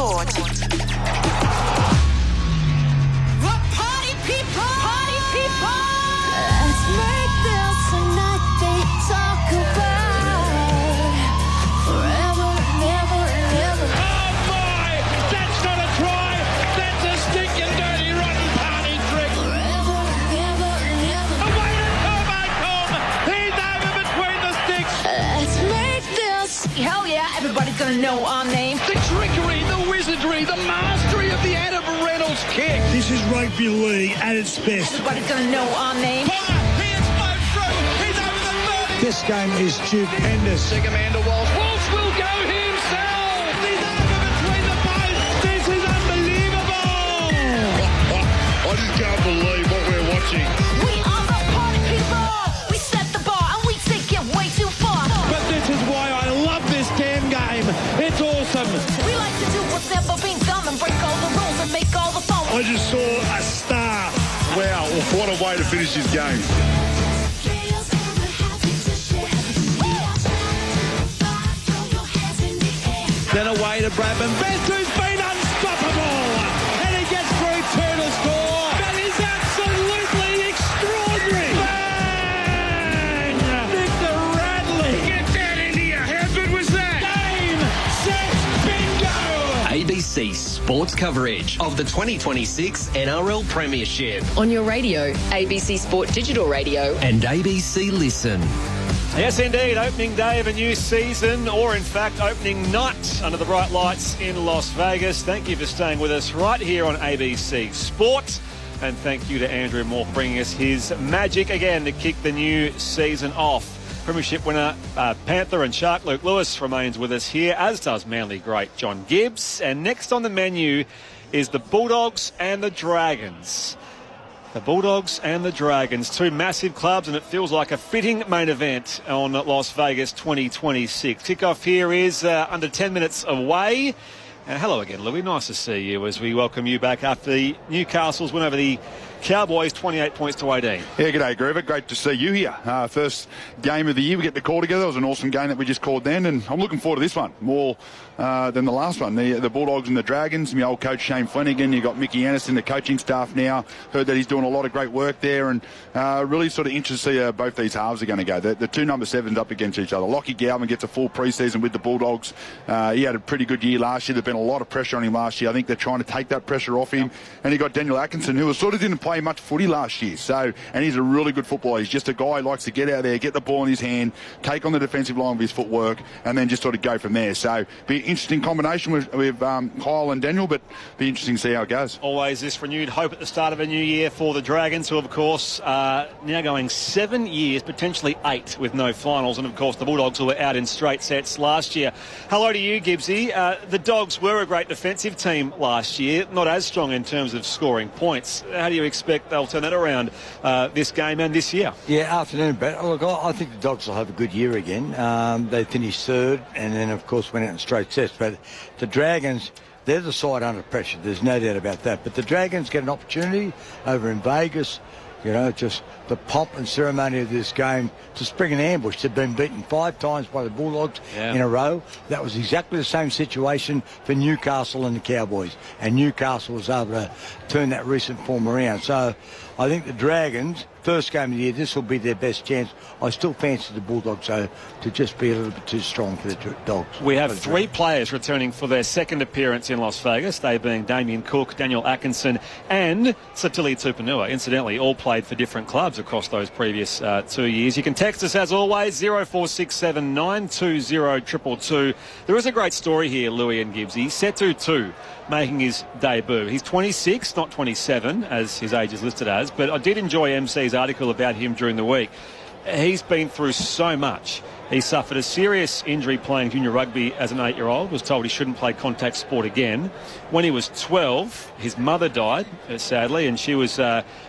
Sport. Party people! Party people! Let's make this a night they talk about forever and ever and ever. Oh my! That's not a try! That's a stinking dirty rotten party trick! Forever and ever and ever. Away to Tom! He's over between the sticks! Let's make this. Hell yeah, everybody's gonna know our name. The trickery, the wizardry, the mastery of the Adam Reynolds kick! This is rugby league at its best. Everybody's gonna know our name. He explodes through! He's over the 30! This game is stupendous. Second man to Walsh. Walsh will go himself! He's over between the posts! This is unbelievable! I just can't believe what we're watching. We are the party people. We set the bar and we take it way too far. But this is why I love this damn game. It's awesome. We like to do what's never been done and break all the rules and make all the fun. I just saw a star. Wow, what a way to finish this game. Then away to Bradman. Best who's been unstoppable. And he gets through two to score. That is absolutely extraordinary. Bang! Victor Radley. Get that in here. How good was that? Game, set, bingo. ABC Sports coverage of the 2026 NRL Premiership On your radio, ABC Sport Digital Radio. and ABC Listen. Yes, indeed. Opening day of a new season, or in fact, opening night under the bright lights in Las Vegas. Thank you for staying with us right here on ABC Sport. And thank you to Andrew Moore for bringing us his magic again to kick the new season off. Premiership winner Panther and Shark Luke Lewis remains with us here, as does Manly great John Gibbs. And next on the menu is the Bulldogs and the Dragons. The Bulldogs and the Dragons, two massive clubs, and it feels like a fitting main event on Las Vegas 2026. Kickoff here is under 10 minutes away. Hello again, Louis. Nice to see you as we welcome you back after the Newcastle's win over the Cowboys, 28 points to 18. Yeah, g'day, Groover. Great to see you here. First game of the year we get to call together. It was an awesome game that we just called then, and I'm looking forward to this one more than the last one. The Bulldogs and the Dragons. My old coach Shane Flanagan. You got Mickey Anderson, the coaching staff now. Heard that he's doing a lot of great work there, and really sort of interested to see both these halves are going to go. The two number sevens up against each other. Lockie Galvin gets a full pre-season with the Bulldogs. He had a pretty good year last year. There's been a lot of pressure on him last year. I think they're trying to take that pressure off him. And you got Daniel Atkinson, who sort of didn't play much footy last year. And he's a really good footballer. He's just a guy who likes to get out there, get the ball in his hand, take on the defensive line with his footwork, and then just sort of go from there. So be an interesting combination with Kyle and Daniel, but be interesting to see how it goes. Always this renewed hope at the start of a new year for the Dragons, who of course are now going 7 years, potentially 8, with no finals. And of course the Bulldogs, who were out in straight sets last year. Hello to you, Gibbsy. The Dogs were a great defensive team last year, not as strong in terms of scoring points. How do you expect they'll turn that around this game and this year? Yeah, afternoon, Brett. Look, I think the Dogs will have a good year again. They finished third and then, of course, went out in straight sets. But the Dragons, they're the side under pressure. There's no doubt about that. But the Dragons get an opportunity over in Vegas. You know, just the pomp and ceremony of this game to spring an ambush. They've been beaten 5 times by the Bulldogs in a row. That was exactly the same situation for Newcastle and the Cowboys. And Newcastle was able to turn that recent form around. So I think the Dragons, first game of the year, this will be their best chance. I still fancy the Bulldogs, though, to just be a little bit too strong for the Dogs. We have 3 players returning for their second appearance in Las Vegas, they being Damien Cook, Daniel Atkinson and Satili Tupanua. Incidentally, all played for different clubs across those previous 2 years. You can text us as always, 0467 920 222. There is a great story here, Louis and Gibbsy. Setu 2 making his debut. He's 26, not 27, as his age is listed as, but I did enjoy MC's article about him during the week. He's been through so much. He suffered a serious injury playing junior rugby as an 8-year-old, was told he shouldn't play contact sport again. When he was 12, his mother died, sadly, and she was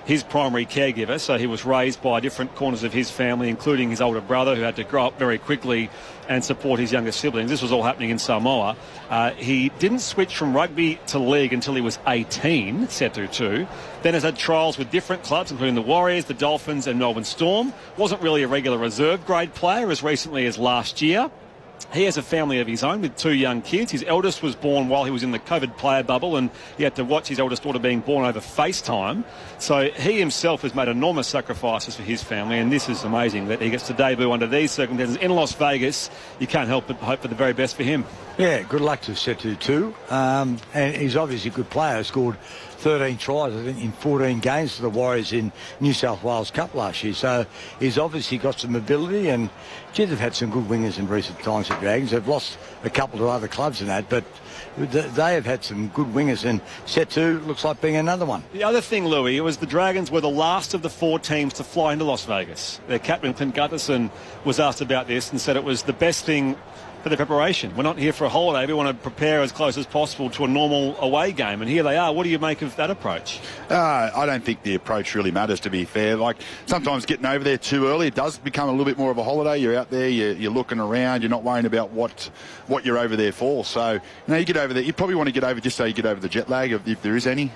his primary caregiver, so he was raised by different corners of his family, including his older brother, who had to grow up very quickly and support his younger siblings. This was all happening in Samoa. He didn't switch from rugby to league until he was 18, Setu 2. Then has had trials with different clubs, including the Warriors, the Dolphins and Melbourne Storm. Wasn't really a regular reserve grade player as recently as last year. He has a family of his own with 2 young kids. His eldest was born while he was in the COVID player bubble, and he had to watch his eldest daughter being born over FaceTime. So he himself has made enormous sacrifices for his family, and this is amazing that he gets to debut under these circumstances in Las Vegas. You can't help but hope for the very best for him. Yeah, good luck to Setu too. And he's obviously a good player. Scored 13 tries, I think, in 14 games for the Warriors in New South Wales Cup last year. So he's obviously got some ability, and they've had some good wingers in recent times at Dragons. They've lost a couple to other clubs in that, but they have had some good wingers, and Setu looks like being another one. The other thing, Louis, was the Dragons were the last of the 4 teams to fly into Las Vegas. Their captain, Clint Gutherson, was asked about this and said it was the best thing for the preparation. We're not here for a holiday. We want to prepare as close as possible to a normal away game, and here they are. What do you make of that approach? I don't think the approach really matters, to be fair. Like, sometimes getting over there too early, it does become a little bit more of a holiday. You're out there, you're looking around, you're not worrying about what you're over there for. So, you get over there. You probably want to get over just so you get over the jet lag, if there is any.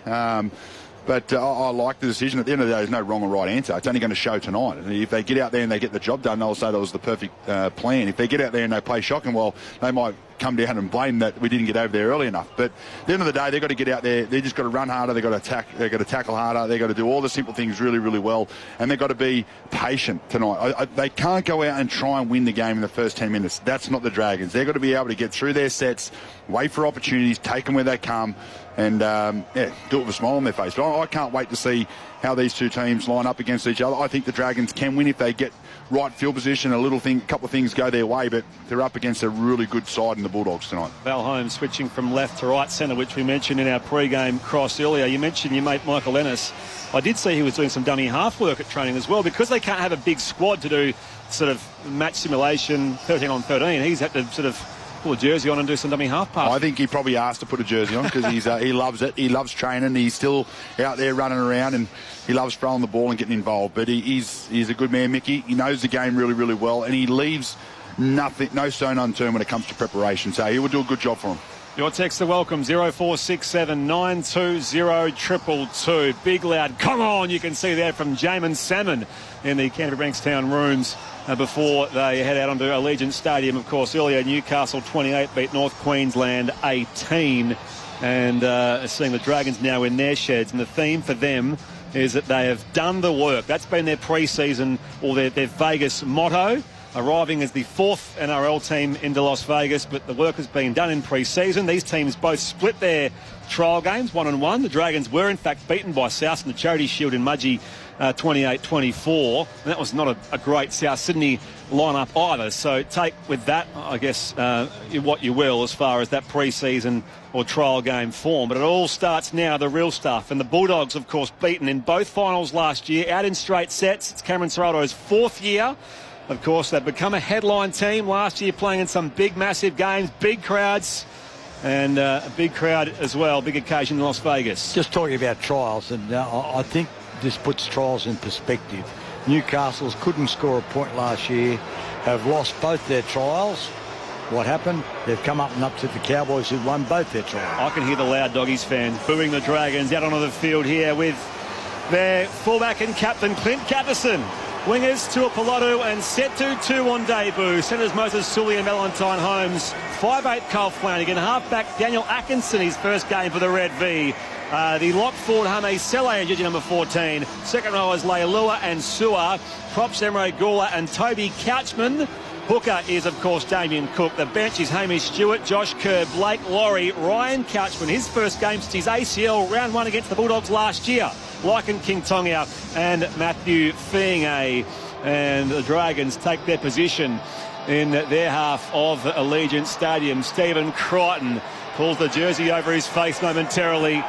But I like the decision. At the end of the day, there's no wrong or right answer. It's only going to show tonight. And if they get out there and they get the job done, they'll say that was the perfect plan. If they get out there and they play shocking, well, they might come down and blame that we didn't get over there early enough. But at the end of the day, they've got to get out there. They've just got to run harder. They've got to attack. They've got to tackle harder. They've got to do all the simple things really, really well. And they've got to be patient tonight. They can't go out and try and win the game in the first 10 minutes. That's not the Dragons. They've got to be able to get through their sets, wait for opportunities, take them where they come, and do it with a smile on their face. But I can't wait to see how these two teams line up against each other. I think the Dragons can win if they get right field position. A couple of things go their way, but they're up against a really good side in the Bulldogs tonight. Val Holmes switching from left to right centre, which we mentioned in our pre-game cross earlier. You mentioned your mate Michael Ennis. I did see he was doing some dummy half work at training as well, because they can't have a big squad to do sort of match simulation 13 on 13. He's had to sort of pull a jersey on and do some dummy half pass. I think he probably asked to put a jersey on because he loves it. He loves training. He's still out there running around, and he loves throwing the ball and getting involved. But he's a good man, Mickey. He knows the game really, really well, and he leaves no stone unturned when it comes to preparation. So he will do a good job for him. Your text to welcome 0467 920 222. Big loud come on, you can see there from Jamin Salmon in the Canterbury Bankstown rooms before they head out onto Allegiant Stadium. Of course, earlier Newcastle 28 beat North Queensland 18, and seeing the Dragons now in their sheds, and the theme for them is that they have done the work. That's been their pre-season, or their Vegas motto, arriving as the 4th NRL team into Las Vegas, but the work has been done in pre-season. These teams both split their trial games 1-1. The Dragons were in fact beaten by South in the Charity Shield in Mudgee 28-24. And that was not a great South Sydney lineup either. So take with that, I guess, what you will as far as that pre-season or trial game form. But it all starts now, the real stuff. And the Bulldogs, of course, beaten in both finals last year, out in straight sets. It's Cameron Serrato's 4th year. Of course, they've become a headline team last year, playing in some big, massive games, big crowds, and a big crowd as well, big occasion in Las Vegas. Just talking about trials, and I think this puts trials in perspective. Newcastle's couldn't score a point last year, have lost both their trials. What happened? They've come up and up to the Cowboys, who won both their trials. I can hear the loud Doggies fans booing the Dragons out onto the field here with their fullback and captain Clint Gutherson. Wingers Tuapolotu and Setu 2 on debut. Centres Moses Sully and Valentine Holmes. 5'8" Carl Flanagan. Halfback Daniel Atkinson, his first game for the Red V. The lock forward Hame Sele, jersey number 14. Second rowers Leilua and Sua. Props Emre Gula and Toby Couchman. Hooker is, of course, Damien Cook. The bench is Hamish Stewart, Josh Kerr, Blake Laurie, Ryan Couchman. His first game since his ACL round 1 against the Bulldogs last year. Lycan King Tonga and Matthew Fiinga. And the Dragons take their position in their half of Allegiant Stadium. Stephen Crichton pulls the jersey over his face momentarily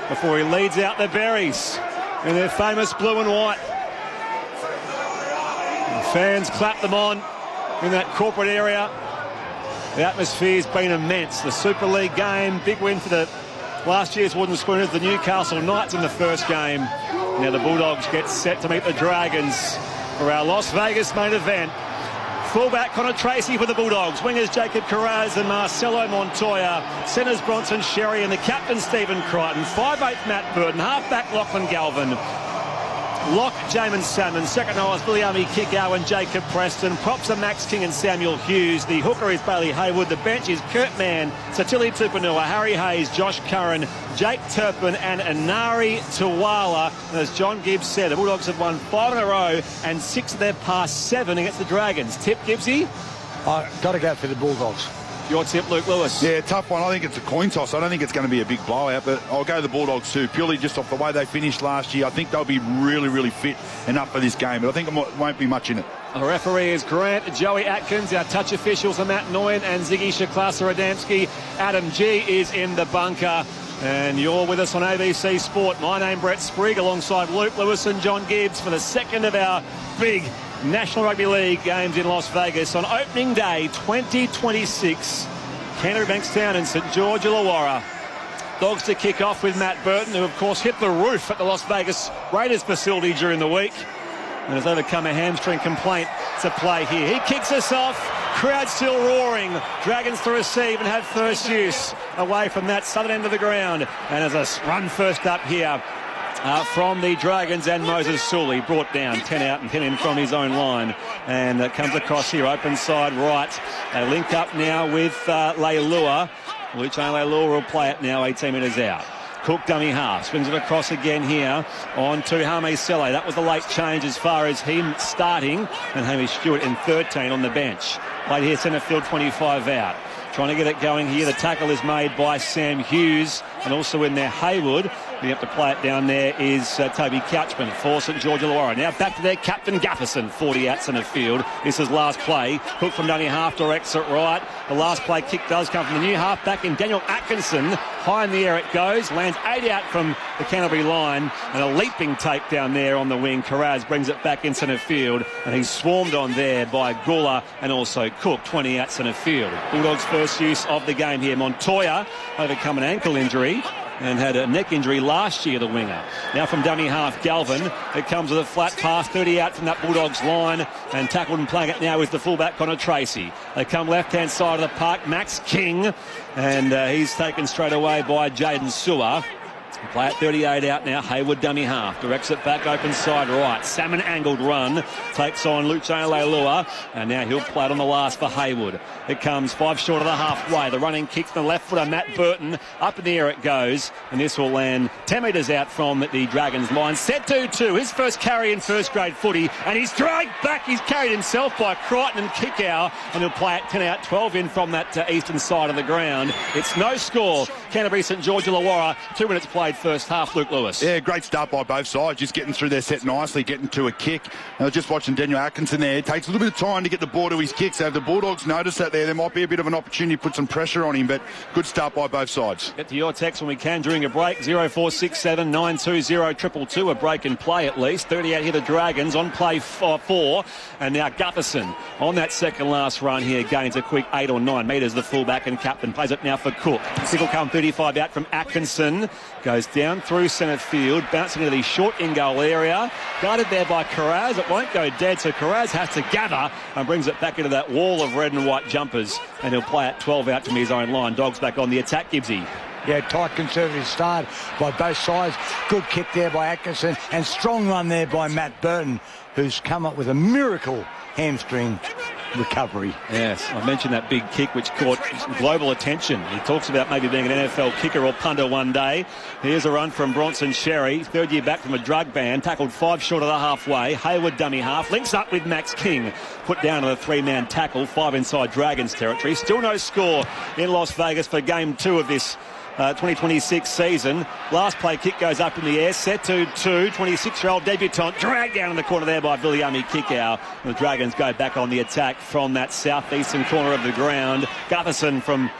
before he leads out the Berries in their famous blue and white. And fans clap them on in that corporate area. The atmosphere's been immense. The Super League game, big win for the last year's Wooden Schooners, the Newcastle Knights in the first game. Now the Bulldogs get set to meet the Dragons for our Las Vegas main event. Fullback Connor Tracy for the Bulldogs. Wingers Jacob Carraz and Marcelo Montoya. Centres Bronson Sherry and the captain Stephen Crichton. 5'8" Matt Burton. Halfback Lachlan Galvin. Lock, Jamin Salmon. Second highest, Viliami Kikau and Jacob Preston. Props are Max King and Samuel Hughes. The hooker is Bailey Haywood. The bench is Kurt Mann, Satili Tupanua, Harry Hayes, Josh Curran, Jake Turpin and Inari Tuwala. And as John Gibbs said, the Bulldogs have won 5 in a row and 6 of their past 7 against the Dragons. Tip, Gibbsy? I've got to go for the Bulldogs. Your tip, Luke Lewis? Yeah, tough one. I think it's a coin toss. I don't think it's going to be a big blowout, but I'll go the Bulldogs too, purely just off the way they finished last year. I think they'll be really, really fit and up for this game, but I think it won't be much in it. The referee is Grant, Joey Atkins. Our touch officials are Matt Noyen and Ziggy Shaklasa-Radamski. Adam G is in the bunker. And you're with us on ABC Sport. My name, Brett Sprigg, alongside Luke Lewis and John Gibbs for the second of our big National Rugby League games in Las Vegas on opening day 2026. Canterbury, Bankstown and St George Illawarra. Dogs to kick off with Matt Burton, who of course hit the roof at the Las Vegas Raiders facility during the week and has overcome a hamstring complaint to play here. He kicks us off. Crowd still roaring. Dragons to receive and have first use away from that southern end of the ground. And as a run first up here from the Dragons, and Moses Sully brought down 10 out and 10 in from his own line, and comes across here open side right. They link up now with Leilua. Luciano Leilua will play it now 18 metres out. Cook dummy half, swings it across again here on to Hame Sele. That was the late change as far as him starting, and Hamish Stewart in 13 on the bench. Played here centre field, 25 out. Trying to get it going here. The tackle is made by Sam Hughes, and also in there Haywood. We have to play it down there is Toby Couchman for St George Illawarra. Now back to their captain Gufferson, 40 out centre field. This is last play. Cook from dummy half directs it right. The last play kick does come from the new half back in Daniel Atkinson. High in the air it goes. Lands 8 out from the Canterbury line, and a leaping take down there on the wing. Carraz brings it back in centre field, and he's swarmed on there by Gula and also Cook, 20 out centre field. Bulldogs' first use of the game here. Montoya overcome an ankle injury and had a neck injury last year, the winger. Now from dummy half, Galvin. It comes with a flat pass, 30 out from that Bulldogs line, and tackled and playing it now is the fullback, Connor Tracy. They come left-hand side of the park, Max King, and he's taken straight away by Jaden Sewer. Play at 38 out now. Haywood dummy half. Directs it back open side right. Salmon angled run. Takes on Luciano Leilua. And now he'll play it on the last for Haywood. It comes 5 short of the halfway. The running kick to the left footer, Matt Burton. Up in the air it goes. And this will land 10 metres out from the Dragons line. Set 2-2. His first carry in first grade footy. And he's dragged back. He's carried himself by Crichton and Kikau. And he'll play it 10 out, 12 in from that eastern side of the ground. It's no score. Canterbury, St George Illawarra. 2 minutes played first half. Luke Lewis. Yeah, great start by both sides, just getting through their set nicely, getting to a kick. I was just watching Daniel Atkinson there. It takes a little bit of time to get the ball to his kick, so if the Bulldogs notice that there might be a bit of an opportunity to put some pressure on him, but good start by both sides. Get to your text when we can during a break. 0467 920 222, a break and play at least. 38 here the Dragons on play 4, and now Gutherson on that second last run here gains a quick 8 or 9 metres. The fullback and captain plays it now for Cook. Sickle come 35 out from Atkinson, goes down through centre field, bouncing into the short in-goal area. Guarded there by Carraz. It won't go dead, so Carraz has to gather and brings it back into that wall of red and white jumpers, and he'll play it 12 out from his own line. Dogs back on the attack, Gibbsy. Yeah, tight conservative start by both sides. Good kick there by Atkinson, and strong run there by Matt Burton, who's come up with a miracle hamstring recovery. Yes, I mentioned that big kick which caught global attention. He talks about maybe being an NFL kicker or punter one day. Here's a run from Bronson Sherry, third year back from a drug ban, tackled 5 short of the halfway. Haywood dummy half, links up with Max King, put down on a 3-man tackle, 5 inside Dragons territory. Still no score in Las Vegas for game 2 of this 2026 season. Last play kick goes up in the air, set to 26-year-old debutant, dragged down in the corner there by Viliami Kikau. The Dragons go back on the attack from that southeastern corner of the ground. Gutherson from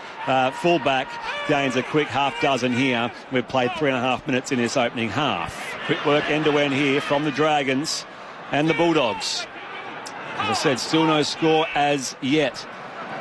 fullback gains a quick half dozen here. We've played 3.5 minutes in this opening half. Quick work end to end here from the Dragons and the Bulldogs. As I said, still no score as yet.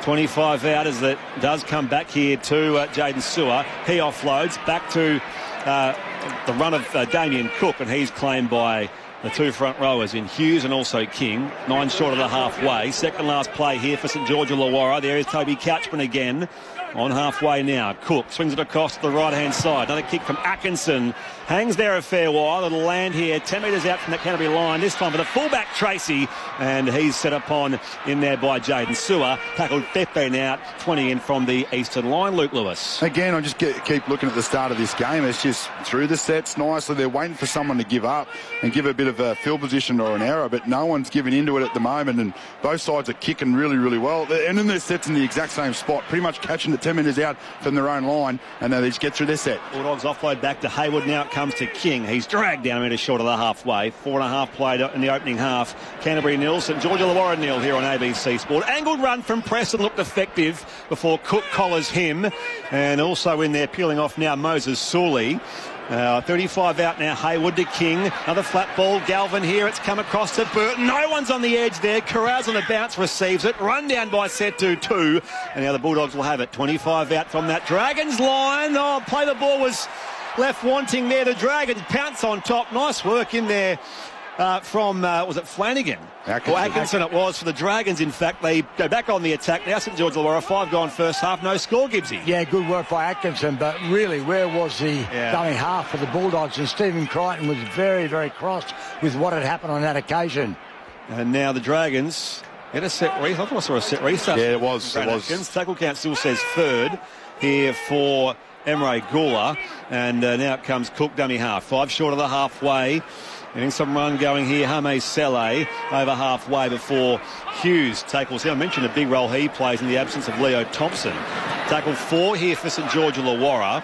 25 out as it does come back here to Jaden Sewer. He offloads back to the run of Damien Cook, and he's claimed by the 2 front rowers in Hughes and also King. 9 short of the halfway. Second last play here for St George Illawarra. There is Toby Couchman again. On halfway now, Cook swings it across to the right-hand side. Another kick from Atkinson. Hangs there a fair while. It'll land here 10 metres out from the Canterbury line. This time for the fullback, Tracy. And he's set upon in there by Jaden Sewer. Tackled 15 out, 20 in from the eastern line, Luke Lewis. Again, I just keep looking at the start of this game. It's just through the sets nicely. They're waiting for someone to give up and give a bit of a field position or an error, but no one's giving into it at the moment, and both sides are kicking really, really well. And then their sets in the exact same spot, pretty much catching it 10 metres out from their own line, and then they just get through their set. Bulldogs offload back to Hayward. Now it comes to King. He's dragged down a metre short of the halfway. 4.5 played in the opening half. Canterbury nil, St George Illawarra nil here on ABC Sport. Angled run from Preston looked effective before Cook collars him. And also in there peeling off now Moses Sully. 35 out now, Hayward to King. Another flat ball, Galvin here. It's come across to Burton. No one's on the edge there. Corrals on the bounce, receives it. Run down by Setu 2. And now the Bulldogs will have it. 25 out from that Dragons line. Oh, play the ball was left wanting there. The Dragons pounce on top. Nice work in there. From, was it Flanagan? Atkinson it was for the Dragons, in fact. They go back on the attack. Now St George Illawarra, 5 gone first half, no score, Gibbsy. Yeah, good work by Atkinson, but really, where was the dummy half for the Bulldogs? And Stephen Crichton was very, very cross with what had happened on that occasion. And now the Dragons get a set restart. I thought I saw a set restart. Yeah, it was. Tackle count still says third here for Emre Gula. And now it comes Cook, dummy half. 5 short of the halfway. Getting some run going here, Hame Sele over halfway before Hughes tackles him. I mentioned a big role he plays in the absence of Leo Thompson. Tackle 4 here for St George Illawarra.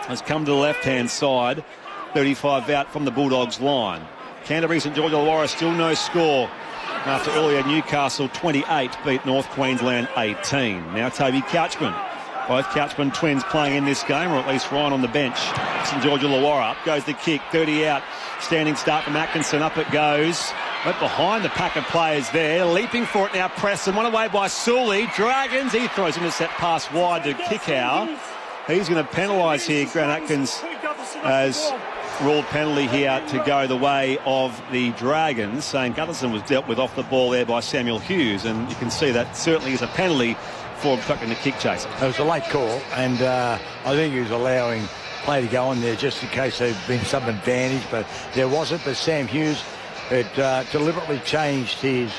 Has come to the left-hand side. 35 out from the Bulldogs line. Canterbury, St George Illawarra still no score after earlier Newcastle 28 beat North Queensland 18. Now Toby Couchman. Both Couchman twins playing in this game, or at least Ryan on the bench. St George Illawarra. Up goes the kick. 30 out. Standing start from Atkinson. Up it goes. Right behind the pack of players there. Leaping for it now, Preston. One away by Sully. Dragons. He throws intercept pass wide to Kickow. He's going to penalise here. Grant Atkins has ruled penalty here to go the way of the Dragons, saying Gutherson was dealt with off the ball there by Samuel Hughes. And you can see that certainly is a penalty for obstructing the kick chaser. It was a late call, and I think he was allowing play to go on there just in case there'd been some advantage, but there wasn't. But Sam Hughes had deliberately changed his,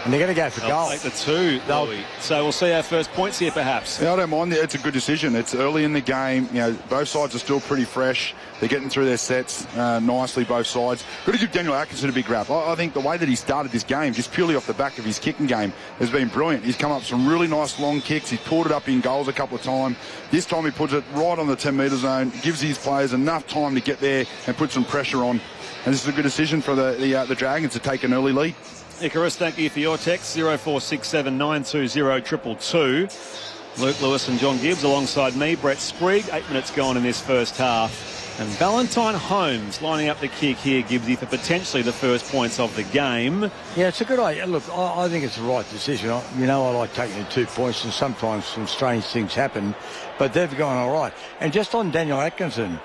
and they're going to go for goal. Take the 2, Louis. So we'll see our first points here, perhaps. Yeah, I don't mind. It's a good decision. It's early in the game. You know, both sides are still pretty fresh. They're getting through their sets nicely, both sides. Got to give Daniel Atkinson a big rap. I think the way that he started this game, just purely off the back of his kicking game, has been brilliant. He's come up some really nice long kicks. He's pulled it up in goals a couple of times. This time he puts it right on the 10-metre zone, gives his players enough time to get there and put some pressure on. And this is a good decision for the Dragons to take an early lead. Icarus, thank you for your text. 0467 920 222. Luke Lewis and John Gibbs alongside me, Brett Sprigg. 8 minutes gone in this first half. And Valentine Holmes lining up the kick here, Gibbsy, for potentially the first points of the game. Yeah, it's a good idea. Look, I think it's the right decision. I like taking the 2 points, and sometimes some strange things happen, but they've gone all right. And just on Daniel Atkinson,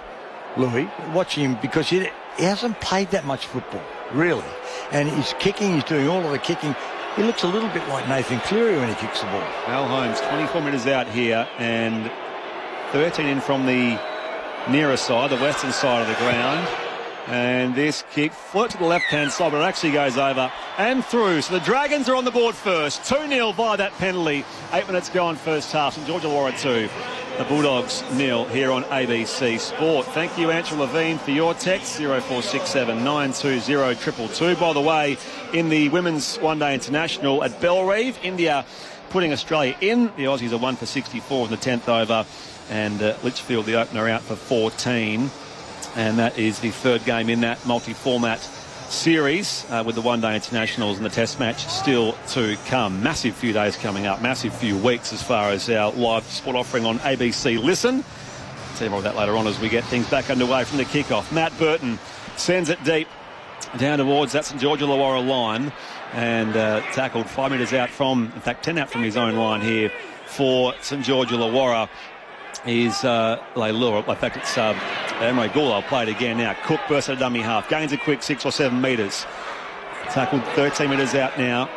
Louis, watching him, because he hasn't played that much football, really. And he's kicking, he's doing all of the kicking. He looks a little bit like Nathan Cleary when he kicks the ball. Al Holmes, 24 metres out here, and 13 in from the nearer side, the western side of the ground. And this kick floats to the left-hand side, but it actually goes over and through. So the Dragons are on the board first. 2-0 via that penalty. 8 minutes gone first half. St George Illawarra 2. The Bulldogs 0 here on ABC Sport. Thank you, Angela Levine, for your text. 0467 920 222. By the way, in the Women's One Day International at Bellerive, India putting Australia in. The Aussies are 1 for 64 in the 10th over. And Litchfield, the opener, out for 14. And that is the third game in that multi-format series with the One Day Internationals and the Test match still to come. Massive few days coming up, massive few weeks as far as our live sport offering on ABC Listen. I'll tell you more of that later on as we get things back underway from the kickoff. Matt Burton sends it deep down towards that St George Illawarra line and tackled 5 metres out from, in fact 10 out from his own line here for St George Illawarra. Is Leilua. In fact, it's Emre Gula. I'll play it again now. Cook bursts at a dummy half. Gains a quick 6 or 7 metres. Tackled 13 metres out now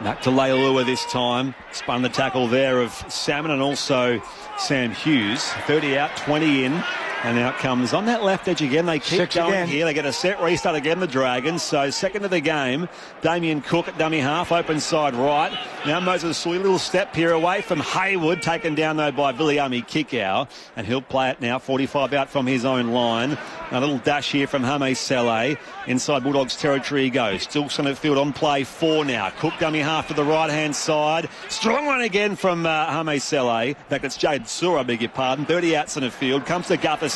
Back to Leilua this time. Spun the tackle there of Salmon and also Sam Hughes. 30 out, 20 in. And out comes on that left edge again. They keep Six going again. here. They get a set restart again, the Dragons. So second of the game, Damien Cook at dummy half, open side right. Now Moses Sui, little step here away from Haywood, taken down though by Viliami Kikau. And he'll play it now, 45 out from his own line. A little dash here from Hame Saleh. Inside Bulldogs territory he goes. Still centre field on play 4 now. Cook dummy half to the right-hand side. Strong one again from Hame Saleh. In fact, it's Jade Sura, I beg your pardon. 30 out centre field. Comes to Gutherson.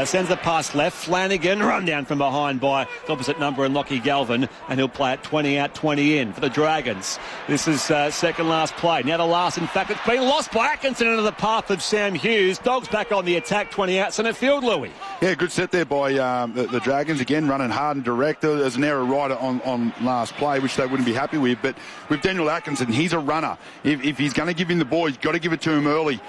Sends the pass left. Flanagan run down from behind by the opposite number and Lockie Galvin. And he'll play it 20 out, 20 in for the Dragons. This is second last play. Now the last, in fact, it's been lost by Atkinson into the path of Sam Hughes. Dogs back on the attack, 20 out centre field, Louis. Yeah, good set there by the Dragons. Again, running hard and direct. There's an error right on last play, which they wouldn't be happy with. But with Daniel Atkinson, he's a runner. If he's going to give him the ball, he's got to give it to him early.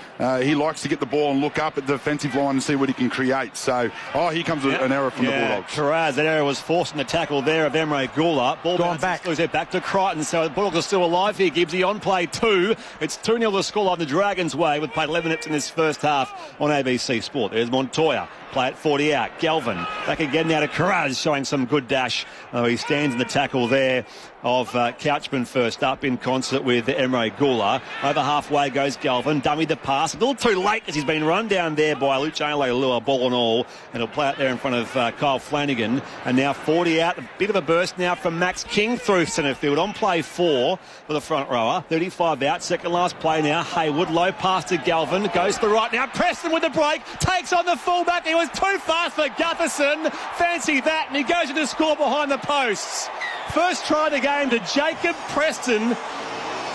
He likes to get the ball and look up at the defensive line and see what he can create. So, here comes an error from the Bulldogs. Karaz, that error was forcing the tackle there of Emre Gula. Ball Gone back. Goes there back to Crichton. So the Bulldogs are still alive here. Gibbsy on play 2. It's 2-0 the scoreline the Dragons' way. We've played 11 minutes in this first half on ABC Sport. There's Montoya. Play at 40 out. Galvin back again now to Karaz, showing some good dash. He stands in the tackle there of Couchman first up in concert with Emre Gula. Over halfway goes Galvin. Dummy the pass. A little too late as he's been run down there by Luciano Leilua, ball and all. And he'll play out there in front of Kyle Flanagan. And now 40 out. A bit of a burst now from Max King through centre field on play 4 for the front rower. 35 out. Second last play now. Haywood low pass to Galvin. Goes to the right now. Preston with the break. Takes on the fullback. He was too fast for Gutherson. Fancy that. And he goes in to score behind the posts. First try of the game to Jacob Preston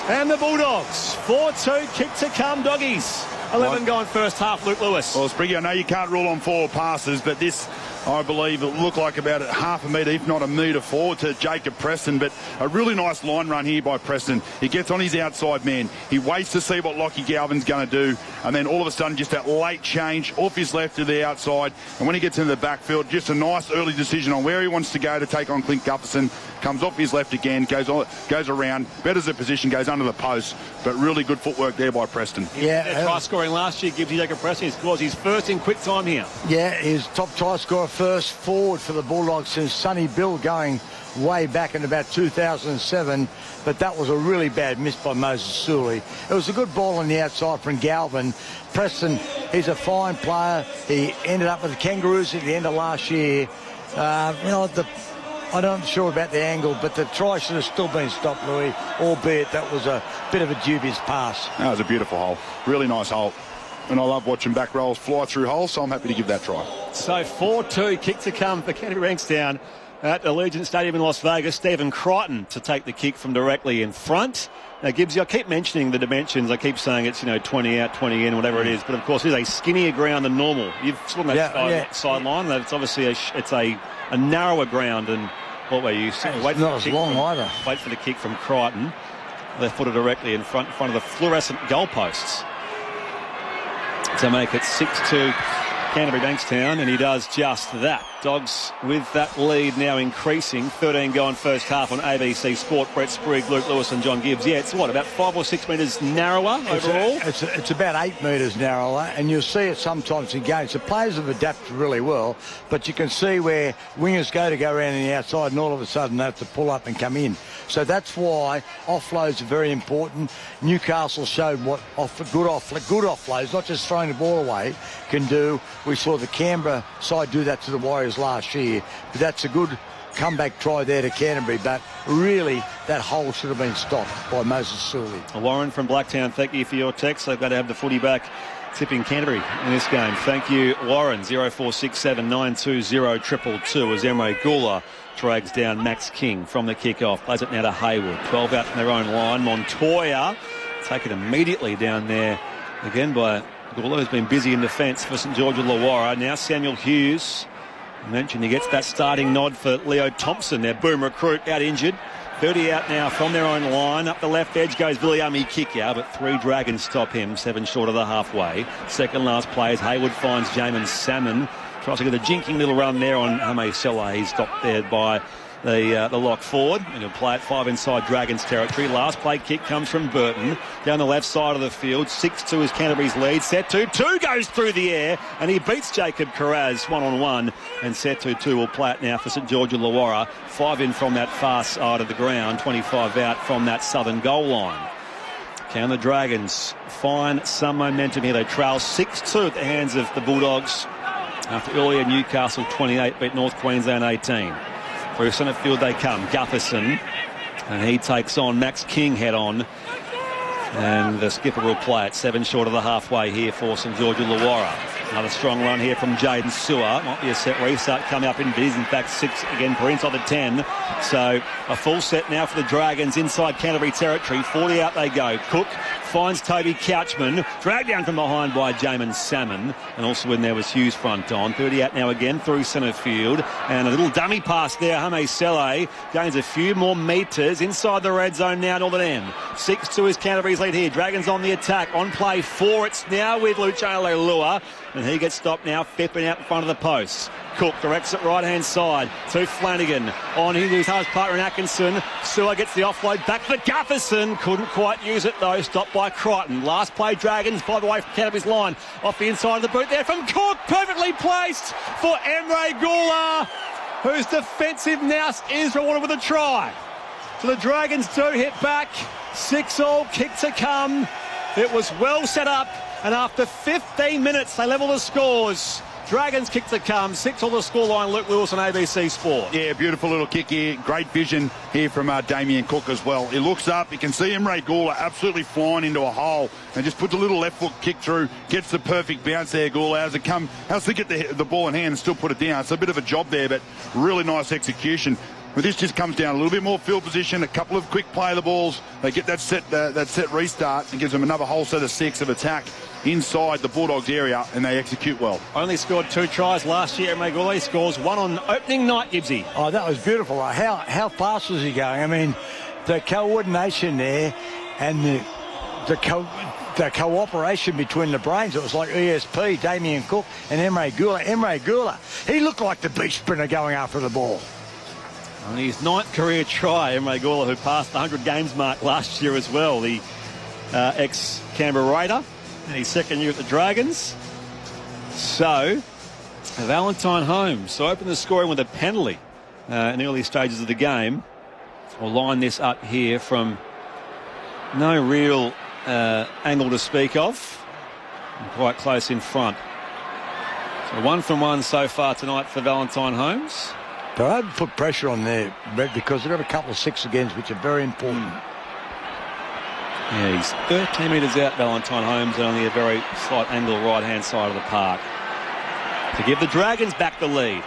and the Bulldogs. 4-2, kick to come, Doggies. 11 gone first half, Luke Lewis. Well, Spriggy, I know you can't rule on 4 passes, but this, I believe, it looked like about half a metre, if not a metre forward to Jacob Preston. But a really nice line run here by Preston. He gets on his outside man. He waits to see what Lockie Galvin's going to do. And then all of a sudden, just that late change off his left to the outside. And when he gets into the backfield, just a nice early decision on where he wants to go to take on Clint Gutherson. Comes off his left again, goes around, betters the position, goes under the post. But really good footwork there by Preston. Yeah, try scoring last year gives you Jacob Preston. He scores his first in quick time here. Yeah, his top try scorer first forward for the Bulldogs since Sonny Bill going way back in about 2007. But that was a really bad miss by Moses Sully. It was a good ball on the outside from Galvin. Preston, he's a fine player. He ended up with the Kangaroos at the end of last year. I'm not sure about the angle, but the try should have still been stopped, Louis, albeit that was a bit of a dubious pass. That was a beautiful hole. Really nice hole. And I love watching back rolls fly through holes, so I'm happy to give that try. So 4-2, kick to come for Canterbury Bankstown at Allegiant Stadium in Las Vegas. Stephen Crichton to take the kick from directly in front. Now, Gibbsy, I keep mentioning the dimensions. I keep saying it's, 20 out, 20 in, whatever it is. But, of course, it's a skinnier ground than normal. You've seen that sideline. It's obviously a narrower ground than what we're used to. It's not as long either. Wait for the kick from Crichton. Left footed directly in front of the fluorescent goalposts to make it 6-2 Canterbury Bankstown, and he does just that. Dogs with that lead now increasing. 13 gone first half on ABC Sport. Brett Sprigg, Luke Lewis and John Gibbs. Yeah, it's about 5 or 6 metres narrower overall? It's about 8 metres narrower, and you'll see it sometimes in games. The players have adapted really well, but you can see where wingers go around on the outside and all of a sudden they have to pull up and come in. So that's why offloads are very important. Newcastle showed what good offloads, not just throwing the ball away, can do. We saw the Canberra side do that to the Warriors last year. But that's a good comeback try there to Canterbury. But really, that hole should have been stopped by Moses Sully. Warren from Blacktown, thank you for your text. They've got to have the footy back tipping Canterbury in this game. Thank you, Warren. 0467 920 222 as Emre Gula drags down Max King from the kick-off. Plays it now to Haywood. 12 out from their own line. Montoya taken immediately down there again by Gula, who's been busy in defence for St George Illawarra. Now Samuel Hughes. I mentioned he gets that starting nod for Leo Thompson, their boom recruit, out injured. 30 out now from their own line. Up the left edge goes Viliami Kikau, but 3 Dragons stop him, 7 short of the halfway. Second last play as Haywood finds Jamin Salmon. Tries to get a jinking little run there on Hame Saleh. He's stopped there by the lock forward, and he'll play it 5 inside Dragons territory. Last play kick comes from Burton down the left side of the field. 6-2 is Canterbury's lead. Setu 2 goes through the air, and he beats Jacob Carraz 1-on-1, and Setu 2 will play it now for St George Illawarra. 5 in from that far side of the ground, 25 out from that southern goal line. Can the Dragons find some momentum here? They trail 6-2 at the hands of the Bulldogs after earlier Newcastle 28 beat North Queensland 18. Through centre field they come. Gutherson, and he takes on Max King head on, and the skipper will play it 7 short of the halfway here for St George Illawarra. Another strong run here from Jaden Sewer. Might be a set restart coming up in biz. In fact, 6 again per inside the 10. So a full set now for the Dragons inside Canterbury territory. 40 out they go. Cook finds Toby Couchman, dragged down from behind by Jamin Salmon, and also when there was Hughes front on. 30 out now again through centre field, and a little dummy pass there. Hame Sele gains a few more metres inside the red zone now, northern end. 6-2 is Canterbury's lead here. Dragons on the attack. On play 4, it's now with Luciano Leilua, and he gets stopped now, fipping out in front of the posts. Cook directs it right-hand side to Flanagan. On his half partner in Atkinson. Sewer gets the offload back for Gutherson. Couldn't quite use it though. Stopped by Crichton. Last play Dragons, by the way, from Canterbury's line. Off the inside of the boot there from Cook. Perfectly placed for Emre Gula, whose defensive nous is rewarded with a try. So the Dragons do hit back. 6-all, kick to come. It was well set up, and after 15 minutes they level the scores. Dragons kick to come. 6 on the scoreline. Luke Lewis on ABC Sport. Yeah, beautiful little kick here. Great vision here from Damien Cook as well. He looks up. You can see Emre Gula absolutely flying into a hole and just puts a little left foot kick through. Gets the perfect bounce there, Gula. How's to get the ball in hand and still put it down? It's a bit of a job there, but really nice execution. But this just comes down a little bit more field position, a couple of quick play of the balls. They get that set restart and gives them another whole set of 6 of attack inside the Bulldogs area, and they execute well. Only scored 2 tries last year. Emre scores 1 on opening night, Gibbsy. Oh, that was beautiful. How fast was he going? I mean, the coordination there and the cooperation between the brains. It was like ESP, Damien Cook and Emre Gula. Emre Gula, he looked like the beast sprinter going after the ball. On his 9th career try, Emre Gula, who passed the 100 games mark last year as well, the ex-Canberra Raider, and his 2nd year at the Dragons. So, Valentine Holmes opened the scoring with a penalty in the early stages of the game. We'll line this up here from no real angle to speak of, and quite close in front. So 1 from 1 so far tonight for Valentine Holmes. But I would put pressure on there, Brett, because they've got a couple of 6 agains, which are very important. Yeah, he's 13 metres out, Valentine Holmes, and only a very slight angle right-hand side of the park to give the Dragons back the lead.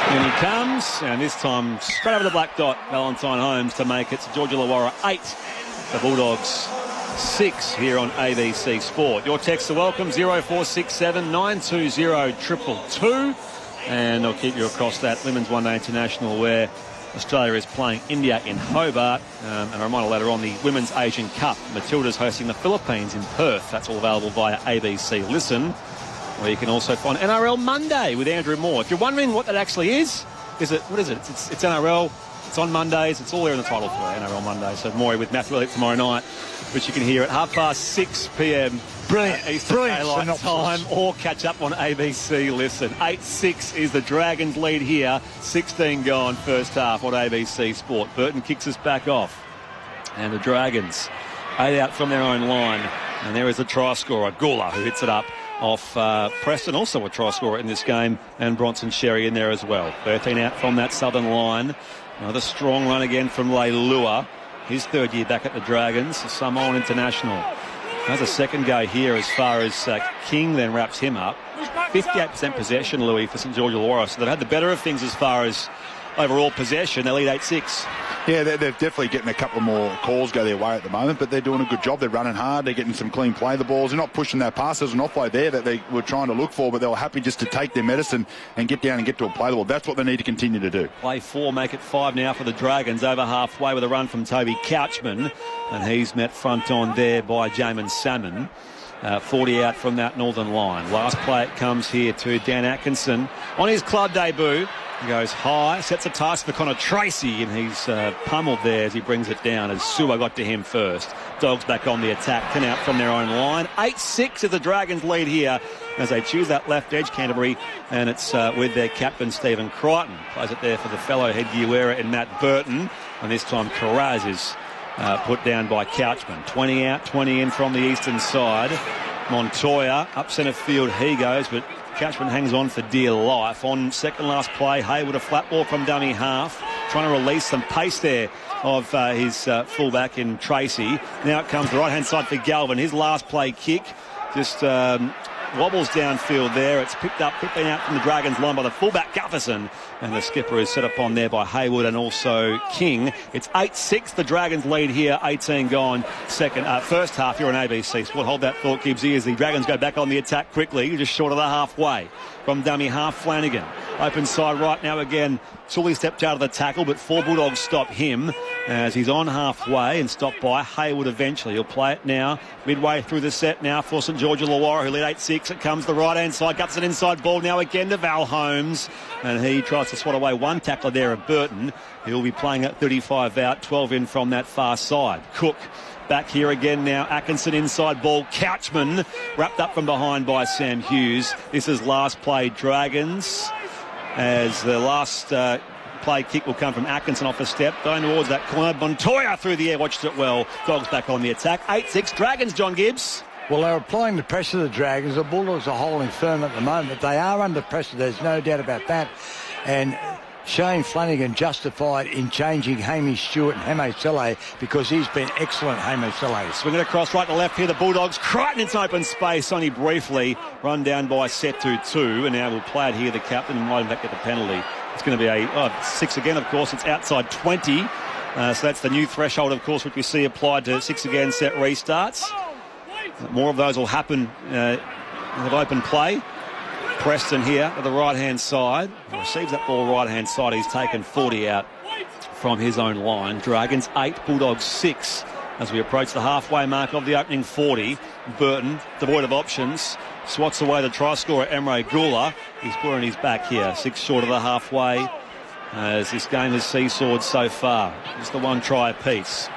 And he comes, and this time straight over the black dot, Valentine Holmes to make it. George Illawarra 8, the Bulldogs 6 here on ABC Sport. Your texts are welcome, 0467 920 222, and I'll keep you across that Women's One Day International where Australia is playing India in Hobart, and a reminder later on the Women's Asian Cup. Matilda's hosting the Philippines in Perth. That's all available via ABC Listen, where you can also find NRL Monday with Andrew Moore. If you're wondering what that actually is what is it? It's NRL. It's on Mondays. It's all there in the title for NRL Monday. So Maury with Matthew Elliott tomorrow night, which you can hear at 6:30 p.m. Brilliant. Eastern Daylight Time, or catch up on ABC Listen. 8-6 is the Dragons lead here. 16 gone first half on ABC Sport. Burton kicks us back off. And the Dragons 8 out from their own line. And there is the try scorer, Gula, who hits it up off Preston, also a try scorer in this game, and Bronson Sherry in there as well. 13 out from that southern line. Another strong run again from Leilua. His 3rd year back at the Dragons, a Samoan international. There's a second go here as far as King then wraps him up. 58% possession, Louis, for St George Illawarra. So they've had the better of things as far as overall possession. They lead 8-6. Yeah, they're definitely getting a couple more calls go their way at the moment, but they're doing a good job. They're running hard. They're getting some clean play of the balls. They're not pushing that pass. There's an offload there that they were trying to look for, but they were happy just to take their medicine and get down and get to a play the ball. That's what they need to continue to do. Play 4, make it 5 now for the Dragons. Over halfway with a run from Toby Couchman, and he's met front on there by Jamin Salmon. 40 out from that northern line. Last play it comes here to Dan Atkinson on his club debut. He goes high, sets a task for Connor Tracy, and he's pummeled there as he brings it down as Sewer got to him first. Dogs back on the attack, 10 out from their own line. 8-6 is the Dragons lead here as they choose that left edge, Canterbury, and it's with their captain, Stephen Crichton. Plays it there for the fellow headgear wearer in Matt Burton, and this time Carraz is put down by Couchman. 20 out, 20 in from the eastern side. Montoya, up centre field he goes, but Couchman hangs on for dear life. On second last play, Hayward a flat ball from dummy half, trying to release some pace there of his fullback in Tracy. Now it comes the right-hand side for Galvin. His last play kick just wobbles downfield there. It's picked up 15 out from the Dragons line by the fullback Gufferson, and the skipper is set upon there by Hayward and also King. It's 8-6, the Dragons lead here, 18 gone. First half. You're on ABC Sport. Hold that thought, Gibbsy, as the Dragons go back on the attack quickly, just short of the halfway. From dummy half, Flanagan. Open side right now again. Sully stepped out of the tackle, but 4 Bulldogs stop him as he's on halfway and stopped by Hayward eventually. He'll play it now, midway through the set now for St George Illawarra, who lead 8-6. It comes the right-hand side, guts an inside ball now again to Val Holmes, and he tries to swat away one tackler there at Burton. He'll be playing at 35 out, 12 in from that far side. Cook back here again now. Atkinson inside ball. Couchman wrapped up from behind by Sam Hughes. This is last play Dragons, as the last play kick will come from Atkinson off a step. Going towards that corner. Montoya through the air. Watched it well. Dogs back on the attack. 8-6 Dragons, John Gibbs. Well, they're applying the pressure to the Dragons. The Bulldogs are holding firm at the moment. They are under pressure. There's no doubt about that. And Shane Flanagan justified in changing Hamish Stewart and Hame Sele because he's been excellent, Hame Sele. Swinging across right to left here, the Bulldogs. Crichton into open space, only briefly. Run down by Setu 2, and now we'll play it here. The captain might in fact get the penalty. It's going to be a 6 again, of course. It's outside 20. So that's the new threshold, of course, which we see applied to 6 again set restarts. More of those will happen with open play. Preston here to the right-hand side. He receives that ball right-hand side. He's taken 40 out from his own line. Dragons 8, Bulldogs 6 as we approach the halfway mark of the opening 40. Burton, devoid of options, swats away the try scorer Emre Gula. He's put on his back here, 6 short of the halfway as this game has seesawed so far. Just the one try apiece.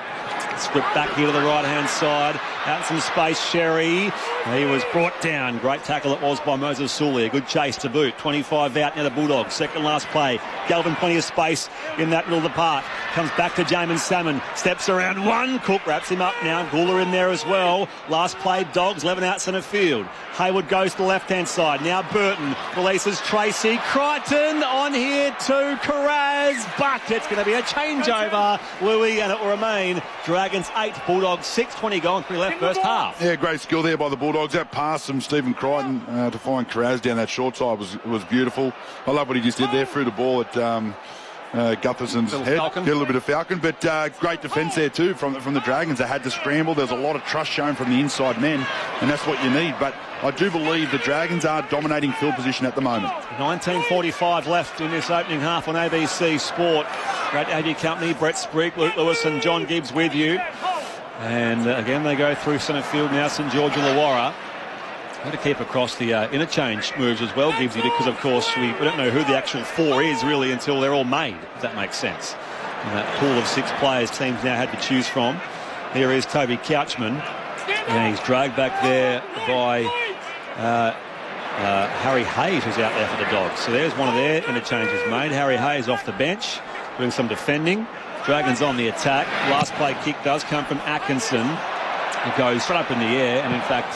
Stripped back here to the right-hand side. Out in some space, Sherry. He was brought down. Great tackle it was by Moses Sully. A good chase to boot. 25 out now the Bulldogs. Second last play. Galvin plenty of space in that middle of the park. Comes back to Jamin Salmon. Steps around one. Cook wraps him up now. Gula in there as well. Last play, Dogs 11 out centre field. Hayward goes to the left-hand side. Now Burton releases Tracy. Crichton on here to Carraz. But it's going to be a changeover, Louis, and it will remain Dragons 8, Bulldogs 6, 20 gone, 3 left first half. Yeah, great skill there by the Bulldogs. That pass from Stephen Crichton to find Carraz down that short side was beautiful. I love what he just did there, threw the ball at Gutherson's head. Falcon. Did a little bit of Falcon, but great defence there too from the Dragons. They had to scramble. There's a lot of trust shown from the inside men, and that's what you need. But I do believe the Dragons are dominating field position at the moment. 19:45 left in this opening half on ABC Sport. Great to have your company. Brett Sprigg, Luke Lewis and John Gibbs with you. And again, they go through centre field now, St George Illawarra. Got to keep across the interchange moves as well, Gibbsy, because, of course, we don't know who the actual 4 is, really, until they're all made, if that makes sense. And that pool of 6 players teams now had to choose from. Here is Toby Couchman. And he's dragged back there by Harry Hayes, who's out there for the Dogs. So there's one of their interchanges made. Harry Hayes off the bench, doing some defending. Dragons on the attack. Last play kick does come from Atkinson. It goes straight up in the air, and in fact,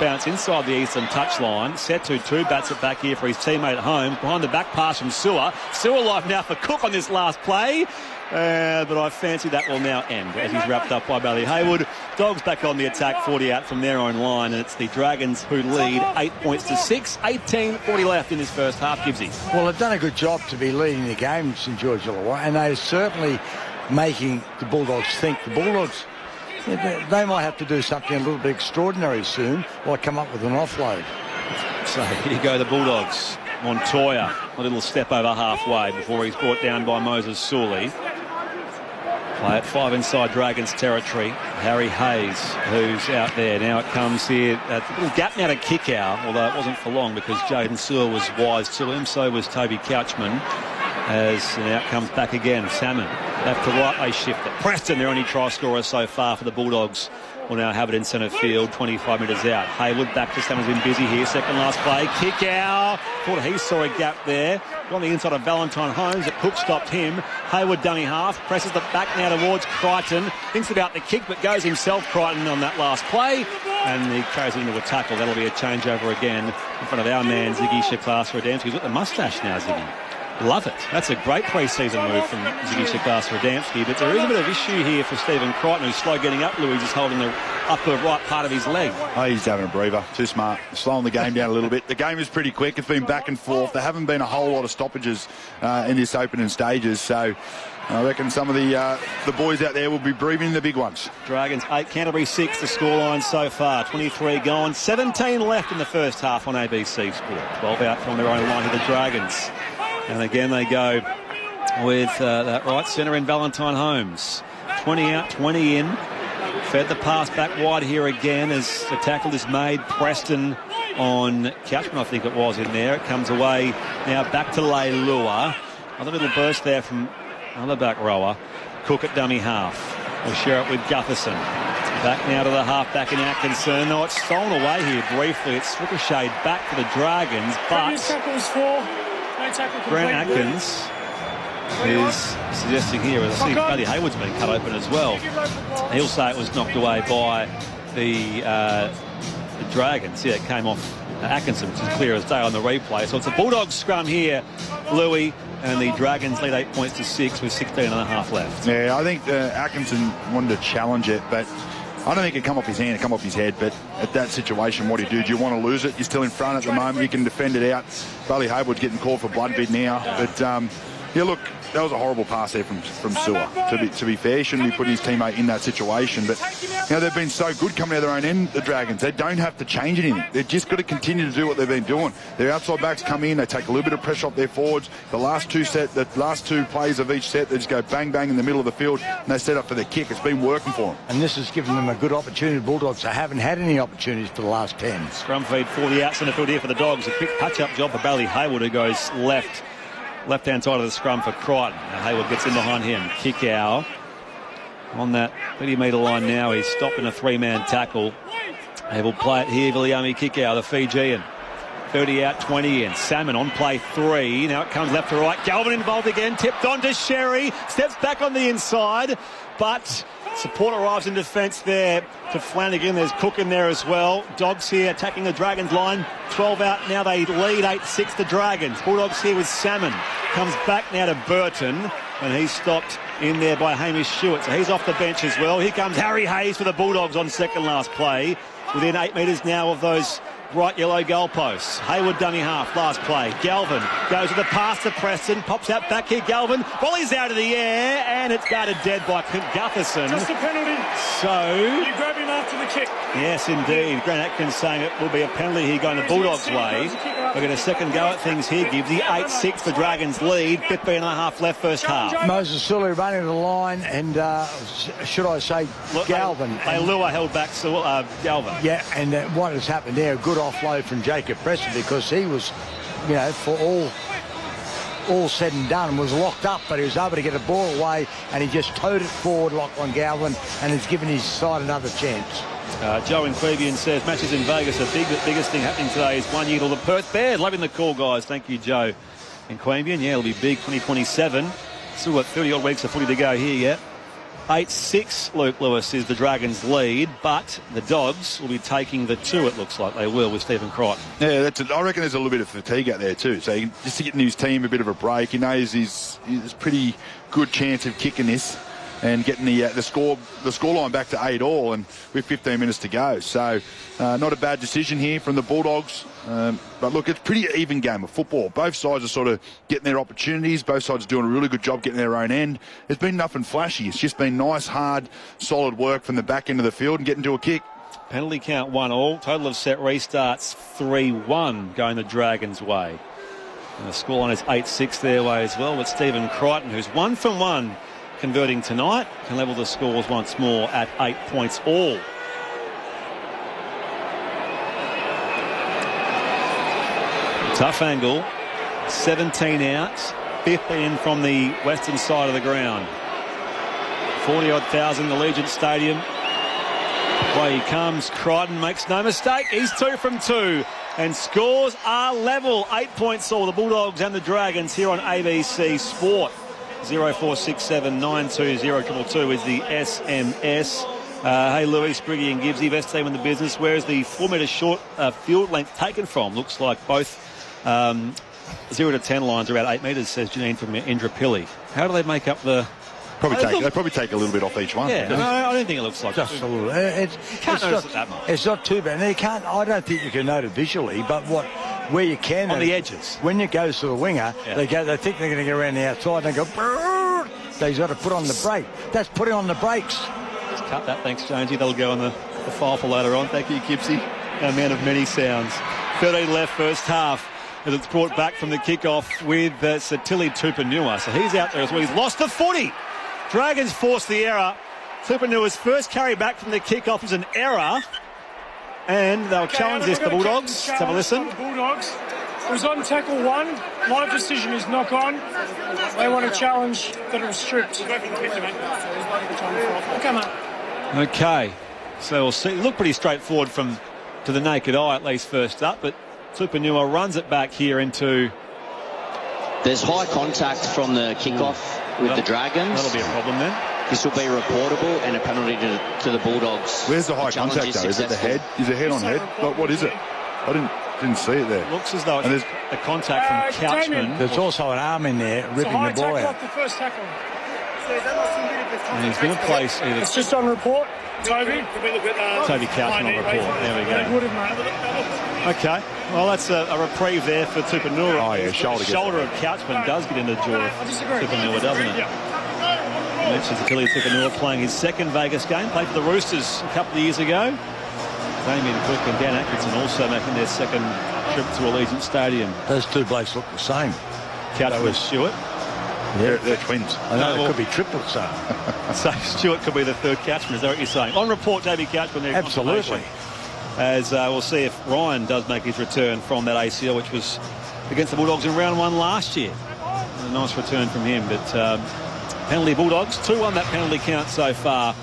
bounce inside the eastern touchline. Setu 2 bats it back here for his teammate at home. Behind the back pass from Sewer. Sewer live now for Cook on this last play. But I fancy that will now end as he's wrapped up by Bailey Hayward. Dogs back on the attack, 40 out from their own line, and it's the Dragons who lead 8 points to 6. 18:40 left in this first half, Gibbsy. Well, they've done a good job to be leading the game, St George Illawarra, and they're certainly making the Bulldogs think. The Bulldogs, they might have to do something a little bit extraordinary soon, or come up with an offload. So here go the Bulldogs. Montoya, a little step over halfway before he's brought down by Moses Sully. Play at 5 inside Dragons territory. Harry Hayes, who's out there. Now it comes here. A little gap now to kick out, although it wasn't for long because Jaden Sewer was wise to him. So was Toby Couchman. As now it comes back again. Salmon. Left to right, they shift it. Preston, their only try scorer so far for the Bulldogs, will now have it in centre field, 25 metres out. Hayward back to Salmon's been busy here. Second last play. Kick out. Thought he saw a gap there. On the inside of Valentine Holmes. It Cook stopped him. Hayward dummy half. Presses the back now towards Crichton. Thinks about the kick but goes himself, Crichton, on that last play. And he carries it into a tackle. That'll be a changeover again in front of our man, Ziggy Shaklas-Radamski. He's got the moustache now, Ziggy. Love it. That's a great pre-season move from Ziggy Shaklas-Radamski. But there is a bit of issue here for Stephen Crichton, who's slow getting up. Louis is holding the upper right part of his leg. Oh, he's having a breather. Too smart. Slowing the game down a little bit. The game is pretty quick. It's been back and forth. There haven't been a whole lot of stoppages in this opening stages. So I reckon some of the boys out there will be breathing the big ones. Dragons 8, Canterbury 6, the scoreline so far. 23 gone, 17 left in the first half on ABC Sport. 12 out from their own line to the Dragons. And again they go with that right centre in Valentine Holmes. 20 out, 20 in. Fed the pass back wide here again as the tackle is made. Preston on Couchman, I think it was, in there. It comes away now back to Leilua. Another little burst there from another back rower. Cook at dummy half. We'll share it with Gutherson. Back now to the half-back in Atkinson. No, it's stolen away here briefly. It's ricocheted back to the Dragons, but Grant Atkins is suggesting here, as I see Buddy Hayward's been cut open as well. He'll say it was knocked away by the Dragons. Yeah, it came off Atkinson, which is clear as day on the replay. So it's a Bulldogs scrum here, Louis, and the Dragons lead 8 points to 6 with 16 and a half left. Yeah, I think Atkinson wanted to challenge it, but I don't think it come off his hand, it come off his head. But at that situation, what do you do? Do you want to lose it? You're still in front at the moment. You can defend it out. Buddy Hayward's getting called for blood bid now. But, yeah, look, that was a horrible pass there from Sewer. To be fair, he shouldn't be putting his teammate in that situation. But, you know, they've been so good coming out of their own end, the Dragons. They don't have to change anything. They've just got to continue to do what they've been doing. Their outside backs come in, they take a little bit of pressure off their forwards. The last two plays of each set, they just go bang, bang in the middle of the field, and they set up for their kick. It's been working for them. And this has given them a good opportunity. The Bulldogs haven't had any opportunities for the last 10. Scrum feed for the outside field here for the Dogs. A quick patch-up job for Bailey Hayward, who goes left-hand side of the scrum for Crichton. Now Hayward gets in behind him. Kick out on that 30-metre line now. He's stopped in a three-man tackle. They will play it here. Viliami kick out, the Fijian. 30 out, 20 in. Salmon on play 3. Now it comes left to right. Galvin involved again. Tipped on to Sherry. Steps back on the inside. But support arrives in defence there to Flanagan. There's Cook in there as well. Dogs here attacking the Dragons line. 12 out. Now they lead 8-6 the Dragons. Bulldogs here with Salmon. Comes back now to Burton. And he's stopped in there by Hamish Stewart. So he's off the bench as well. Here comes Harry Hayes for the Bulldogs on second last play. Within 8 metres now of those right yellow goalposts. Hayward dummy half, last play. Galvin goes with the pass to Preston, pops out back here. Galvin volleys out of the air, and it's guarded dead by Gutherson. Just a penalty. So You grab him after the kick. yes, indeed. Grant Atkins saying it will be a penalty here going the Bulldogs' way. We're going to second go at things here. Gives the 8-6 the Dragons lead. 15 and a half left first half. Moses Sully running the line, and should I say Galvin? Leilua held back Galvin. Yeah, and what has happened there, a good offload from Jacob Preston, because he was, you know, for all said and done, was locked up, but he was able to get a ball away, and he just towed it forward, locked on Galvin, and has given his side another chance. Joe in Cleveland says matches in Vegas. The biggest thing happening today is 1 year to the Perth Bears. Loving the call, guys. Thank you, Joe in Queanbeyan. Yeah, it'll be big. 2027. Still got 30 odd weeks of footy to go here yet. 8-6, Luke Lewis, is the Dragons' lead, but the Dogs will be taking the 2, it looks like they will, with Stephen Crichton. Yeah, I reckon there's a little bit of fatigue out there too. So just to get his team a bit of a break, he knows he's pretty good chance of kicking this and getting the scoreline back to 8-all, and with 15 minutes to go. So not a bad decision here from the Bulldogs. But look, it's a pretty even game of football. Both sides are sort of getting their opportunities. Both sides are doing a really good job getting their own end. It's been nothing flashy. It's just been nice, hard, solid work from the back end of the field and getting to a kick. Penalty count 1-all. Total of set restarts 3-1 going the Dragons' way. And the scoreline is 8-6 their way as well, with Stephen Crichton, who's 1 from 1 converting tonight, can level the scores once more at 8 points all. Tough angle, 17 outs, 15 from the western side of the ground. 40-odd thousand, the Allegiant Stadium. Away he comes, Crichton makes no mistake, he's 2 from 2. And scores are level, 8 points all, the Bulldogs and the Dragons here on ABC Sport. 0467 920 222 is the SMS. Hey, Louis, Spriggy and Gibbsy, best team in the business. Where is the 4 metre short field length taken from? Looks like both 0 to 10 lines are about 8 metres, says Janine from Indrapilli. How do they make up the... They probably take a little bit off each one. Yeah, no, I don't think it looks like just a little. You can't notice it that much. It's not too bad. You can't. I don't think you can note it visually, but where you can on the edges. When it goes to the winger, they think they're going to go around the outside. And they go. Brrr, they've got to put on the brake. That's putting on the brakes. Let's cut that. Thanks, Jonesy. That'll go on the file for later on. Thank you, Gibbsy. A man of many sounds. 13 left first half. As it's brought back from the kickoff with Satili Tupanua. So he's out there as well. He's lost the footy. Dragons forced the error. Tupanua's first carry back from the kickoff was an error. And they'll challenge this, the Bulldogs. Let's have a listen. The Bulldogs. It was on tackle 1. My decision is knock on. They want to challenge that it was stripped. Come on. Okay. So we'll see. Look pretty straightforward to the naked eye, at least first up. But Tupanua runs it back here into... There's high contact from the kickoff with the Dragons. That'll be a problem then. This will be reportable and a penalty to the Bulldogs. Where's the high contact though? Is it the head? Is it head on head? What is it? I didn't see it there. Looks as though it's a contact from Couchman. There's also an arm in there ripping the ball out. The first tackle. And he's going to place either... It's just on report. Toby Couchman on report. There we go. Okay. Well, that's a reprieve there for Tupanua. Oh, yeah, shoulder of Couchman does get in the jaw of Tupanua, doesn't it? Mentions Achilles Tupanua playing his second Vegas game. Played for the Roosters a couple of years ago. Damien Cook and Dan Atkinson also making their second trip to Allegiant Stadium. Those two blokes look the same. Couchman and Stewart. Yeah, they're twins. I know, it could be triplets, though. So Stewart could be the third Couchman, is that what you're saying? On report, Davey Couchman there. Absolutely. As we'll see if Ryan does make his return from that ACL, which was against the Bulldogs in round 1 last year. A nice return from him, but penalty Bulldogs. 2-1 that penalty count so far,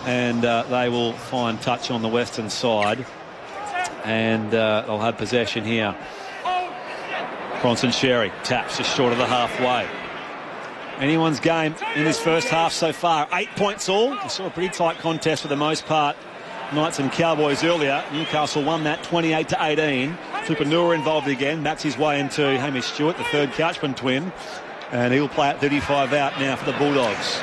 and they will find touch on the western side, and they'll have possession here. Bronson Sherry taps just short of the halfway. Anyone's game in this first half so far. 8 points all. We saw a pretty tight contest for the most part. Knights and Cowboys earlier. Newcastle won that 28-18. Tupanua involved again. Backs his way into Hamish Stewart, the third Couchman twin. And he'll play at 35 out now for the Bulldogs.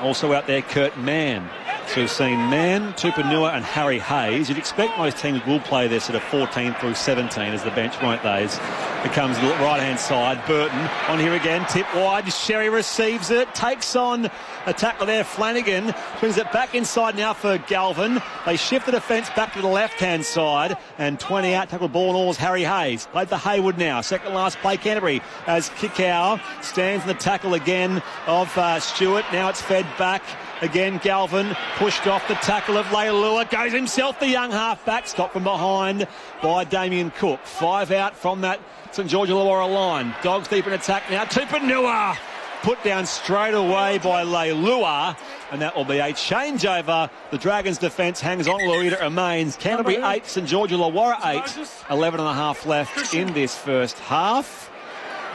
Also out there, Kurt Mann. So we've seen Mann, Tupanua and Harry Hayes. You'd expect most teams will play their sort of 14 through 17 as the bench, won't they? It comes to the right-hand side. Burton on here again. Tip wide. Sherry receives it. Takes on a tackle there. Flanagan brings it back inside now for Galvin. They shift the defence back to the left-hand side. And 20 out. Tackle ball and all is Harry Hayes. Played for Haywood now. Second last play Canterbury as Kikau stands in the tackle again of Stewart. Now it's fed back. Again, Galvin pushed off the tackle of Leilua. Goes himself, the young halfback. Stopped from behind by Damien Cook. 5 out from that St George Illawarra line. Dogs deep in attack now. Tupanua put down straight away by Leilua. And that will be a changeover. The Dragons' defence hangs on. Luita remains. Canterbury 8, St George Illawarra 8. 11 and a half left in this first half.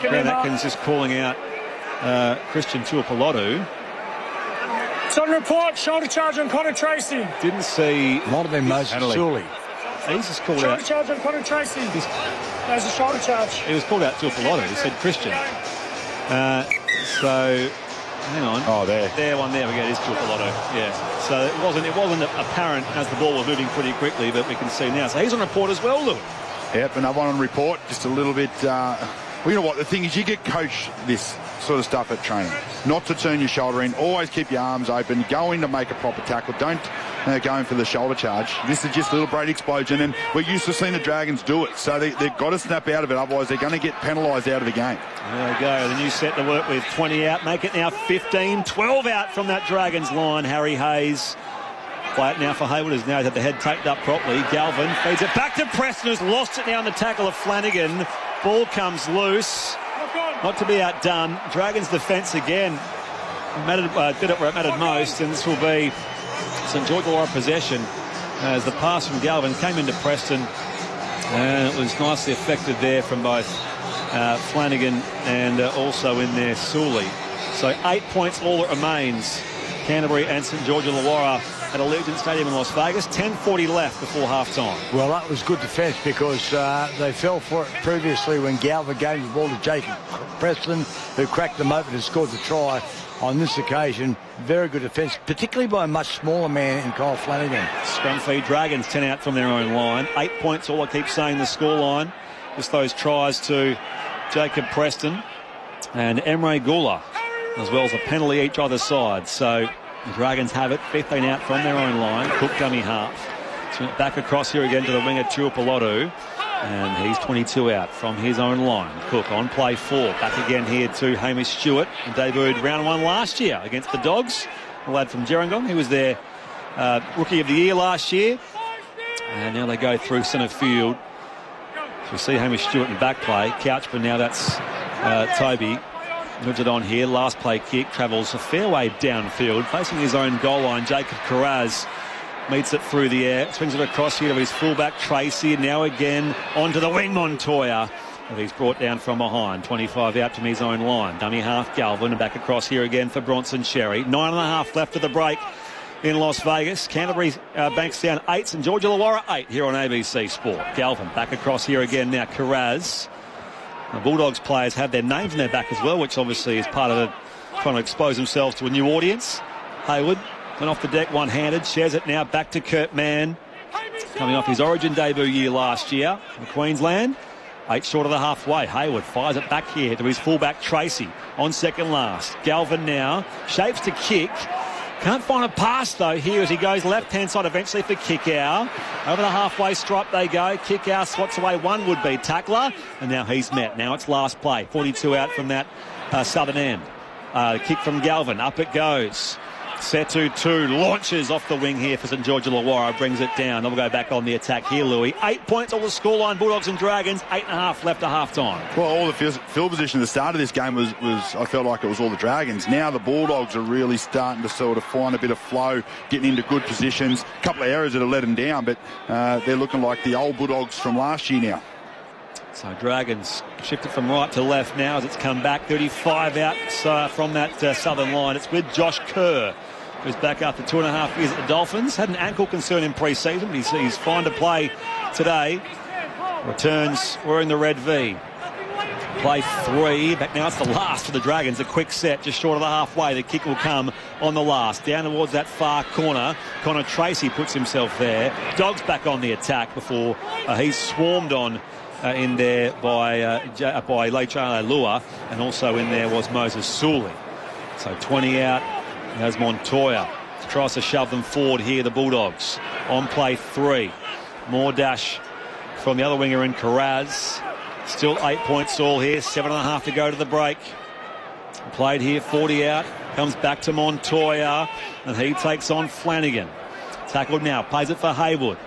Grant Atkins just calling out Christian Tuapolotu. It's on report, shoulder charge on Connor Tracy. Didn't see... Might have been Moses Sully. He's just called shoulder out... charge on Connor Tracy. There's a shoulder charge. He was called out to a Pilato. He said Christian. So, hang on. Oh, there. There, one there. We go. It is to a Pilato. Yeah. So it wasn't apparent as the ball was moving pretty quickly, but we can see now. So he's on report as well, Lou. Yep, another one on report. Just a little bit... Well, you know what? The thing is, you get coached this sort of stuff at training. Not to turn your shoulder in. Always keep your arms open. Go in to make a proper tackle. Don't going for the shoulder charge. This is just a little Brady explosion, and we're used to seeing the Dragons do it. So they've got to snap out of it, otherwise they're going to get penalised out of the game. There they go. The new set to work with. 20 out. Make it now 15. 12 out from that Dragons line. Harry Hayes. Play it now for Hayward, who's now had the head taped up properly. Galvin feeds it back to Preston, who's lost it now on the tackle of Flanagan. Ball comes loose. Not to be outdone. Dragons defence again did it where it mattered most, and this will be St George Illawarra possession as the pass from Galvin came into Preston, and it was nicely effected there from both Flanagan and also in there Sully. So 8 points all that remains. Canterbury and St George Illawarra at Allegiant Stadium in Las Vegas. 10:40 left before half-time. Well, that was good defence because they fell for it previously when Galvin gave the ball to Jacob Preston, who cracked them open and scored the try. On this occasion, very good defence, particularly by a much smaller man in Kyle Flanagan. Scrum feed Dragons 10 out from their own line. 8 points, all I keep saying the scoreline. Just those tries to Jacob Preston and Emre Gula, as well as a penalty each either side. So the Dragons have it, 15 out from their own line. Cook dummy half. Swing it back across here again to the winger Tuipulotu. And he's 22 out from his own line. Cook on play 4. Back again here to Hamish Stewart. He debuted round 1 last year against the Dogs. A lad from Gerringong. He was their Rookie of the Year last year. And now they go through centre field. So we see Hamish Stewart in back play. Couchman now, that's Toby. Moves it on here. Last play kick. Travels a fair way downfield. Facing his own goal line. Jacob Carraz meets it through the air. Swings it across here to his fullback Tracy. Now again onto the wing Montoya. And he's brought down from behind. 25 out from his own line. Dummy half Galvin. And back across here again for Bronson Sherry. 9.5 left of the break in Las Vegas. Canterbury Bankstown 8. St George Illawarra 8 here on ABC Sport. Galvin back across here again now. Carraz. The Bulldogs players have their names in their back as well, which obviously is part of trying to expose themselves to a new audience. Hayward went off the deck one-handed, shares it now back to Kurt Mann, coming off his Origin debut year last year in Queensland. 8 short of the halfway. Hayward fires it back here to his fullback Tracy on second last. Galvin now shapes to kick. Can't find a pass though here as he goes left-hand side eventually for Kickow. Over the halfway stripe they go. Kickow swats away one would-be tackler, and now he's met. Now it's last play. 42 out from that southern end. Kick from Galvin. Up it goes. Setu 2 launches off the wing here for St George Illawarra, brings it down. They'll go back on the attack here, Louis. 8 points on the scoreline, Bulldogs and Dragons. 8.5 left to half-time. Well, all the field position at the start of this game was I felt like it was all the Dragons. Now the Bulldogs are really starting to sort of find a bit of flow, getting into good positions. A couple of errors that have let them down, but they're looking like the old Bulldogs from last year now. So Dragons shifted from right to left now as it's come back. 35 out from that southern line. It's with Josh Kerr, who's back after 2.5 years at the Dolphins. Had an ankle concern in pre-season, but he's fine to play today. Returns wearing the red V. Play 3. Back now it's the last for the Dragons. A quick set just short of the halfway. The kick will come on the last. Down towards that far corner. Connor Tracy puts himself there. Dogs back on the attack before he's swarmed on in there by Leichale Lua, and also in there was Moses Sully. So 20 out. There's Montoya. Tries to shove them forward here, the Bulldogs. On play 3. More dash from the other winger in Carraz. Still 8 points all here. 7.5 to go to the break. Played here, 40 out. Comes back to Montoya, and he takes on Flanagan. Tackled now. Plays it for Hayward.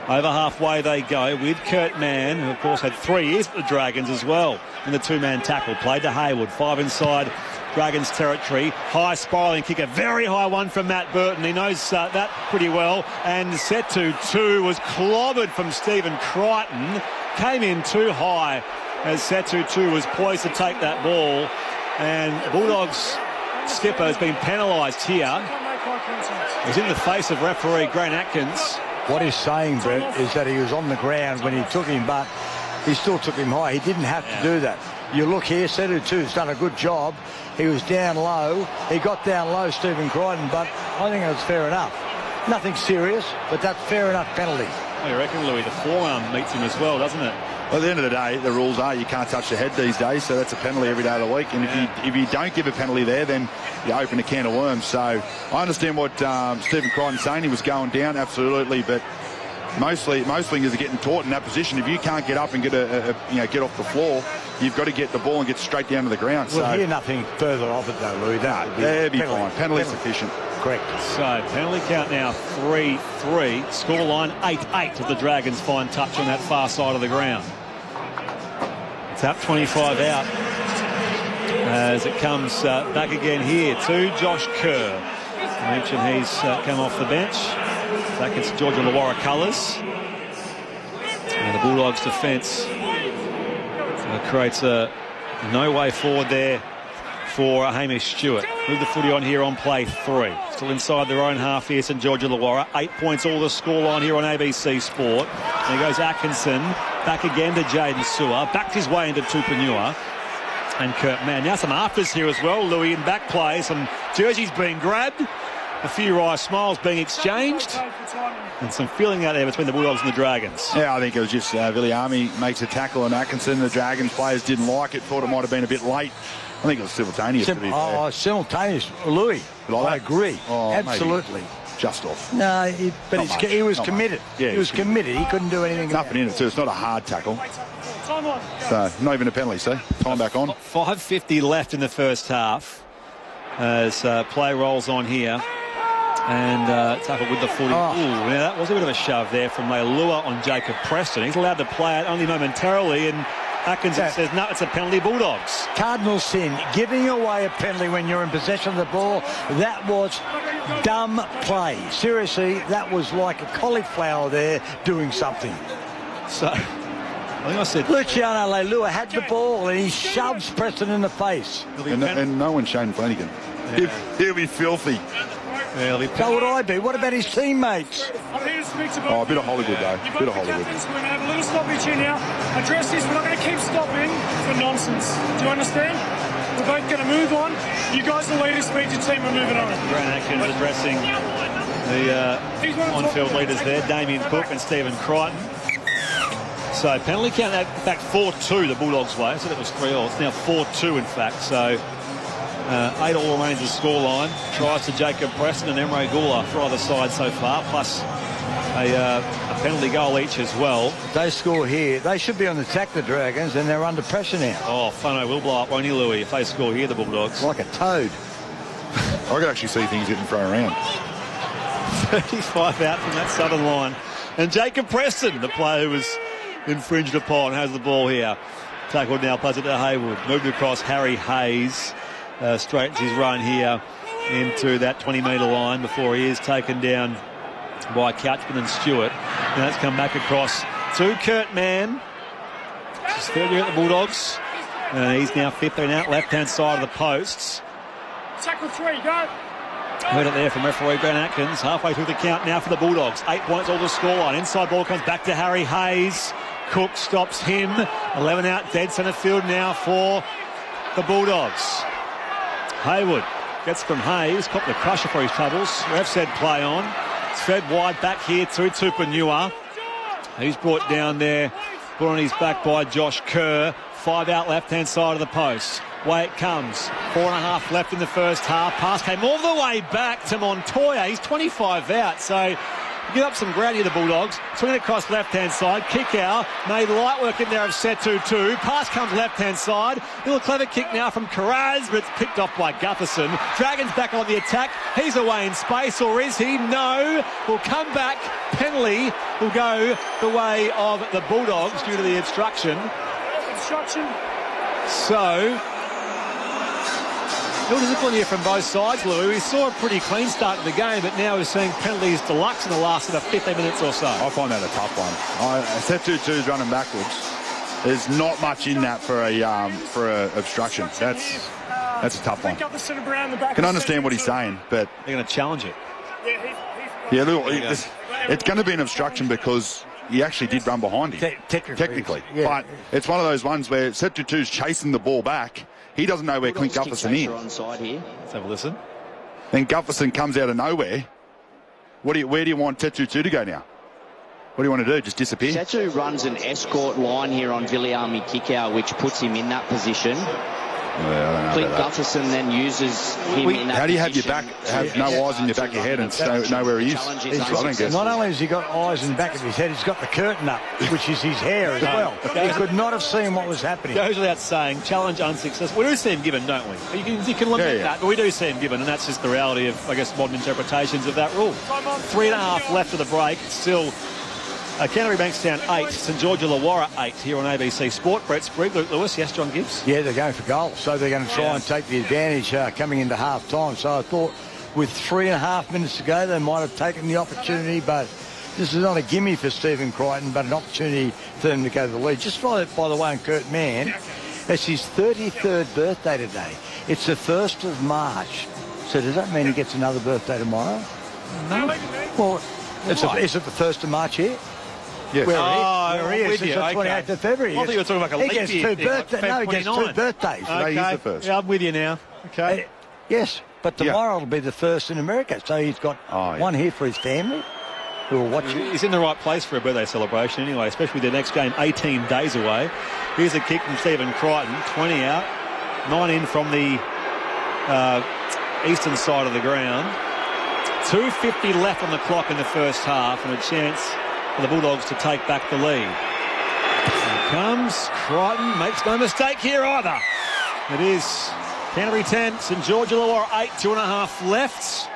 Over halfway they go with Kurt Mann, who of course had 3 years at the Dragons as well in the 2-man tackle. Played to Hayward. 5 inside Dragons territory. High spiralling kick. A very high one from Matt Burton. He knows that pretty well. And Setu 2 was clobbered from Stephen Crichton. Came in too high as Setu 2 was poised to take that ball. And Bulldogs skipper has been penalised here. He's in the face of referee Grant Atkins. What he's saying, Brett, is that he was on the ground when he took him, but he still took him high. He didn't have to do that. You look here, Setu 2's done a good job. He was down low. He got down low, Stephen Crichton, but I think it was fair enough. Nothing serious, but that's fair enough penalty. I reckon, Louis, the forearm meets him as well, doesn't it? Well, at the end of the day, the rules are you can't touch the head these days, so that's a penalty every day of the week. And if you don't give a penalty there, then you open a can of worms. So I understand what Stephen Crichton's saying. He was going down, absolutely, but most wingers are getting taught in that position. If you can't get up and get get off the floor, you've got to get the ball and get straight down to the ground. We'll hear nothing further of it, though, Louis. That'd be fine. Penalty sufficient. Correct. So, penalty count now 3-3. Scoreline 8-8 of the Dragons' fine touch on that far side of the ground. It's up 25 out as it comes back again here to Josh Kerr. I mentioned he's come off the bench. Back into Georgia Illawarra colours. And the Bulldogs' defence creates a no way forward there for Hamish Stewart. Move the footy on here on play 3. Still inside their own half here, St George Illawarra. 8 points all the scoreline here on ABC Sport. There goes Atkinson. Back again to Jaden Sewer. Backed his way into Tupanua. And Kurt Mann. Now some afters here as well, Louis, in back play. Some jerseys being grabbed. A few wry smiles being exchanged. And some feeling out there between the Bulldogs and the Dragons. Yeah, I think it was just Viliami makes a tackle on Atkinson. The Dragons players didn't like it, thought it might have been a bit late. I think it was simultaneous. Simultaneous, Louis. Like I agree. Absolutely. Just off. No, but he was committed. Yeah, he was committed. He couldn't do anything. Nothing in it, too. It's not a hard tackle. So, not even a penalty, see? Time back on. 5:50 left in the first half as play rolls on here. And tackle with the footy. Ooh, now that was a bit of a shove there from Leilua on Jacob Preston. He's allowed to play it only momentarily, and Atkinson says, no, it's a penalty, Bulldogs. Cardinal sin, giving away a penalty when you're in possession of the ball. That was dumb play. Seriously, that was like a cauliflower there doing something. So, I think I said... Luciano Leilua had the ball and he shoves Preston in the face. And no one's Shane Flanagan. Yeah. He'll be filthy. So would I be. What about his teammates? I'm here to speak to a bit of Hollywood, though. A bit of Hollywood. We're going to have a little stoppage here now. Address this. We're not going to keep stopping for nonsense. Do you understand? We're both going to move on. You guys are the leaders. Speak to your team. We're moving on. Grant Atkins addressing the on-field leaders there, Damien Cook and Stephen Crichton. So penalty count, in fact, 4-2 the Bulldogs' way. I said it was 3-all. It's now 4-2, in fact. So 8-all remains the scoreline. Tries to Jacob Preston and Emre Gula for either side so far, plus a penalty goal each as well. If they score here, they should be on the attack, the Dragons, and they're under pressure now. Oh, Fano will blow up, won't he, Louis, if they score here, the Bulldogs? Like a toad. I could actually see things getting thrown around. 35 out from that southern line. And Jacob Preston, the player who was infringed upon, has the ball here. Tackled now, plays it to Haywood. Moved across Harry Hayes. Straightens his run here into that 20-metre line before he is taken down by Couchman and Stewart. Now that's come back across to Kurt Mann. His third year at the Bulldogs. And he's now 15 out, left-hand side of the posts. Tackle 3, go. Heard it there from referee Grant Atkins. Halfway through the count now for the Bulldogs. 8 points all the scoreline. Inside ball comes back to Harry Hayes. Cook stops him. 11 out, dead centre field now for the Bulldogs. Haywood gets from Hayes, copped the crusher for his troubles. Ref said play on. It's fed wide back here to Tupanua. He's brought down there, put on his back by Josh Kerr. 5 out, left-hand side of the post. Way it comes. 4.5 left in the first half. Pass came all the way back to Montoya. He's 25 out, so give up some ground here, the Bulldogs. Swing it across left-hand side. Kick out. Made light work in there of Setu-2. Pass comes left-hand side. Little clever kick now from Carraz, but it's picked off by Gutherson. Dragons back on the attack. He's away in space, or is he? No. Will come back. Penalty will go the way of the Bulldogs due to the obstruction. So, no discipline here from both sides, Louis. We saw a pretty clean start to the game, but now we're seeing penalties deluxe in the last 15 minutes or so. I find that a tough one. Setu-2's running backwards. There's not much in that for a obstruction. That's a tough one. I can understand what he's saying, but they're going to challenge it. Yeah, look, it's going to be an obstruction because he actually did run behind him. Technically. Yeah. But it's one of those ones where Setu-2's chasing the ball back. He doesn't know where Clint Gutherson is. Let's have a listen. Then Gutherson comes out of nowhere. Where do you want Setu-2 to go now? What do you want to do? Just disappear? Setu runs an escort line here on Viliami Kikau, which puts him in that position. Clint Gutherson then uses him in that How do you have position. your back, have no eyes in your back of your head and know where he is? I don't guess. Not only has he got eyes in the back of his head, he's got the curtain up, which is his hair as well. He could not have seen what was happening. Goes without saying, challenge unsuccessful. We do see him given, don't we? You can lament that, but we do see him given, and that's just the reality of, I guess, modern interpretations of that rule. 3.5 left of the break. Still Canterbury Bankstown 8, St George Illawarra 8 here on ABC Sport. Brett Sprigg, Luke Lewis, yes, John Gibbs? Yeah, they're going for goals, so they're going to try and take the advantage coming into half-time. So I thought with 3.5 minutes to go, they might have taken the opportunity, but this is not a gimme for Stephen Crichton, but an opportunity for them to go to the lead. Just by the way, on Kurt Mann, it's his 33rd birthday today. It's the 1st of March. So does that mean he gets another birthday tomorrow? No. Well, is it the 1st of March here? Yes. Where he is. It's the 28th Okay. of February. I thought you were talking about a leap He gets year. two birthdays. No, he gets 2 birthdays. Today is the first. Yeah, I'm with you now. Okay. Yes, but tomorrow will be the 1st in America. So he's got one here for his family who will watch it. He's in the right place for a birthday celebration anyway, especially with their next game 18 days away. Here's a kick from Stephen Crichton, 20 out, 9 in from the eastern side of the ground. 2:50 left on the clock in the first half, and a chance for the Bulldogs to take back the lead. Here comes Crichton, makes no mistake here either. It is Canterbury 10, St George Illawarra 8, 2.5 left.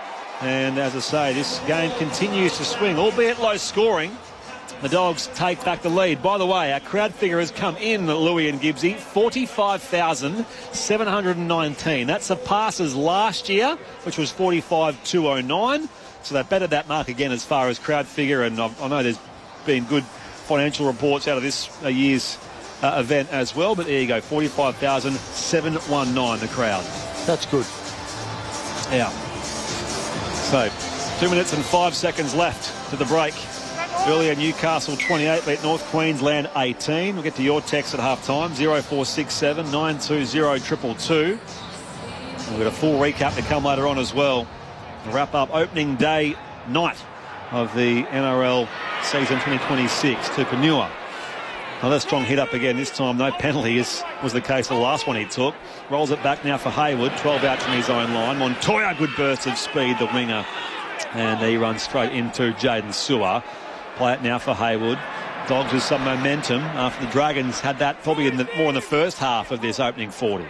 And as I say, this game continues to swing, albeit low scoring. The Dogs take back the lead. By the way, our crowd figure has come in, Louis and Gibbsy, 45,719. That surpasses last year, which was 45,209. So they bettered that mark again as far as crowd figure. And I know there's been good financial reports out of this year's event as well. But there you go, 45,719, the crowd. That's good. Yeah. So 2 minutes and 5 seconds left to the break. Earlier, Newcastle 28 beat North Queensland 18. We'll get to your text at half-time, 0467 920 222. We've got a full recap to come later on as well. We'll wrap up opening day night of the NRL season 2026. Tupanua. Another strong hit up again. This time, no penalty was the case of the last one he took. Rolls it back now for Hayward. 12 out from his own line. Montoya, good burst of speed, the winger. And he runs straight into Jaden Sewer. Play it now for Hayward. Dogs with some momentum after the Dragons had that probably more in the first half of this opening 40.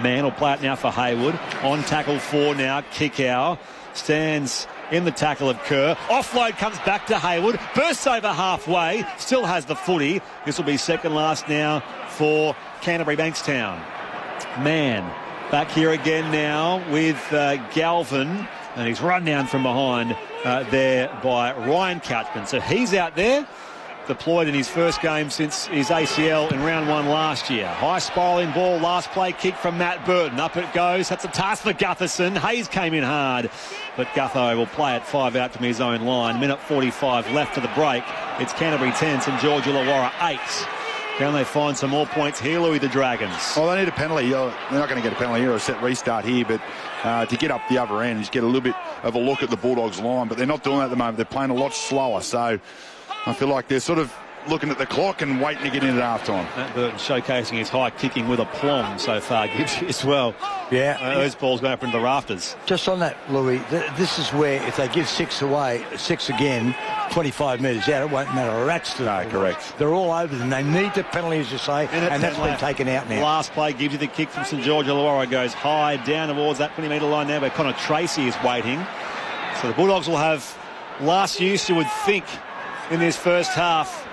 Mann will play it now for Hayward. On tackle 4 now. Kikau stands in the tackle of Kerr. Offload comes back to Hayward. Bursts over halfway. Still has the footy. This will be second last now for Canterbury Bankstown. Mann back here again now with Galvin. And he's run down from behind there by Ryan Couchman. So he's out there, deployed in his first game since his ACL in round 1 last year. High spiralling ball, last play kick from Matt Burton. Up it goes. That's a task for Gutherson. Hayes came in hard, but Gutho will play it 5 out from his own line. Minute 45 left to the break. It's Canterbury 10, St George Illawarra 8. Can they find some more points here, Louis, the Dragons? Well, they need a penalty. They're not going to get a penalty here or a set restart here, but to get up the other end, just get a little bit of a look at the Bulldogs line. But they're not doing that at the moment. They're playing a lot slower. So I feel like they're sort of looking at the clock and waiting to get in at half-time. Matt Burton showcasing his high kicking with aplomb so far, Gibbs, as well. Yeah. Those balls going up into the rafters. Just on that, Louis, this is where if they give 6 away, 6 again, 25 metres out, it won't matter a rat's to them. No, correct. They're all over them. They need the penalty, as you say, and that's been taken out now. Last play gives you the kick from St George Illawarra, goes high down towards that 20-metre line now where Connor Tracy is waiting. So the Bulldogs will have last use, you would think, in this first half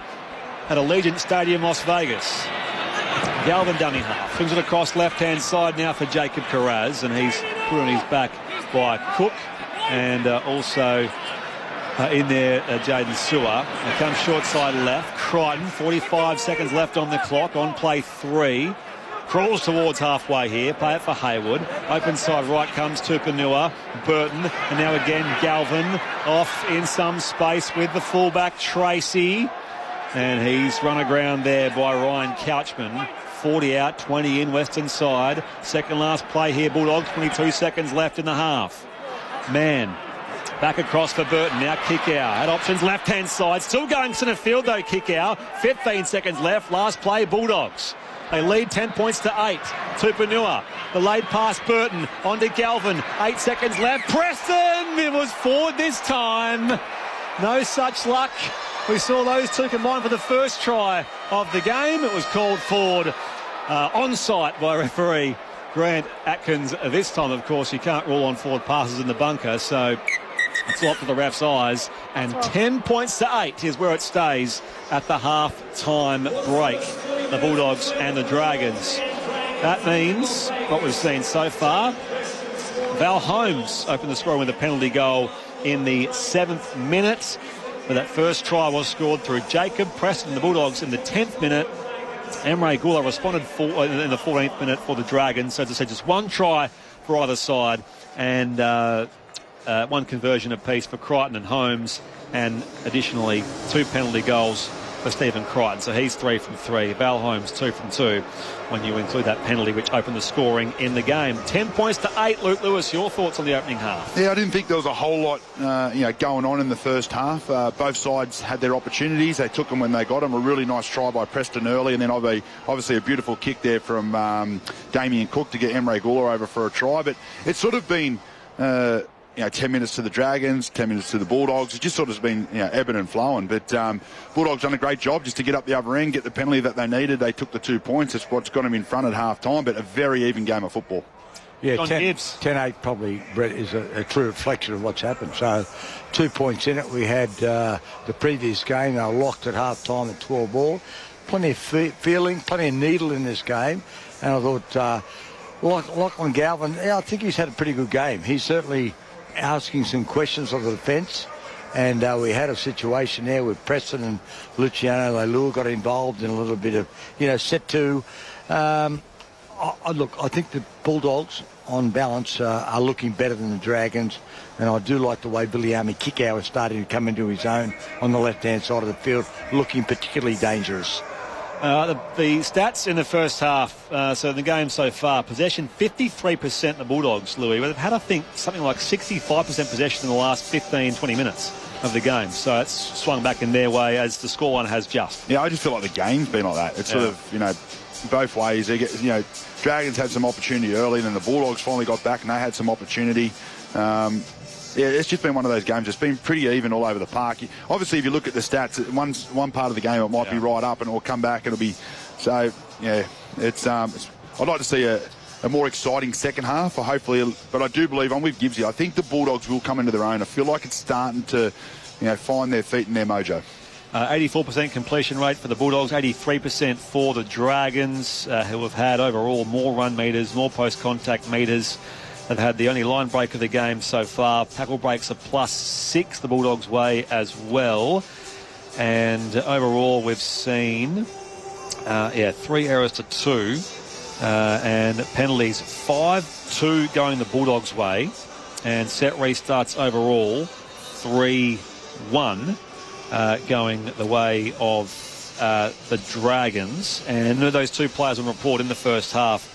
at Allegiant Stadium, Las Vegas. Galvin dummy half. Swings it across left-hand side now for Jacob Carraz, and he's put on his back by Cook, and also in there Jaden Sewer. It comes short side left. Crichton, 45 seconds left on the clock, on play 3. Crawls towards halfway here. Play it for Hayward. Open side right comes Tupanua. Burton. And now again Galvin off in some space with the fullback Tracy. And he's run aground there by Ryan Couchman. 40 out, 20 in, western side. Second last play here, Bulldogs, 22 seconds left in the half. Mann Back across for Burton. Now Kickow. Had options left-hand side. Still going centre field though, Kickow. 15 seconds left. Last play, Bulldogs. They lead 10 points to 8. Tupanua. The laid pass, Burton. On to Galvin. 8 seconds left. Preston! It was forward this time. No such luck. We saw those two combine for the first try of the game. It was called forward on site by referee Grant Atkins. This time, of course, you can't rule on forward passes in the bunker, so it's up to the ref's eyes. And 10 points to 8 is where it stays at the half-time break. The Bulldogs and the Dragons. That means what we've seen so far. Val Holmes opened the scoring with a penalty goal in the 7th minute. But that first try was scored through Jacob Preston, the Bulldogs, in the 10th minute. Emre Gula responded in the 14th minute for the Dragons. So as I said, just one try for either side and one conversion apiece for Crichton and Holmes, and additionally 2 penalty goals for Stephen Crichton. So he's 3 from 3. Val Holmes 2 from 2 when you include that penalty which opened the scoring in the game. 10 points to 8. Luke Lewis, your thoughts on the opening half? Yeah, I didn't think there was a whole lot going on in the first half. Both sides had their opportunities. They took them when they got them. A really nice try by Preston early, and then obviously a beautiful kick there from Damien Cook to get Emre Gula over for a try. But it's sort of been 10 minutes to the Dragons, 10 minutes to the Bulldogs. It's just sort of been ebbing and flowing. But Bulldogs done a great job just to get up the other end, get the penalty that they needed. They took the 2 points. That's what's got them in front at half-time, but a very even game of football. Yeah, 10-8 probably, Brett, is a true reflection of what's happened. So 2 points in it. We had the previous game. They were locked at half-time at 12 all. Plenty of feeling, plenty of needle in this game. And I thought, Lachlan Galvin, I think he's had a pretty good game. He's certainly asking some questions of the defence, and we had a situation there with Preston and Luciano Leilua got involved in a little bit of set to. I think the Bulldogs on balance are looking better than the Dragons, and I do like the way Viliami Kickow is starting to come into his own on the left hand side of the field, looking particularly dangerous. The stats in the first half, so in the game so far, possession 53% the Bulldogs, Louis. They've had, I think, something like 65% possession in the last 15, 20 minutes of the game. So it's swung back in their way as the scoreline has just. Yeah, I just feel like the game's been like that. It's sort of, both ways. They get, Dragons had some opportunity early, then the Bulldogs finally got back and they had some opportunity. It's just been one of those games. It's been pretty even all over the park. Obviously, if you look at the stats, one part of the game it might be right up and it'll come back. It'll be so. Yeah, I'd like to see a more exciting second half. But I do believe I'm with Gibbsy. I think the Bulldogs will come into their own. I feel like it's starting to, find their feet and their mojo. 84% completion rate for the Bulldogs, 83% for the Dragons, who have had overall more run metres, more post-contact metres. They've had the only line break of the game so far. Tackle breaks are +6 the Bulldogs' way as well. And overall, we've seen 3 errors to 2. And penalties 5-2 going the Bulldogs' way. And set restarts overall 3-1 going the way of the Dragons. And those 2 players on report in the first half.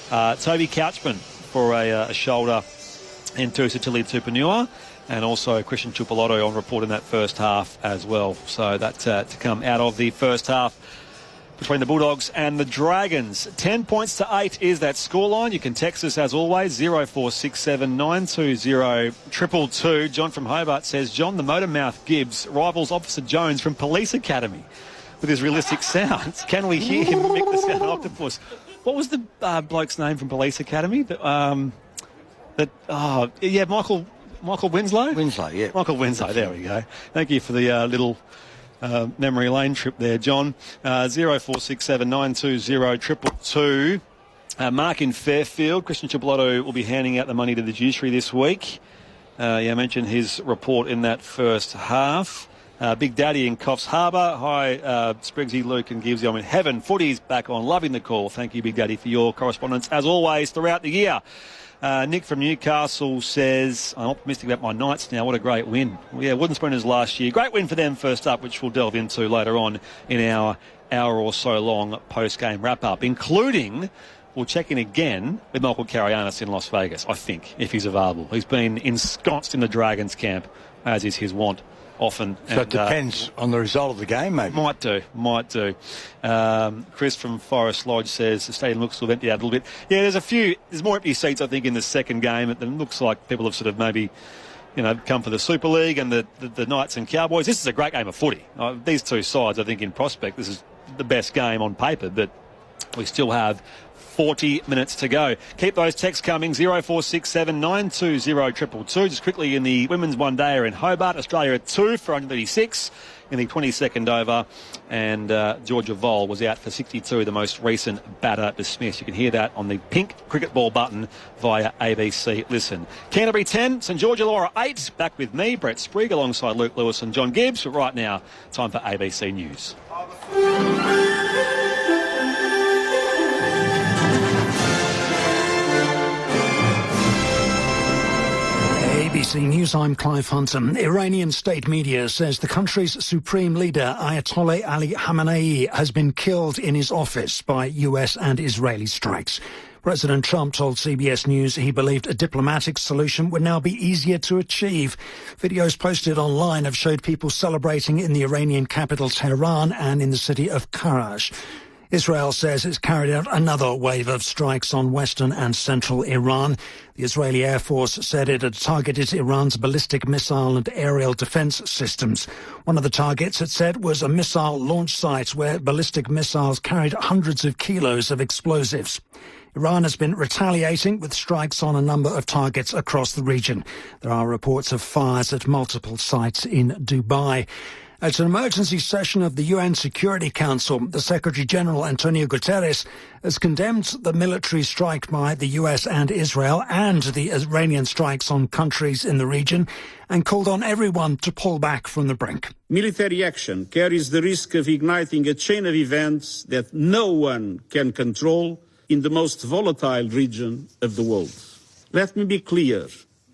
Toby Couchman for a shoulder into Satili Tupanua, and also Christian Chupolotto on report in that first half as well. So that's to come out of the first half between the Bulldogs and the Dragons. 10 points to 8 is that scoreline. You can text us as always, 0467 920 222. John from Hobart says, John the Motormouth Gibbs rivals Officer Jones from Police Academy with his realistic sounds. Can we hear him mimic the sound of octopus? What was the bloke's name from Police Academy? Michael Winslow? Winslow, yeah. Michael Winslow, there we go. Thank you for the little memory lane trip there, John. 0467 920 222. Mark in Fairfield. Christian Chipolotto will be handing out the money to the judiciary this week. I mentioned his report in that first half. Big Daddy in Coffs Harbour. Hi, Spriggsy, Luke and Gibbsy. I'm in heaven. Footy's back on. Loving the call. Thank you, Big Daddy, for your correspondence, as always, throughout the year. Nick from Newcastle says, I'm optimistic about my Knights now. What a great win. Yeah, Wooden Spooners last year. Great win for them first up, which we'll delve into later on in our hour or so long post-game wrap-up, including will check in again with Michael Karayanis in Las Vegas, I think, if he's available. He's been ensconced in the Dragons camp, as is his wont often. So it depends on the result of the game, maybe. Might do. Chris from Forest Lodge says the stadium looks to have emptied out a little bit. Yeah, there's more empty seats, I think, in the second game. It looks like people have sort of maybe, come for the Super League and the Knights and Cowboys. This is a great game of footy. These two sides, I think, in prospect, this is the best game on paper, but we still have 40 minutes to go. Keep those texts coming, 0467 920 222. Just quickly, in the women's one-dayer in Hobart, Australia at 2 for 136 in the 22nd over, and Georgia Vol was out for 62, the most recent batter dismissed. You can hear that on the pink cricket ball button via ABC Listen. Canterbury 10, St George Illawarra 8. Back with me, Brett Sprigg, alongside Luke Lewis and John Gibbs. But right now, time for ABC News. ABC News, I'm Clive Hunter. Iranian state media says the country's supreme leader, Ayatollah Ali Khamenei, has been killed in his office by US and Israeli strikes. President Trump told CBS News he believed a diplomatic solution would now be easier to achieve. Videos posted online have showed people celebrating in the Iranian capital Tehran and in the city of Karaj. Israel says it's carried out another wave of strikes on western and central Iran. The Israeli Air Force said it had targeted Iran's ballistic missile and aerial defense systems. One of the targets, it said, was a missile launch site where ballistic missiles carried hundreds of kilos of explosives. Iran has been retaliating with strikes on a number of targets across the region. There are reports of fires at multiple sites in Dubai. At an emergency session of the UN Security Council, the Secretary-General, Antonio Guterres, has condemned the military strike by the US and Israel and the Iranian strikes on countries in the region and called on everyone to pull back from the brink. Military action carries the risk of igniting a chain of events that no one can control in the most volatile region of the world. Let me be clear.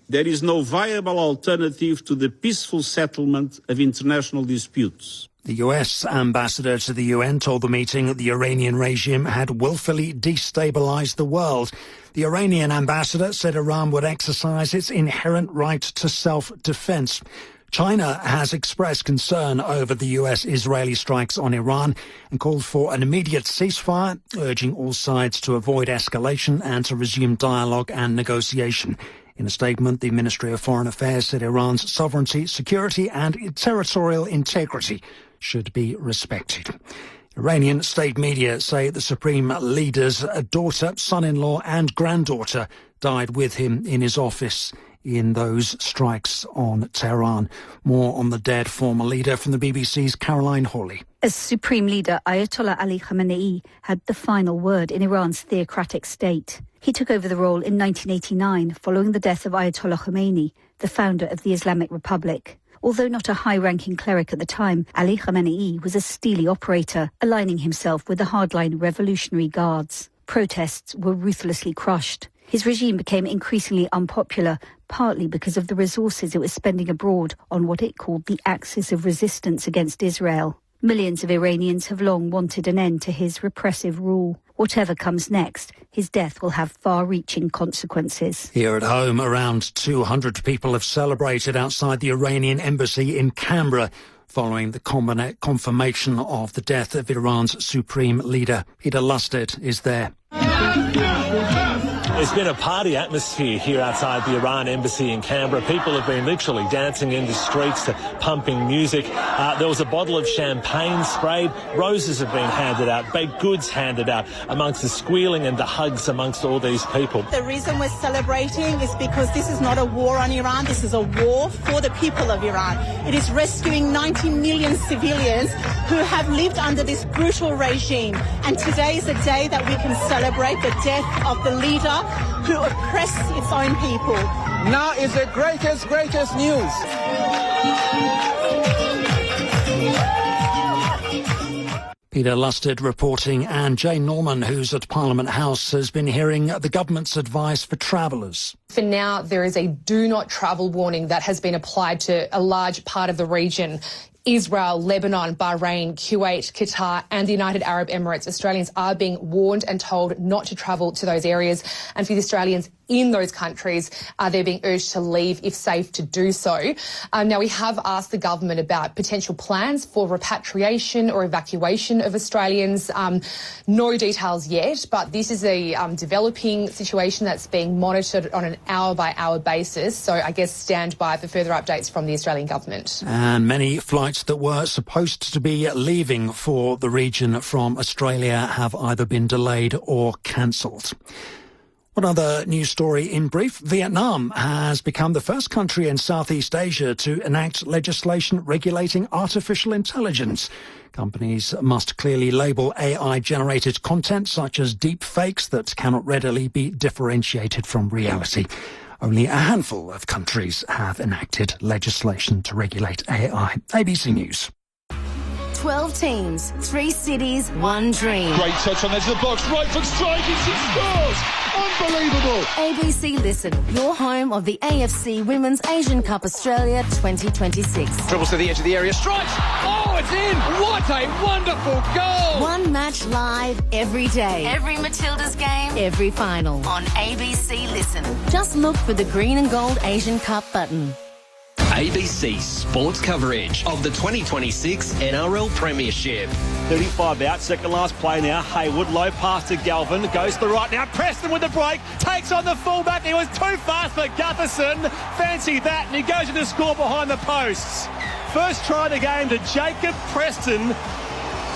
There is no viable alternative to the peaceful settlement of international disputes. The US ambassador to the UN told the meeting that the Iranian regime had willfully destabilized the world. The Iranian ambassador said Iran would exercise its inherent right to self-defense. China has expressed concern over the US-Israeli strikes on Iran and called for an immediate ceasefire, urging all sides to avoid escalation and to resume dialogue and negotiation. In a statement, the Ministry of Foreign Affairs said Iran's sovereignty, security and territorial integrity should be respected. Iranian state media say the supreme leader's daughter, son-in-law and granddaughter died with him in his office in those strikes on Tehran. More on the dead former leader from the BBC's Caroline Hawley. As Supreme Leader, Ayatollah Ali Khamenei had the final word in Iran's theocratic state. He took over the role in 1989 following the death of Ayatollah Khomeini, the founder of the Islamic Republic. Although not a high-ranking cleric at the time, Ali Khamenei was a steely operator, aligning himself with the hardline Revolutionary Guards. Protests were ruthlessly crushed. His regime became increasingly unpopular, partly because of the resources it was spending abroad on what it called the axis of resistance against Israel. Millions of Iranians have long wanted an end to his repressive rule. Whatever comes next, his death will have far-reaching consequences. Here at home, around 200 people have celebrated outside the Iranian embassy in Canberra following the confirmation of the death of Iran's supreme leader. Peter Lusted is there. There's been a party atmosphere here outside the Iran embassy in Canberra. People have been literally dancing in the streets to pumping music. There was a bottle of champagne sprayed. Roses have been handed out, baked goods handed out amongst the squealing and the hugs amongst all these people. The reason we're celebrating is because this is not a war on Iran. This is a war for the people of Iran. It is rescuing 90 million civilians who have lived under this brutal regime. And today is a day that we can celebrate the death of the leader who oppressed its own people. Now is the greatest news. Peter Lusted reporting, and Jane Norman, who's at Parliament House, has been hearing the government's advice for travellers. For now, there is a do not travel warning that has been applied to a large part of the region. Israel, Lebanon, Bahrain, Kuwait, Qatar and the United Arab Emirates. Australians are being warned and told not to travel to those areas. And for the Australians in those countries, they're being urged to leave if safe to do so. Now, we have asked the government about potential plans for repatriation or evacuation of Australians. No details yet, but this is a developing situation that's being monitored on an hour-by-hour basis. So I guess stand by for further updates from the Australian government. And many flights that were supposed to be leaving for the region from Australia have either been delayed or cancelled. One other news story in brief. Vietnam has become the first country in Southeast Asia to enact legislation regulating artificial intelligence. Companies must clearly label AI-generated content such as deep fakes that cannot readily be differentiated from reality. Only a handful of countries have enacted legislation to regulate AI. ABC News. 12 teams, 3 cities, 1 dream. Great touch on the edge of the box, right foot strike, and she scores! Unbelievable! ABC Listen, your home of the AFC Women's Asian Cup Australia 2026. Dribbles to the edge of the area, strikes! Oh, it's in! What a wonderful goal! One match live every day. Every Matildas game, every final. On ABC Listen. Just look for the green and gold Asian Cup button. ABC Sports coverage of the 2026 NRL Premiership. 35 out, second last play now. Haywood, low pass to Galvin, goes to the right now. Preston with the break, takes on the fullback. He was too fast for Gutherson. Fancy that, and he goes in to score behind the posts. First try of the game to Jacob Preston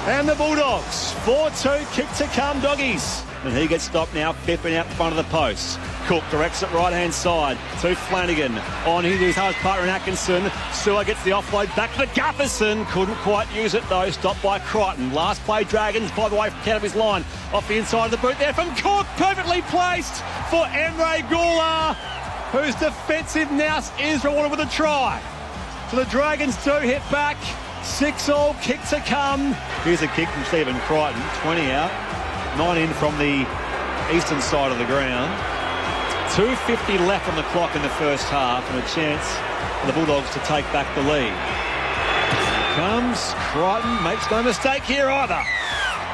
and the Bulldogs. 4-2, kick to come, doggies. And he gets stopped now, Pippin out the front of the post. Cook directs it right-hand side to Flanagan. On his half partner in Atkinson. Sewer gets the offload back to Gutherson. Couldn't quite use it though, stopped by Crichton. Last play, Dragons, by the way, from Canterbury's line. Off the inside of the boot there from Cook. Perfectly placed for Emre Gula, whose defensive nous is rewarded with a try. So the Dragons do hit back. 6-all, kick to come. Here's a kick from Stephen Crichton. 20 out. 9 in from the eastern side of the ground. 2:50 left on the clock in the first half, and a chance for the Bulldogs to take back the lead. Comes Crichton, makes no mistake here either.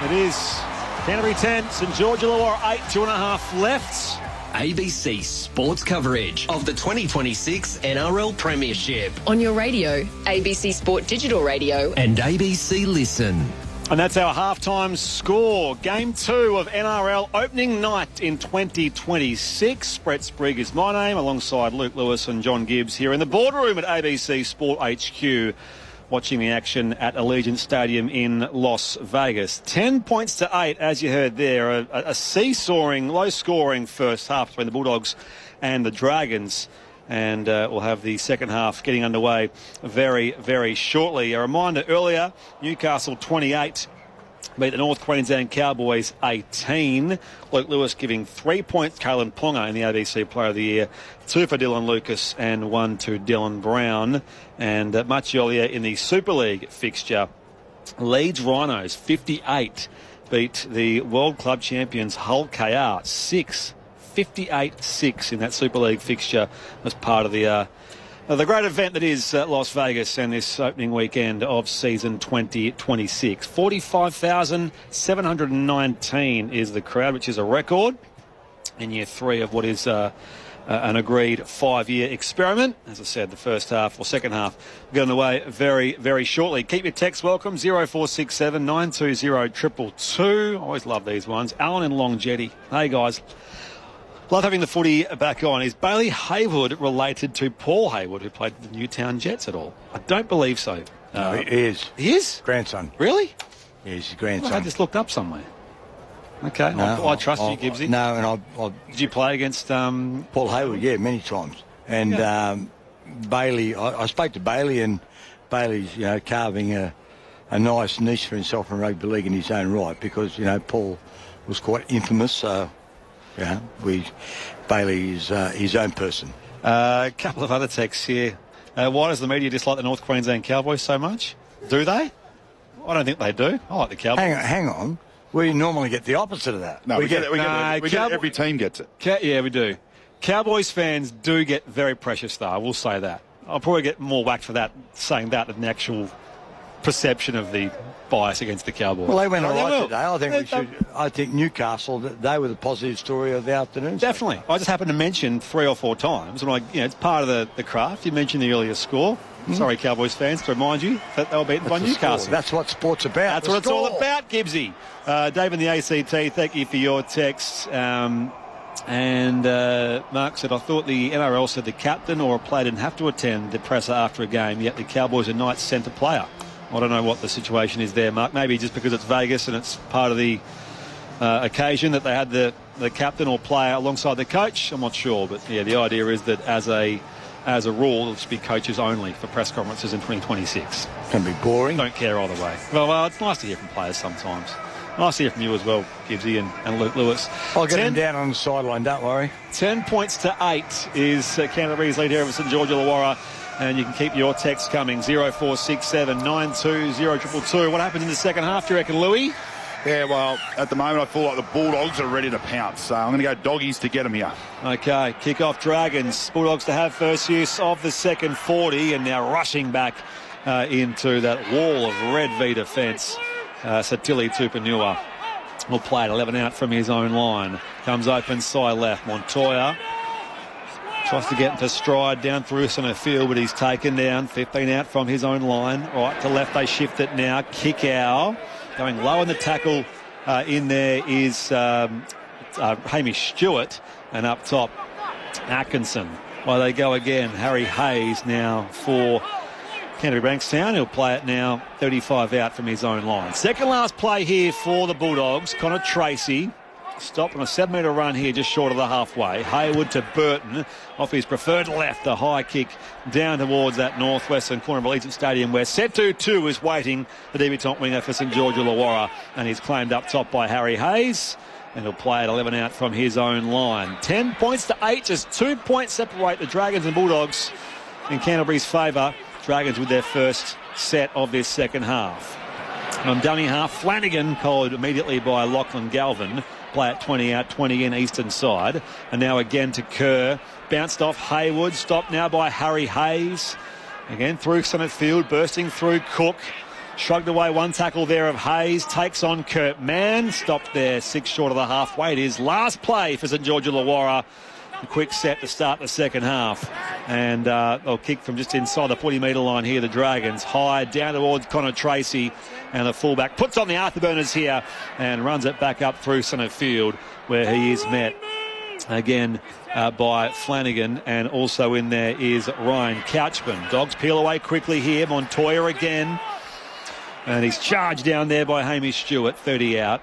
It is Canterbury 10, St George Illawarra 8, 2.5 left. ABC Sports coverage of the 2026 NRL Premiership. On your radio, ABC Sport Digital Radio. And ABC Listen. And that's our halftime score. Game 2 of NRL opening night in 2026. Brett Sprigg is my name, alongside Luke Lewis and John Gibbs here in the boardroom at ABC Sport HQ, watching the action at Allegiant Stadium in Las Vegas. 10 points to 8, as you heard there. A seesawing, low-scoring first half between the Bulldogs and the Dragons. And we'll have the second half getting underway very, very shortly. A reminder earlier, Newcastle 28 beat the North Queensland Cowboys 18. Luke Lewis giving 3 points. Kalen Ponga in the ABC Player of the Year. 2 for Dylan Lucas and 1 to Dylan Brown. And much earlier in the Super League fixture, Leeds Rhinos 58 beat the World Club Champions Hull KR 58-6 in that Super League fixture as part of the great event that is Las Vegas and this opening weekend of season 2026. 45,719 is the crowd, which is a record in year 3 of what is an agreed 5-year experiment. As I said, the first half or second half going away very, very shortly. Keep your text welcome, 0467 920 222. Always love these ones. Alan in Long Jetty. Hey, guys. Love having the footy back on. Is Bailey Haywood related to Paul Haywood, who played for the Newtown Jets at all? I don't believe so. No, he is. He is? Grandson. Really? Yeah, he's his grandson. I had this looked up somewhere. Okay, No, I trust you, Gibbsy. No, and did you play against Paul Haywood? Yeah, many times. And Bailey, I spoke to Bailey, and Bailey's carving a nice niche for himself in rugby league in his own right, because Paul was quite infamous. So Bailey is his own person. A couple of other texts here. Why does the media dislike the North Queensland Cowboys so much? Do they? I don't think they do. I like the Cowboys. Hang on. We normally get the opposite of that. No, we get it. Every team gets it. Yeah, we do. Cowboys fans do get very precious, though. I will say that. I'll probably get more whack for that, saying that, than the actual perception of the bias against the Cowboys. Well, they went all right today. I think Newcastle, they were the positive story of the afternoon. Definitely. I just happened to mention 3 or 4 times, and it's part of the craft. You mentioned the earlier score. Sorry, Cowboys fans, to remind you that they were beaten by Newcastle. Score. That's what sport's about. That's what it's all about, Gibbsy. Dave in the ACT, thank you for your texts. And Mark said, I thought the NRL said the captain or a player didn't have to attend the presser after a game, yet the Cowboys are Knights centre player. I don't know what the situation is there, Mark. Maybe just because it's Vegas and it's part of the occasion that they had the captain or player alongside the coach. I'm not sure, but yeah, the idea is that as a rule, it'll just be coaches only for press conferences in 2026. Can be boring. Don't care either way. Well, it's nice to hear from players sometimes. Nice to hear from you as well, Gibbsy and Luke Lewis. I'll get him down on the sideline, don't worry. 10 points to 8 is Canterbury's lead here over St George Illawarra. And you can keep your text coming, 0467 920 222. What happened in the second half, do you reckon, Louis? Yeah, well, at the moment I feel like the Bulldogs are ready to pounce. So I'm going to go Doggies to get them here. Okay, kick-off Dragons. Bulldogs to have first use of the second 40 and now rushing back into that wall of red V defence. Satili Tupanua will play it 11 out from his own line. Comes open side left. Montoya tries to get into stride down through centre field, but he's taken down. 15 out from his own line. Right to left, they shift it now. Kick out. Going low in the tackle in there is Hamish Stewart. And up top, Atkinson. Well, they go again. Harry Hayes now for Canterbury Bankstown. He'll play it now 35 out from his own line. Second last play here for the Bulldogs. Connor Tracy stopped on a 7-metre run here just short of the halfway. Hayward to Burton off his preferred left. A high kick down towards that northwestern corner of Allegiant Stadium where Setu 2 is waiting. The debutant winger for St George Illawarra, and he's claimed up top by Harry Hayes. And he'll play it 11 out from his own line. 10 points to 8. Just 2 points separate the Dragons and Bulldogs in Canterbury's favour. Dragons with their first set of this second half. On dummy half, Flanagan called immediately by Lachlan Galvin. Play at 20 out, 20 in eastern side. And now again to Kerr. Bounced off Hayward. Stopped now by Harry Hayes. Again through centre field. Bursting through Cook. Shrugged away one tackle there of Hayes. Takes on Kurt Mann. Stopped there 6 short of the halfway. It is last play for St George Illawarra. A quick set to start the second half. And they'll kick from just inside the 40-metre line here, the Dragons. High down towards Connor Tracy. And the fullback puts on the afterburners here and runs it back up through centre field where he is met again by Flanagan. And also in there is Ryan Couchman. Dogs peel away quickly here. Montoya again. And he's charged down there by Hamish Stewart, 30 out.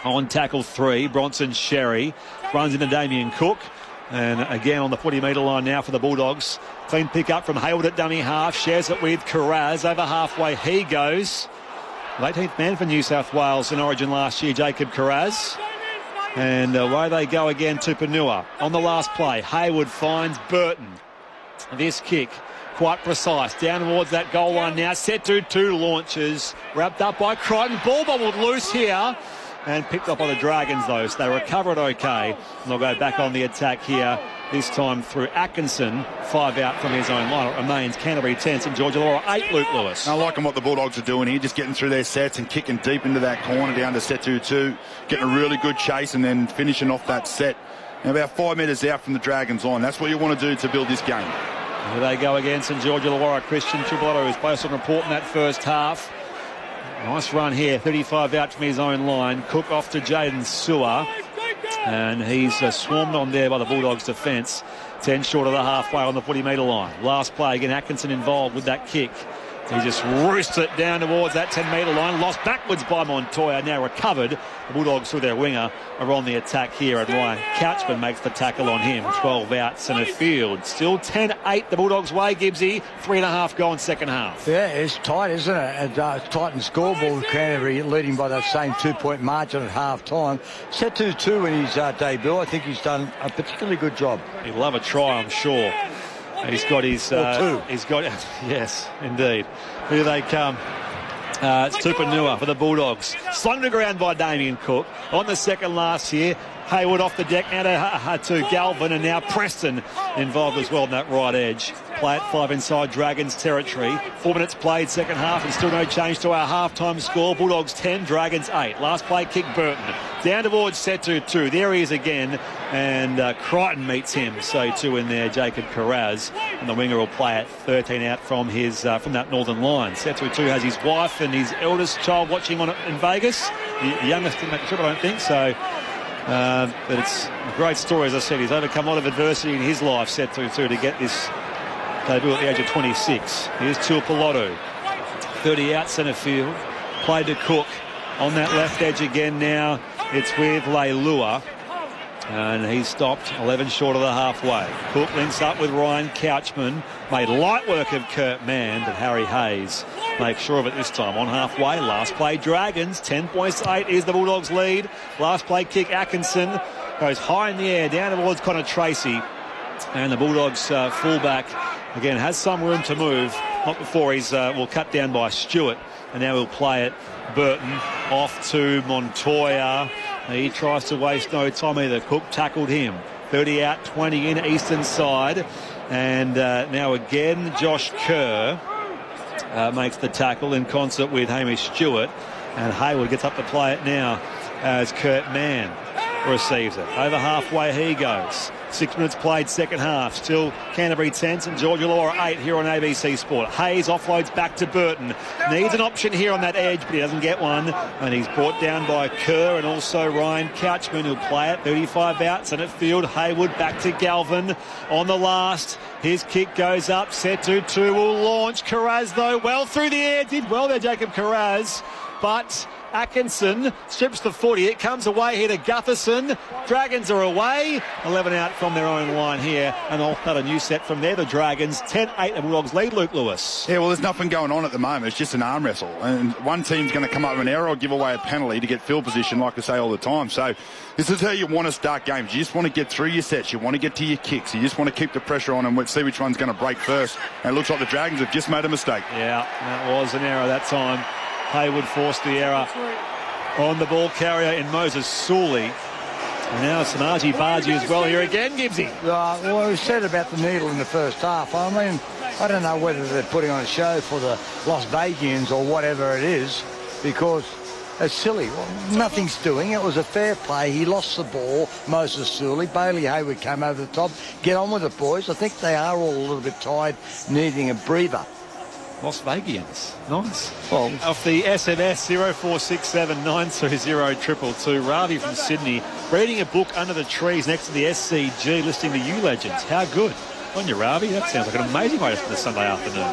On tackle 3, Bronson Sherry runs into Damien Cook. And again on the 40-metre line now for the Bulldogs. Clean pick up from Hayward at dummy half. Shares it with Carraz. Over halfway he goes. 18th man for New South Wales in Origin last year, Jacob Carraz. And away they go again to Tupanua. On the last play, Hayward finds Burton. This kick, quite precise. Down towards that goal line now. Setu 2 launches. Wrapped up by Crichton. Ball bobbled loose here. And picked up by the Dragons, though. So they recover it okay. And they'll go back on the attack here, this time through Atkinson. 5 out from his own line. It remains Canterbury 10, St George Illawarra 8, Luke Lewis. I like what the Bulldogs are doing here, just getting through their sets and kicking deep into that corner down to Setu 2. Getting a really good chase and then finishing off that set. And about 5 metres out from the Dragons line. That's what you want to do to build this game. Here they go again, St George Illawarra. Christian Tripolato is placed on report in that first half. Nice run here, 35 out from his own line. Cook off to Jaden Sewer. And he's swarmed on there by the Bulldogs' defence. 10 short of the halfway on the 40-metre line. Last play, again, Atkinson involved with that kick. He just roosts it down towards that 10-metre line. Lost backwards by Montoya, now recovered. The Bulldogs through their winger are on the attack here, and Ryan Couchman makes the tackle on him. 12 out, centre field. Still 10-8 the Bulldogs' way, Gibbsy. 3.5 gone second half. Yeah, it's tight, isn't it? It's tight and scoreboard. Canterbury leading by that same 2-point margin at half-time. Setu 2 in his debut. I think he's done a particularly good job. He'll love a try, I'm sure. He's got his... he's got... Yes, indeed. Here they come. It's Tupanua for the Bulldogs. Slung to ground by Damien Cook. On the second last here, Haywood off the deck now to Galvin, and now Preston involved as well in that right edge. Play at 5 inside Dragons territory. 4 minutes played second half and still no change to our half-time score. Bulldogs 10, Dragons 8. Last play kick Burton. Down towards Setu 2. There he is again, and Crichton meets him. So too in there, Jacob Carraz, and the winger will play at 13 out from from that northern line. Setu 2 has his wife and his eldest child watching on it in Vegas. The youngest didn't make the trip, I don't think so. But it's a great story, as I said. He's overcome a lot of adversity in his life, Setu 2, to get this debut at the age of 26. Here's Tuipulotu, 30 out centre field. Played to Cook on that left edge again now. It's with Leilua, and he's stopped 11 short of the halfway. Cook links up with Ryan Couchman. Made light work of Kurt Mann, but Harry Hayes makes sure of it this time. On halfway, last play Dragons, 10 points to 8 is the Bulldogs lead. Last play kick Atkinson goes high in the air down towards Connor Tracy, and the Bulldogs fullback again has some room to move. Not before he's cut down by Stewart, and now he'll play it. Burton off to Montoya. He tries to waste no time either. Cook tackled him. 30 out, 20 in, eastern side. And now again, Josh Kerr makes the tackle in concert with Hamish Stewart. And Haywood gets up to play it now as Kurt Mann receives it. Over halfway he goes. 6 minutes played second half. Still Canterbury 10, St George Illawarra 8 here on ABC Sport. Hayes offloads back to Burton. Needs an option here on that edge, but he doesn't get one. And he's brought down by Kerr and also Ryan Couchman, who'll play it. 35 out, centre field. Haywood back to Galvin on the last. His kick goes up. Setu 2 will launch. Carraz, though, well through the air. Did well there, Jacob Carraz. But Atkinson strips the footy. It comes away here to Gutherson. Dragons are away. 11 out from their own line here. And they'll cut a new set from there. The Dragons 10-8. The Bulldogs lead, Luke Lewis. Yeah, well, there's nothing going on at the moment. It's just an arm wrestle. And one team's going to come up with an error or give away a penalty to get field position, like I say all the time. So this is how you want to start games. You just want to get through your sets. You want to get to your kicks. You just want to keep the pressure on and see which one's going to break first. And it looks like the Dragons have just made a mistake. Yeah, that was an error that time. Haywood forced the error on the ball carrier in Moses Sully. And now it's Samaji Baji as well here again, Gibbsy. Well, we said about the needle in the first half. I mean, I don't know whether they're putting on a show for the Las Vegians or whatever it is, because it's silly. Well, nothing's doing. It was a fair play. He lost the ball, Moses Sully. Bailey Haywood came over the top. Get on with it, boys. I think they are all a little bit tired, needing a breather. Las Vegians. Nice. Well, off the SMS 0467920222, Ravi from Sydney reading a book under the trees next to the SCG listing the U Legends. How good. On you, Ravi. That sounds like an amazing way to spend a Sunday afternoon.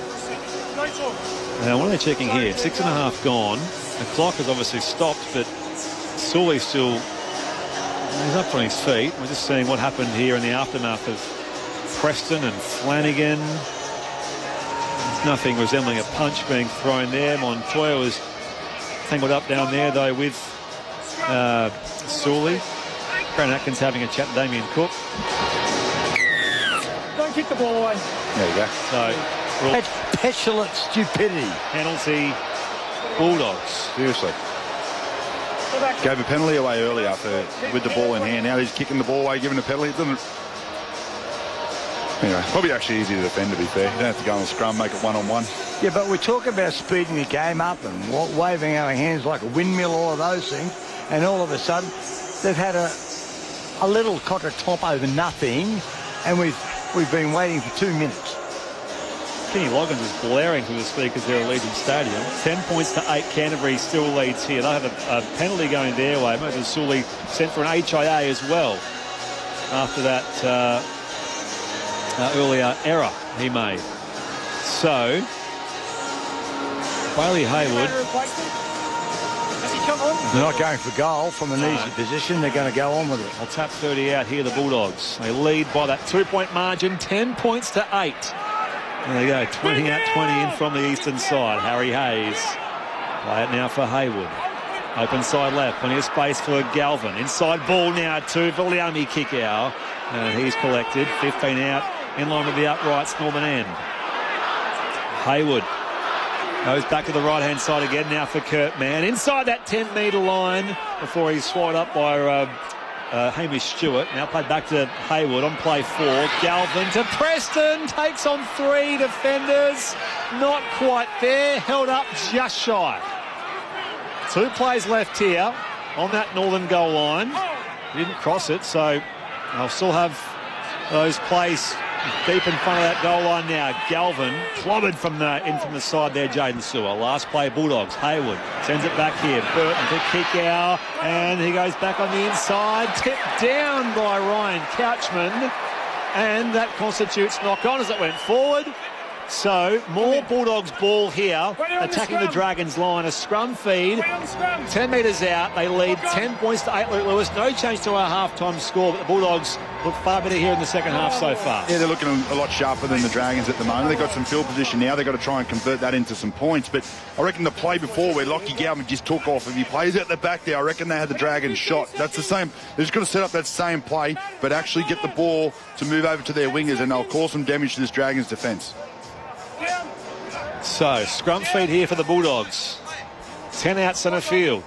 Now, what are they checking here? 6.5 gone. The clock has obviously stopped, but Sully still he's up on his feet. We're just seeing what happened here in the aftermath of Preston and Flanagan. Nothing resembling a punch being thrown there. Montoya was tangled up down there, though, with Sully. Grant Atkins having a chat to Damien Cook. Don't kick the ball away. There you go. So, petulant stupidity. Penalty, Bulldogs. Seriously. Gave a penalty away earlier with the ball in hand. Now he's kicking the ball away, giving a penalty. It doesn't... Anyway, probably actually easy to defend, to be fair. You don't have to go on the scrum, make it one-on-one. Yeah, but we talk about speeding the game up and waving our hands like a windmill, all of those things, and all of a sudden they've had a little contretemps over nothing, and we've been waiting for 2 minutes. Kenny Loggins is blaring through the speakers there at Legion Stadium. 10 points to 8. Canterbury still leads here. They'll have a penalty going their way. Moses Sully sent for an HIA as well after that earlier error he made. So, Bailey Haywood. They're not going for goal from an easy position. They're going to go on with it. I'll tap 30 out here, the Bulldogs. They lead by that 2-point margin, 10 points to 8. There they go, 20 out, 20 in from the eastern side. Harry Hayes. Play it now for Haywood. Open side left, plenty of space for Galvin. Inside ball now to Viliami Kikau. And he's collected, 15 out, in line with the uprights, northern end. Haywood goes back to the right-hand side again now for Kurt Mann. Inside that 10-metre line before he's swallowed up by Hamish Stewart. Now played back to Hayward on play 4. Galvin to Preston. Takes on 3 defenders. Not quite there. Held up just shy. 2 plays left here on that northern goal line. Didn't cross it, so they'll still have those plays deep in front of that goal line now. Galvin clobbered from the side there, Jaden Sewer. Last play, Bulldogs. Hayward sends it back here. Burton to Kikau, and he goes back on the inside. Tipped down by Ryan Couchman, and that constitutes knock-on as it went forward. So, more Bulldogs ball here, attacking the Dragons line. A scrum feed, 10 metres out. They lead 10 points to 8, Luke Lewis. No change to our half-time score, but the Bulldogs look far better here in the second half so far. Yeah, they're looking a lot sharper than the Dragons at the moment. They've got some field position now. They've got to try and convert that into some points. But I reckon the play before where Lockie Galvin just took off, if he plays out the back there, I reckon they had the Dragons shot. That's the same. They're just got to set up that same play, but actually get the ball to move over to their wingers, and they'll cause some damage to this Dragons defence. So, scrum feed here for the Bulldogs. 10 out centre field.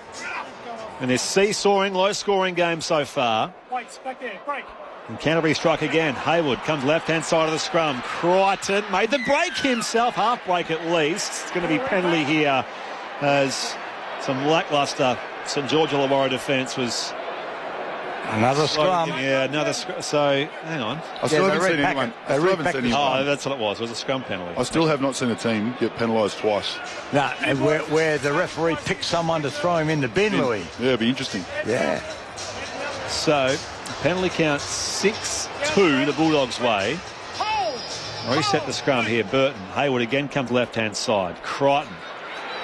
And this seesawing, low-scoring game so far. And Canterbury strike again. Hayward comes left-hand side of the scrum. Crichton made the break himself, half break at least. It's going to be penalty here as some lacklustre St George Illawarra defence was... Another scrum. Yeah, another scrum. So, hang on. I still haven't seen anyone. Oh, that's what it was. It was a scrum penalty. I still have not seen a team get penalised twice. No, and where the referee picks someone to throw him in the bin, Louis. Yeah, it'd be interesting. Yeah. So, penalty count 6-2 the Bulldogs' way. Reset the scrum here. Burton. Hayward again comes left-hand side. Crichton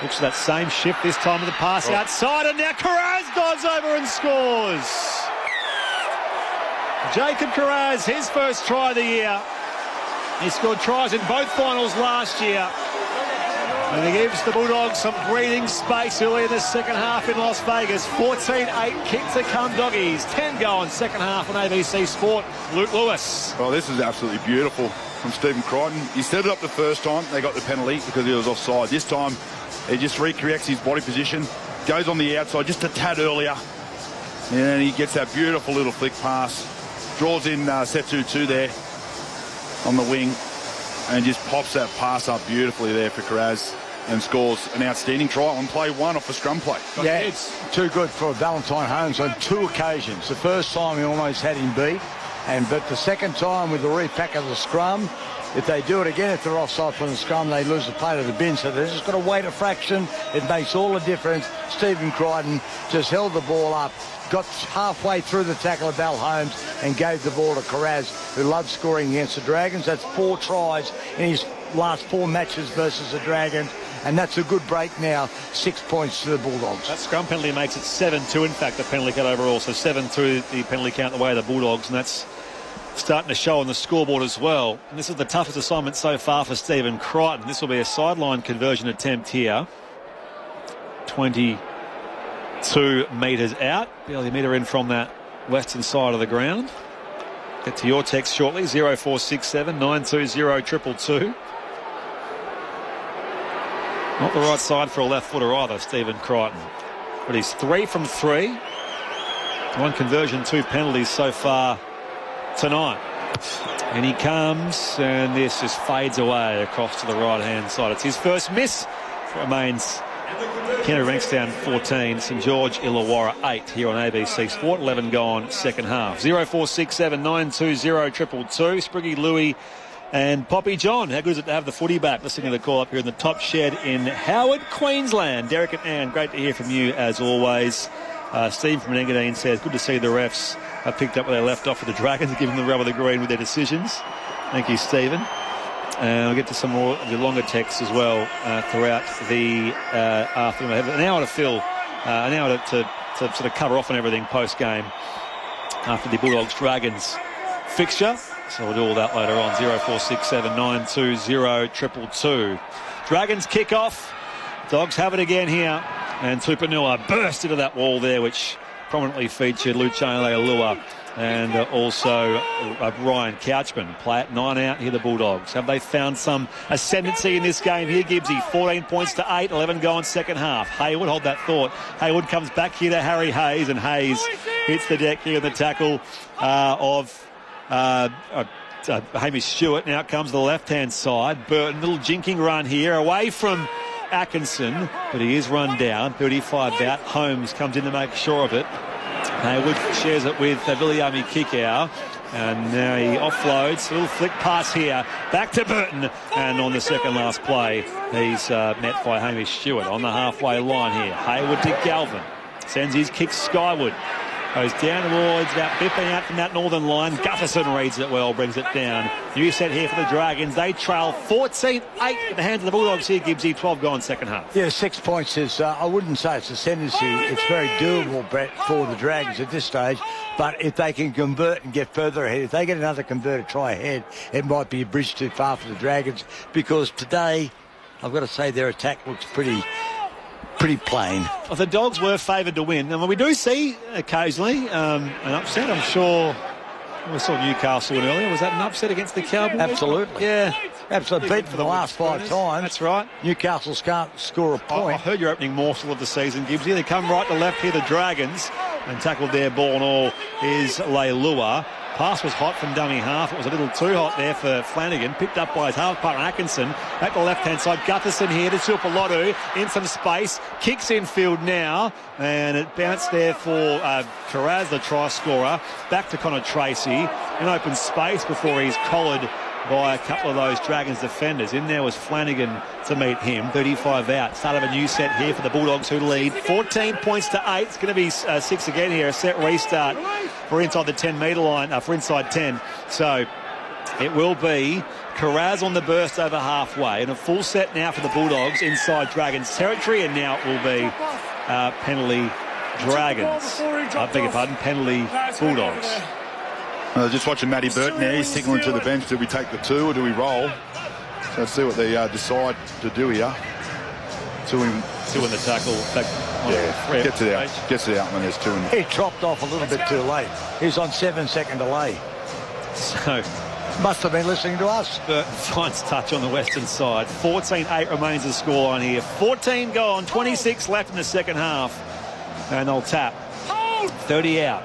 looks at that same shift, this time with the pass outside, and now Carraz dives over and scores. Jacob Carraz, his first try of the year. He scored tries in both finals last year. And he gives the Bulldogs some breathing space early in the second half in Las Vegas. 14-8 kick to come Doggies. 10 go in second half on ABC Sport. Luke Lewis. Well, this is absolutely beautiful from Stephen Crichton. He set it up the first time. They got the penalty because he was offside. This time, he just recreates his body position. Goes on the outside just a tad earlier. And he gets that beautiful little flick pass. Draws in Setu there on the wing and just pops that pass up beautifully there for Carraz and scores an outstanding try on play 1 off a scrum play. Yeah, it's too good for Valentine Holmes on 2 occasions. The first time he almost had him beat, but the second time with the repack of the scrum, if they do it again, if they're offside from the scrum, they lose the play to the bin. So they've just got to wait a fraction. It makes all the difference. Stephen Crichton just held the ball up, got halfway through the tackle of Val Holmes and gave the ball to Carraz, who loves scoring against the Dragons. That's 4 tries in his last 4 matches versus the Dragons, and that's a good break now. 6 points to the Bulldogs. That scrum penalty makes it 7-2, in fact, the penalty count overall. So 7-2 the penalty count the way of the Bulldogs, and that's starting to show on the scoreboard as well. And this is the toughest assignment so far for Stephen Crichton. This will be a sideline conversion attempt here. 22 metres out. Barely a metre in from that western side of the ground. Get to your text shortly. 0467 920 222. Not the right side for a left footer either, Stephen Crichton. But he's 3 from 3. 1 conversion, 2 penalties so far tonight. And he comes, and this just fades away across to the right-hand side. It's his first miss. It remains Canterbury Bankstown 14, St George Illawarra 8 here on ABC Sport. 11 gone second half. 0467 920 222. Spriggy, Louis and Poppy John. How good is it to have the footy back? Listening to the call up here in the top shed in Howard, Queensland. Derek and Ann, great to hear from you as always. Steve from Engadine says, good to see the refs have picked up where they left off with the Dragons, giving them the rub of the green with their decisions. Thank you, Stephen. We'll get to some more of the longer texts as well throughout the afternoon. I have an hour to fill, an hour to sort of cover off on everything post-game after the Bulldogs-Dragons fixture. So we'll do all that later on. 0467 920 222. Dragons kick off. Dogs have it again here. And Tupanua burst into that wall there, which prominently featured Luciano Leilua and also Ryan Couchman. Play at 9 out here, the Bulldogs. Have they found some ascendancy in this game here, Gibbsy? 14 points to 8, 11 going second half. Hayward, hold that thought. Hayward comes back here to Harry Hayes, and Hayes hits the deck here in the tackle of Hamish Stewart. Now comes the left-hand side. Burton, little jinking run here, away from Atkinson, but he is run down. 35 out. Holmes comes in to make sure of it. Hayward shares it with Viliami Kikau, and now he offloads. A little flick pass here, back to Burton, and on the second last play, he's met by Hamish Stewart on the halfway line here. Hayward to Galvin, sends his kick skyward. Goes down towards about 15 out from that northern line. Gutherson reads it well, brings it down. New set here for the Dragons. They trail 14-8 at the hands of the Bulldogs here, Gibbsy. 12 gone second half. Yeah, 6 points is, I wouldn't say it's ascendancy. It's very doable, Brett, for the Dragons at this stage. But if they can convert and get further ahead, if they get another converted try ahead, it might be a bridge too far for the Dragons. Because today, I've got to say, their attack looks pretty plain. Well, the Dogs were favoured to win. And we do see occasionally an upset. I'm sure we saw Newcastle win earlier. Was that an upset against the Cowboys? Absolutely. Yeah. Absolutely. Beat for the last 5 times. That's right. Newcastle can't score a point. I heard your opening morsel of the season, Gibbsy. They come right to left here, the Dragons, and tackled their ball and all is Leilua. Pass was hot from dummy half. It was a little too hot there for Flanagan. Picked up by his half partner Atkinson. Back to the left-hand side. Gutherson here to Tupolotu. In some space. Kicks in field now. And it bounced there for Carraz, the try scorer. Back to Connor Tracy. In open space before he's collared by a couple of those Dragons defenders. In there was Flanagan to meet him. 35 out. Start of a new set here for the Bulldogs, who lead 14 points to 8. It's going to be 6 again here. A set restart for inside the 10-metre line, for inside 10. So it will be Carraz on the burst over halfway, and a full set now for the Bulldogs inside Dragons territory, and now it will be penalty Dragons. I beg your pardon, penalty Bulldogs. Just watching Matty Burton now. He's signaling to the bench. Do we take the 2 or do we roll? So let's see what they decide to do here. 2 in the tackle. Gets it out when there's 2 in. He dropped off a little bit too late. He's on 7-second delay. So must have been listening to us. Burton finds touch on the western side. 14-8 remains the scoreline here. 14 gone, 26 left in the second half. And they'll tap. 30 out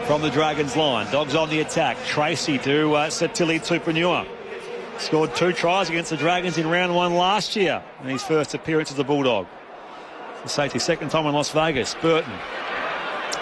from the Dragons line. Dogs on the attack. Tracy to Satili Tupanua. Scored 2 tries against the Dragons in round 1 last year in his first appearance as a Bulldog. The safety, second time in Las Vegas. Burton.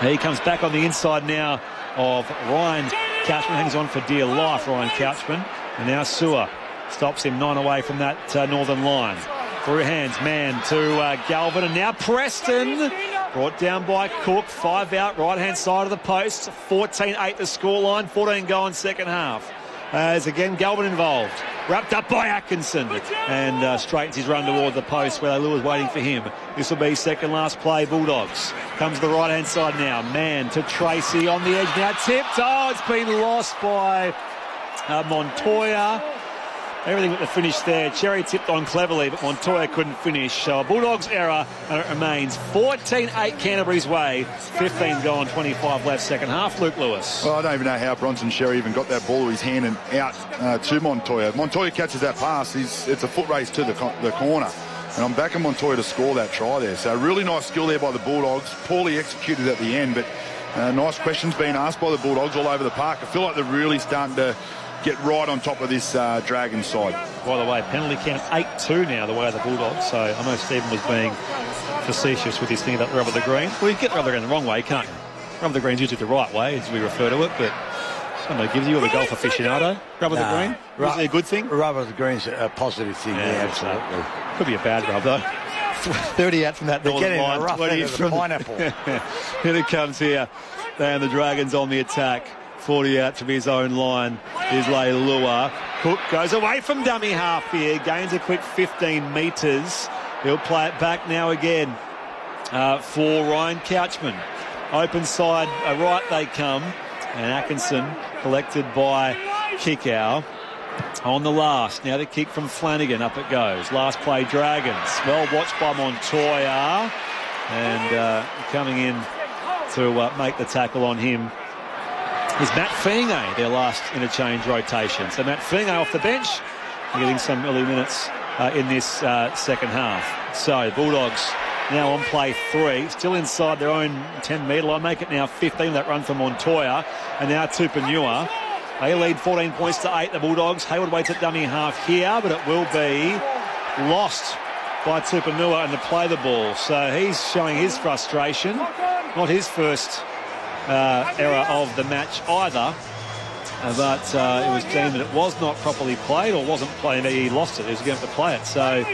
He comes back on the inside now of Ryan Couchman. Hangs on for dear life, Ryan Couchman. And now Sewer stops him 9 away from that northern line. Through hands, man to Galvin. And now Preston. Brought down by Cook. 5 out, right-hand side of the post. 14-8 the scoreline. 14 going second half. As again, Galvin involved. Wrapped up by Atkinson. And straightens his run toward the post where Leilua's waiting for him. This will be second last play, Bulldogs. Comes to the right-hand side now. Man to Tracy on the edge now. Tipped. Oh, it's been lost by Montoya. Everything with the finish there. Cherry tipped on cleverly, but Montoya couldn't finish. So a Bulldogs error, and it remains 14-8 Canterbury's way. 15 gone, 25 left second half. Luke Lewis. Well, I don't even know how Bronson Sherry even got that ball to his hand and out to Montoya. Montoya catches that pass. It's a foot race to the corner. And I'm backing Montoya to score that try there. So really nice skill there by the Bulldogs. Poorly executed at the end, but nice questions being asked by the Bulldogs all over the park. I feel like they're really starting to get right on top of this Dragons side. By the way, penalty count 8-2 now, the way of the Bulldogs. So I know Stephen was being facetious with his thing about rubber the green. Well, you get rubber the green the wrong way, can't you? Rubber the green's usually the right way, as we refer to it, but I don't know, gives you the golf aficionado. Rubber the green? Is it a good thing? Rubber the green's a positive thing, yeah, absolutely. Could be a bad rub, though. 30 out from that northern line. Rough 20 from the pineapple. Here it comes here. And the Dragons on the attack. 40 out from his own line is Leilua. Cook goes away from dummy half here. Gains a quick 15 metres. He'll play it back now again for Ryan Couchman. Open side, right they come. And Atkinson collected by Kikau on the last. Now the kick from Flanagan. Up it goes. Last play, Dragons. Well watched by Montoya. And coming in to make the tackle on him is Matt Feeney, their last interchange rotation. So Matt Feeney off the bench, getting some early minutes in this second half. So Bulldogs now on play 3, still inside their own 10-metre line. Make it now 15, that run from Montoya. And now Tupanua. They lead 14 points to 8, the Bulldogs. Hayward waits at dummy half here, but it will be lost by Tupanua and to play the ball. So he's showing his frustration. Not his first error of the match either. But it was deemed that it was not properly played or wasn't played. He lost it. He was going to have to play it. So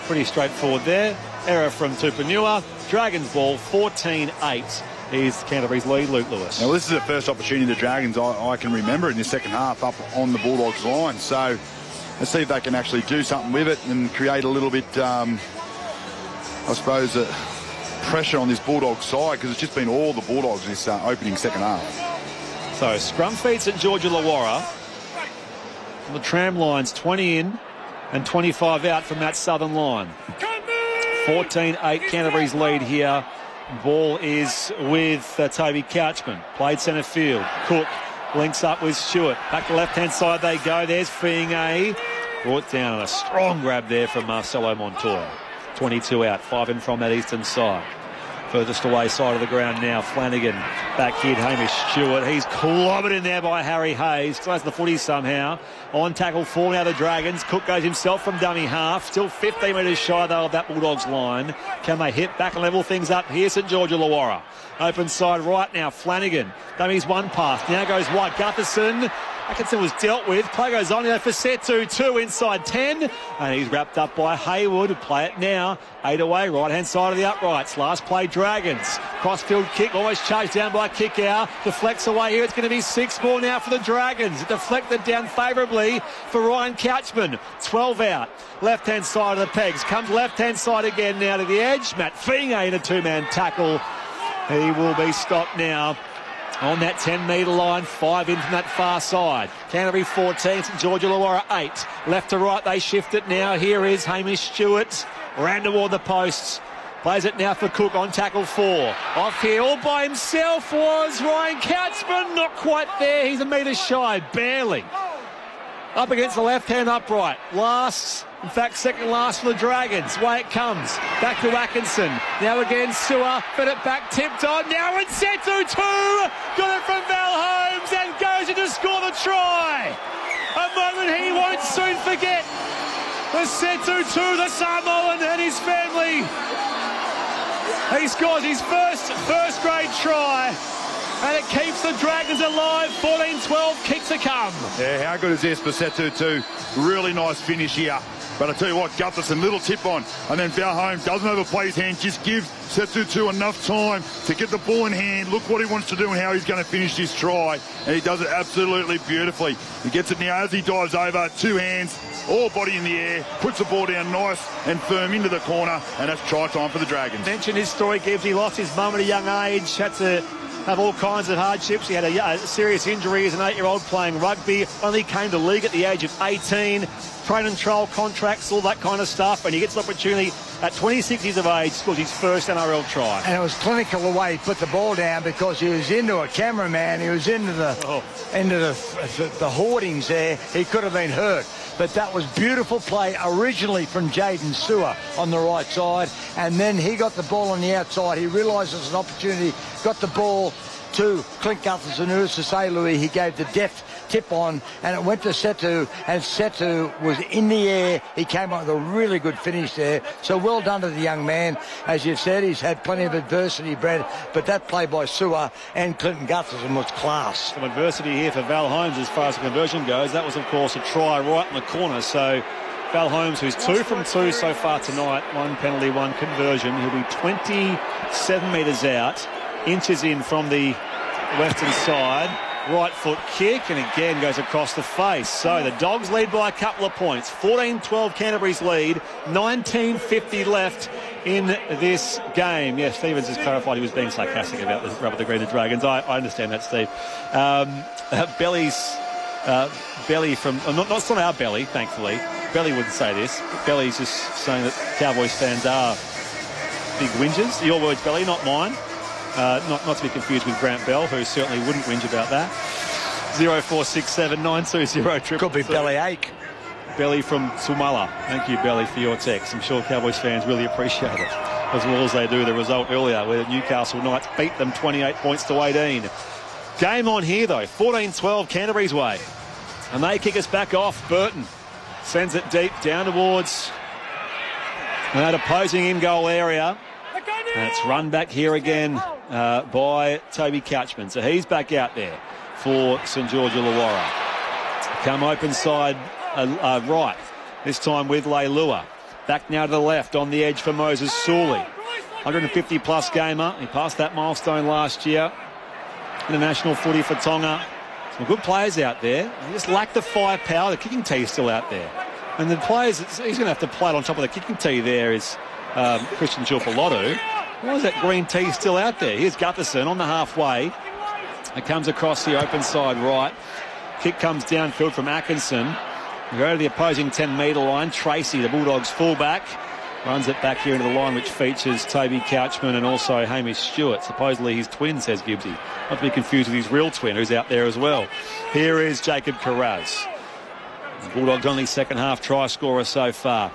pretty straightforward there. Error from Tupanua. Dragons ball, 14-8 is Canterbury's lead, Luke Lewis. Now, this is the first opportunity the Dragons I can remember in the second half up on the Bulldogs line. So let's see if they can actually do something with it and create a little bit, I suppose, pressure on this Bulldogs side, because it's just been all the Bulldogs in this opening second half. So scrum feeds at George Illawarra. The tram line's 20 in and 25 out from that southern line. 14-8 Canterbury's lead here. Ball is with Toby Couchman. Played centre field. Cook links up with Stewart. Back to left-hand side they go. There's Feeney. Brought down on a strong grab there from Marcelo Montoya. 22 out, 5 in from that eastern side. Furthest away side of the ground now. Flanagan back here. Hamish Stewart. He's clobbered in there by Harry Hayes. Still has the footy somehow. On tackle 4 now the Dragons. Cook goes himself from dummy half. Still 15 metres shy though of that Bulldogs line. Can they hit back and level things up? Here's St George Illawarra. Open side right now. Flanagan. Dummies one pass. Now goes White. Gutherson. Atkinson was dealt with. Play goes on here for Setu. 2 inside 10. And he's wrapped up by Hayward. Play it now. 8 away. Right hand side of the uprights. Last play Dragons. Crossfield kick. Almost charged down by Kickow. Deflects away here. It's going to be 6 more now for the Dragons. Deflected down favourably for Ryan Couchman. 12 out. Left hand side of the pegs. Comes left hand side again now to the edge. Matt Feeney in a 2-man tackle. He will be stopped now on that 10-metre line. 5 in from that far side. Canterbury 14, St George Illawarra 8. Left to right, they shift it now. Here is Hamish Stewart. Ran toward the posts. Plays it now for Cook on tackle 4. Off here all by himself was Ryan Couchman. Not quite there. He's a metre shy, barely. Up against the left-hand upright. In fact, second last for the Dragons. Way it comes. Back to Atkinson. Now again, Sewer. Fed it back, tipped on. Now it's Setu 2. Got it from Val Holmes and goes in to score the try. A moment he won't soon forget. The Setu 2, the Samoan and his family. He scores his first grade try. And it keeps the Dragons alive. 14-12 kicks to come. Yeah, how good is this for Setu 2? Really nice finish here. But I tell you what, Gutherson, little tip on. And then Val Holmes doesn't overplay his hand, just gives Setu 2 enough time to get the ball in hand. Look what he wants to do and how he's going to finish this try. And he does it absolutely beautifully. He gets it now as he dives over, 2 hands, all body in the air, puts the ball down nice and firm into the corner, and that's try time for the Dragons. Mentioned his story, Gibbs. He lost his mum at a young age, had to have all kinds of hardships. He had a serious injury as an 8-year-old playing rugby. Only came to league at the age of 18. Train and trial contracts, all that kind of stuff. And he gets the opportunity at 26 years of age, scores his first NRL try. And it was clinical the way he put the ball down, because he was into a cameraman. He was into the hoardings there. He could have been hurt. But that was beautiful play originally from Jaden Sewer on the right side. And then he got the ball on the outside. He realised it was an opportunity, got the ball to Clint Gutherson, who, to say, Louis, he gave the deft tip on, and it went to Setu, and Setu was in the air. He came up with a really good finish there. So well done to the young man. As you've said, he's had plenty of adversity, Brad, but that play by Sewer and Clinton Gutherson was class. Some adversity here for Val Holmes as far as the conversion goes. That was, of course, a try right in the corner. So Val Holmes, who's 2 from 2 so far tonight, 1 penalty, 1 conversion. He'll be 27 metres out, inches in from the western side. Right foot kick, and again goes across the face. So the Dogs lead by a couple of points. 14-12 Canterbury's lead. 19:50 left in this game. Yes, Stevens has clarified he was being sarcastic about the rubber degree of the Dragons. I understand that, Steve. Belly from... Not from our Belly, thankfully. Belly wouldn't say this. Belly's just saying that Cowboys fans are big whingers. Your words, Belly, not mine. Not to be confused with Grant Bell, who certainly wouldn't whinge about that. 0467 920 Could be bellyache. Belly from Sumala. Thank you, Belly, for your text. I'm sure Cowboys fans really appreciate it, as well as they do the result earlier, where the Newcastle Knights beat them 28 points to 18. Game on here, though. 14-12 Canterbury's way. And they kick us back off. Burton sends it deep down towards that opposing in-goal area. And it's run back here again by Toby Couchman. So he's back out there for St George Illawarra. Come open side right, this time with Leilua. Back now to the left on the edge for Moses Suley. 150-plus gamer. He passed that milestone last year. International footy for Tonga. Some good players out there. They just lack the firepower. The kicking tee is still out there. And the players, he's going to have to play it on top of the kicking tee there is Christian Chilpalotu. Why is that green tee still out there? Here's Gutherson on the halfway. It comes across the open side right. Kick comes downfield from Atkinson. We go to the opposing 10-metre line. Tracy, the Bulldogs fullback, runs it back here into the line, which features Toby Couchman and also Hamish Stewart. Supposedly his twin, says Gibbsy. Not to be confused with his real twin, who's out there as well. Here is Jacob Carraz. The Bulldogs' only second-half try scorer so far.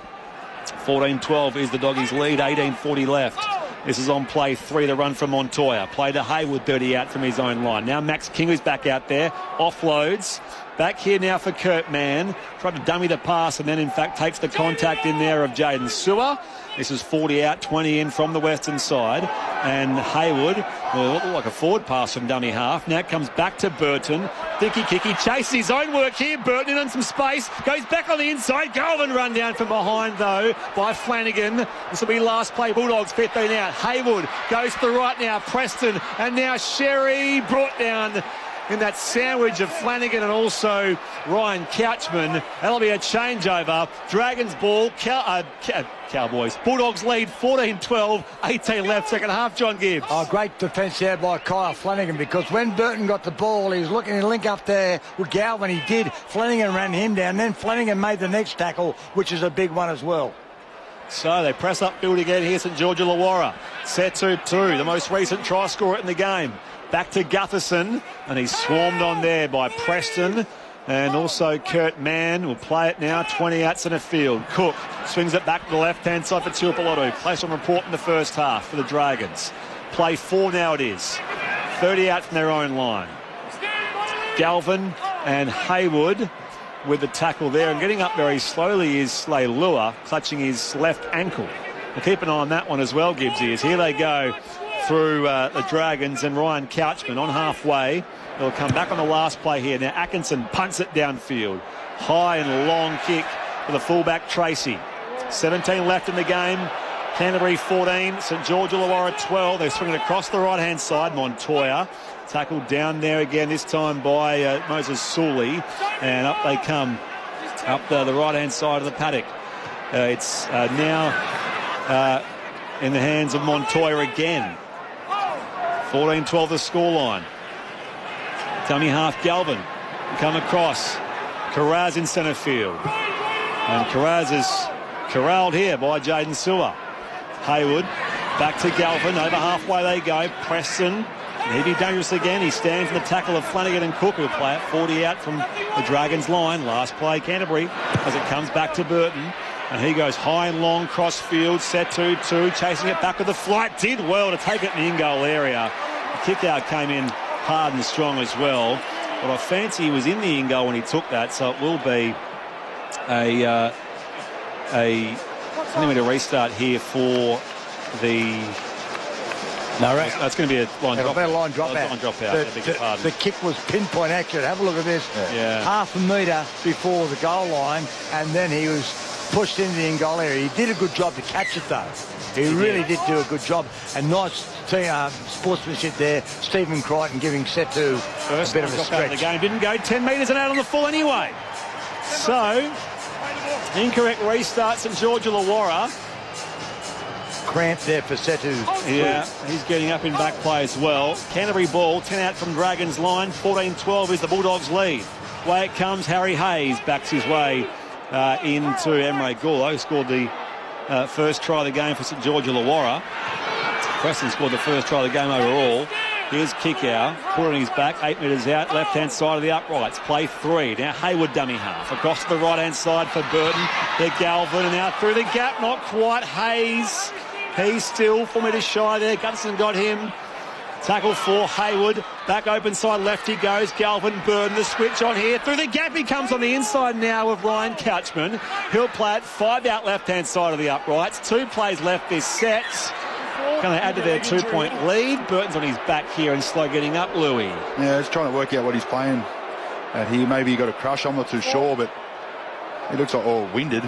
14-12 is the Doggies' lead. 18:40 left. This is on play 3, the run from Montoya. Play to Hayward, 30 out from his own line. Now Max Kingley's back out there. Offloads. Back here now for Kurt Mann. Tried to dummy the pass and then, in fact, takes the contact in there of Jaden Sewer. This is 40 out, 20 in from the western side. And Hayward, well, it looked like a forward pass from dummy half. Now it comes back to Burton. Dicky chases his own work here. Burton in on some space. Goes back on the inside. Galvin run down from behind, though, by Flanagan. This will be last play. Bulldogs 15 out. Hayward goes to the right now. Preston. And now Sherry brought down in that sandwich of Flanagan and also Ryan Couchman. That'll be a changeover. Dragons ball. Cowboys. Bulldogs lead 14-12. 18 left second half. John Gibbs. Oh, great defence there by Kyle Flanagan, because when Burton got the ball, he was looking to link up there with Galvin. He did. Flanagan ran him down. Then Flanagan made the next tackle, which is a big one as well. So they press upfield again here, St George Illawarra. Setu, the most recent try scorer in the game. Back to Gutherson, and he's swarmed on there by Preston and also Kurt Mann. Will play it now, 20 out centre field. Cook swings it back to the left-hand side for Tuipulotu. Place on report in the first half for the Dragons. Play 4 now it is. 30 out from their own line. Galvin and Hayward with the tackle there, and getting up very slowly is Leilua, clutching his left ankle. We'll keep an eye on that one as well, Gibbsy, as here they go through the Dragons and Ryan Couchman on halfway. They'll come back on the last play here. Now Atkinson punts it downfield. High and long kick for the fullback Tracy. 17 left in the game. Canterbury 14, St George Illawarra 12. They're swinging across the right-hand side. Montoya tackled down there again, this time by Moses Suley. And up they come, up the right-hand side of the paddock. It's now in the hands of Montoya again. 14-12 the scoreline. Dummy half Galvin come across. Carraz in centre field. And Carraz is corralled here by Jaden Sewer. Hayward back to Galvin. Over halfway they go. Preston. He'd be dangerous again. He stands in the tackle of Flanagan and Cook, who play it 40 out from the Dragons line. Last play Canterbury as it comes back to Burton. And he goes high and long cross field. Setu chasing it back with the flight. Did well to take it in the in-goal area. The kick out came in hard and strong as well. But I fancy he was in the in-goal when he took that, so it will be a let me to restart here for the... No, that's going to be a line drop. It'll be a line drop out. Line drop out. The kick was pinpoint accurate. Have a look at this. Yeah. Half a metre before the goal line, and then he was pushed into the in-goal area. He did a good job to catch it, though. He really did do a good job. And nice sportsmanship there. Stephen Crichton giving Setu a bit of a stretch. The game didn't go 10 metres and out on the full anyway. So, incorrect restart, St George Illawarra. Cramp there for Setu. Yeah, he's getting up in back play as well. Canterbury ball, 10 out from Dragons line. 14-12 is the Bulldogs lead. Way it comes, Harry Hayes backs his way into Emre Gullo, who scored the first try of the game for St George Illawarra. Preston scored the first try of the game overall. Here's Kickow, put on his back, 8 metres out, left-hand side of the uprights. Play 3. Now Hayward dummy half. Across to the right-hand side for Burton. They're Galvin, and now through the gap, not quite. Hayes. He's still 4 metres shy there. Gutson got him. Tackle for Hayward. Back open side left he goes. Galvin, Burton, the switch on here. Through the gap he comes on the inside now of Ryan Couchman. He'll play it 5 out left-hand side of the uprights. 2 plays left this set. Going to add to their 2-point lead. Burton's on his back here and slow getting up, Louis. Yeah, he's trying to work out what he's playing at here. Maybe he got a crush, I'm not too sure, but he looks like, winded.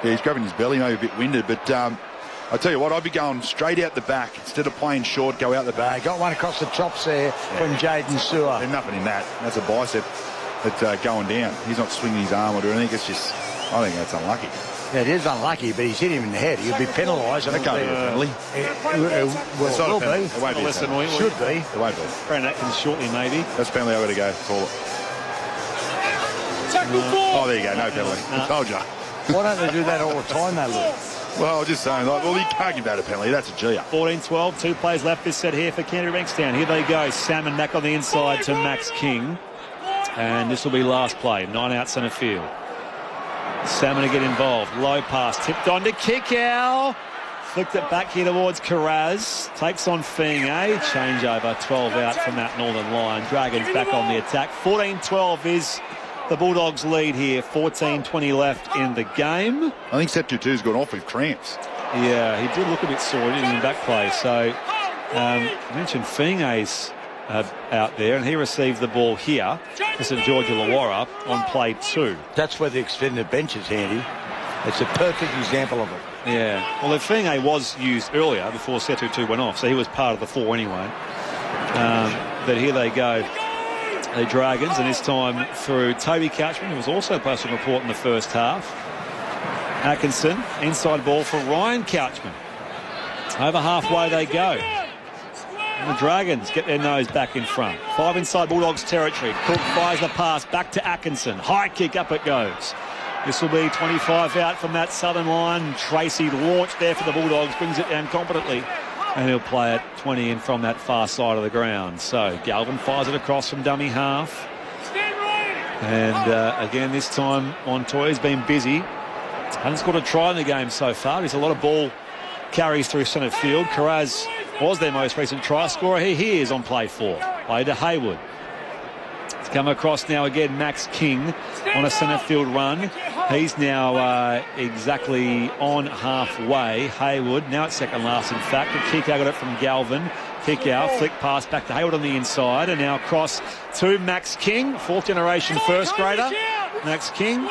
Yeah, he's grabbing his belly, maybe a bit winded, but I tell you what, I'd be going straight out the back. Instead of playing short, go out the back. Got one across the chops there from Jaden Sewer. There's nothing in that. That's a bicep that's going down. He's not swinging his arm or doing anything. It's just, I think that's unlucky. Yeah, it is unlucky, but he's hit him in the head. He'll be penalised. That can't be a penalty. Well, it will be. It won't be. Should be. It won't be. Brandon Atkins shortly, maybe. That's penalty. I've got to go. Call it. Oh, there you go. No penalty. I told you. Why don't they do that all the time, though, Luke? Well, I was just saying, like, well, you can't give that a penalty. That's a G. 14-12, 2 plays left this set here for Canterbury Bankstown. Here they go. Salmon back on the inside to Max King. And this will be last play. 9 out centre field. Salmon to get involved. Low pass. Tipped on to Kickow. Flicked it back here towards Carraz. Takes on Fing, Change over. 12 out from that northern line. Dragons back on the attack. 14-12 is the Bulldogs lead here. 14-20 left in the game. I think set 2-2's gone off with cramps. Yeah, he did look a bit sore in back play. So, I mentioned Fing's out there, and he received the ball here for St George Illawarra on play 2. That's where the extended bench is handy. It's a perfect example of it. Yeah. Well, Finge was used earlier before Setu 2 went off, so he was part of the 4 anyway. But here they go, the Dragons, and this time through Toby Couchman, who was also posting a report in the first half. Atkinson, inside ball for Ryan Couchman. Over halfway they go. And the Dragons get their nose back in front. 5 inside Bulldogs territory. Cook fires the pass back to Atkinson. High kick, up it goes. This will be 25 out from that southern line. Tracy launched there for the Bulldogs, brings it down competently. And he'll play it 20 in from that far side of the ground. So Galvin fires it across from dummy half. And again, this time Montoya's been busy. Hasn't scored a try in the game so far. There's a lot of ball carries through centre field. Carraz was their most recent try scorer. He is on play 4. Play to Hayward. It's come across now again, Max King on a centre field run. He's now exactly on halfway. Hayward, now at second last in fact. The kick out got it from Galvin. Kick out, flick pass back to Hayward on the inside. And now across to Max King, 4th generation first grader. Max King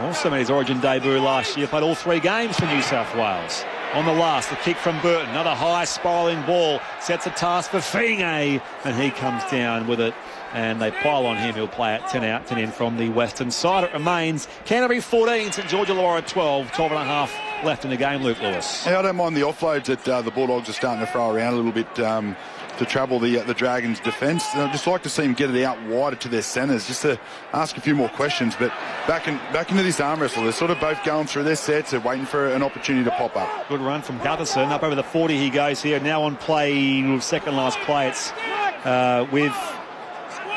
also made his origin debut last year. Played all 3 games for New South Wales. On the last, the kick from Burton. Another high spiralling ball. Sets a task for Finge. And he comes down with it. And they pile on him. He'll play it 10 out, 10 in from the western side. It remains Canterbury 14, St George Illawarra 12. 12 and a half left in the game, Luke Lewis. Yeah, I don't mind the offloads that the Bulldogs are starting to throw around a little bit to trouble the Dragons' defence. I'd just like to see them get it out wider to their centres, just to ask a few more questions. But back into this arm wrestle, they're sort of both going through their sets and waiting for an opportunity to pop up. Good run from Gutherson. Up over the 40 he goes here. Now on play, second last play. It's with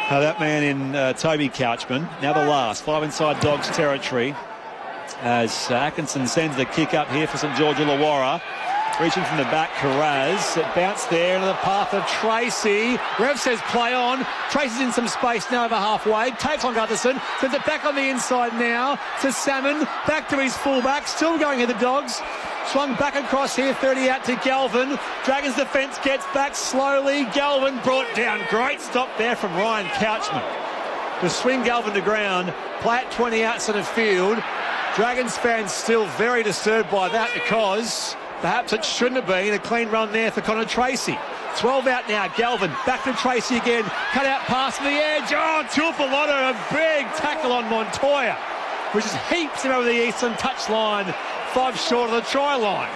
that man in Toby Couchman. Now the last. 5 inside Dogs territory. As Atkinson sends the kick up here for St George Illawarra. Reaching from the back, Carraz. It bounced there into the path of Tracy. Rev says play on. Tracy's in some space now over halfway. Takes on Gutherson. Sends it back on the inside now to Salmon. Back to his fullback. Still going at the Dogs. Swung back across here, 30 out to Galvin. Dragons defence gets back slowly. Galvin brought down. Great stop there from Ryan Couchman. To swing Galvin to ground. Play at 20 out centre field. Dragons fans still very disturbed by that because perhaps it shouldn't have been a clean run there for Connor Tracy. 12 out now, Galvin, back to Tracy again. Cut out pass to the edge. Oh, Tuapoloto, a big tackle on Montoya, which is heaps him over the eastern touchline, 5 short of the try line.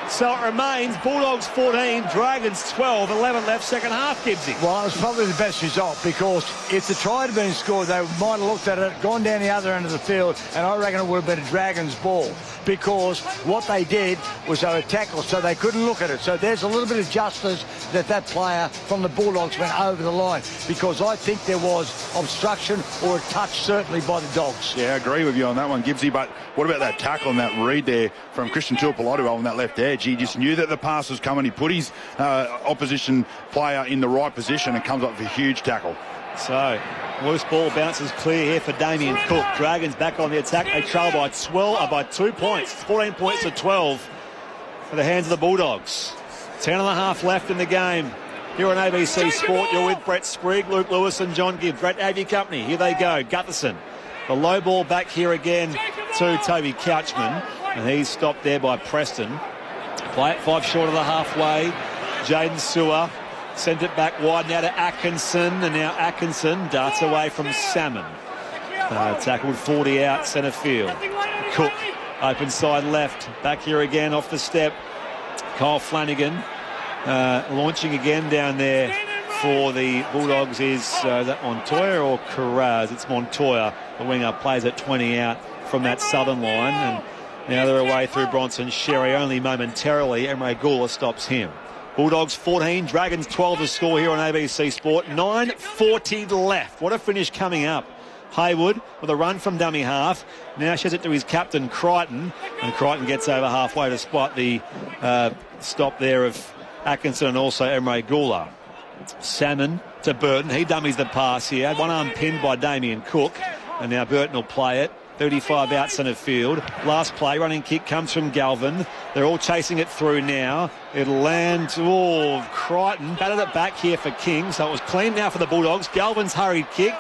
So it remains Bulldogs 14, Dragons 12, 11 left, second half, Gibbsy. Well, it was probably the best result, because if the try had been scored, they might have looked at it, gone down the other end of the field, and I reckon it would have been a Dragons ball, because what they did was they were tackled, so they couldn't look at it. So there's a little bit of justice that player from the Bulldogs went over the line, because I think there was obstruction or a touch, certainly, by the Dogs. Yeah, I agree with you on that one, Gibbsy, but what about that tackle and that read there from Christian Tuipulotu on that left edge? He just knew that the pass was coming. He put his opposition player in the right position and comes up with a huge tackle. So, loose ball bounces clear here for Damien Cook. Dragons back on the attack. They trail by 2 points. 14 points to 12 for the hands of the Bulldogs. 10.5 left in the game. Here on ABC Sport, you're with Brett Sprigg, Luke Lewis and John Gibbs. Brett Avey Company. Here they go. Gutherson. The low ball back here again to Toby Couchman. And he's stopped there by Preston. Play it 5 short of the halfway. Jaden Sewer sent it back wide now to Atkinson. And now Atkinson darts away from Salmon. Tackled 40 out centre field. Cook open side left. Back here again off the step. Kyle Flanagan launching again down there for the Bulldogs is that Montoya or Carraz? It's Montoya. The winger plays at 20 out from that southern line. And now they're away through Bronson Sherry only momentarily. Emre Gula stops him. Bulldogs 14, Dragons 12 to score here on ABC Sport. 9:40 left. What a finish coming up. Haywood with a run from dummy half. Now shares it to his captain, Crichton. And Crichton gets over halfway despite the stop there of Atkinson and also Emre Gula. Salmon to Burton. He dummies the pass here. One arm pinned by Damien Cook. And now Burton will play it. 35 out centre field. Last play, running kick comes from Galvin. They're all chasing it through now. It'll land. Oh, Crichton batted it back here for King. So it was clean now for the Bulldogs. Galvin's hurried kick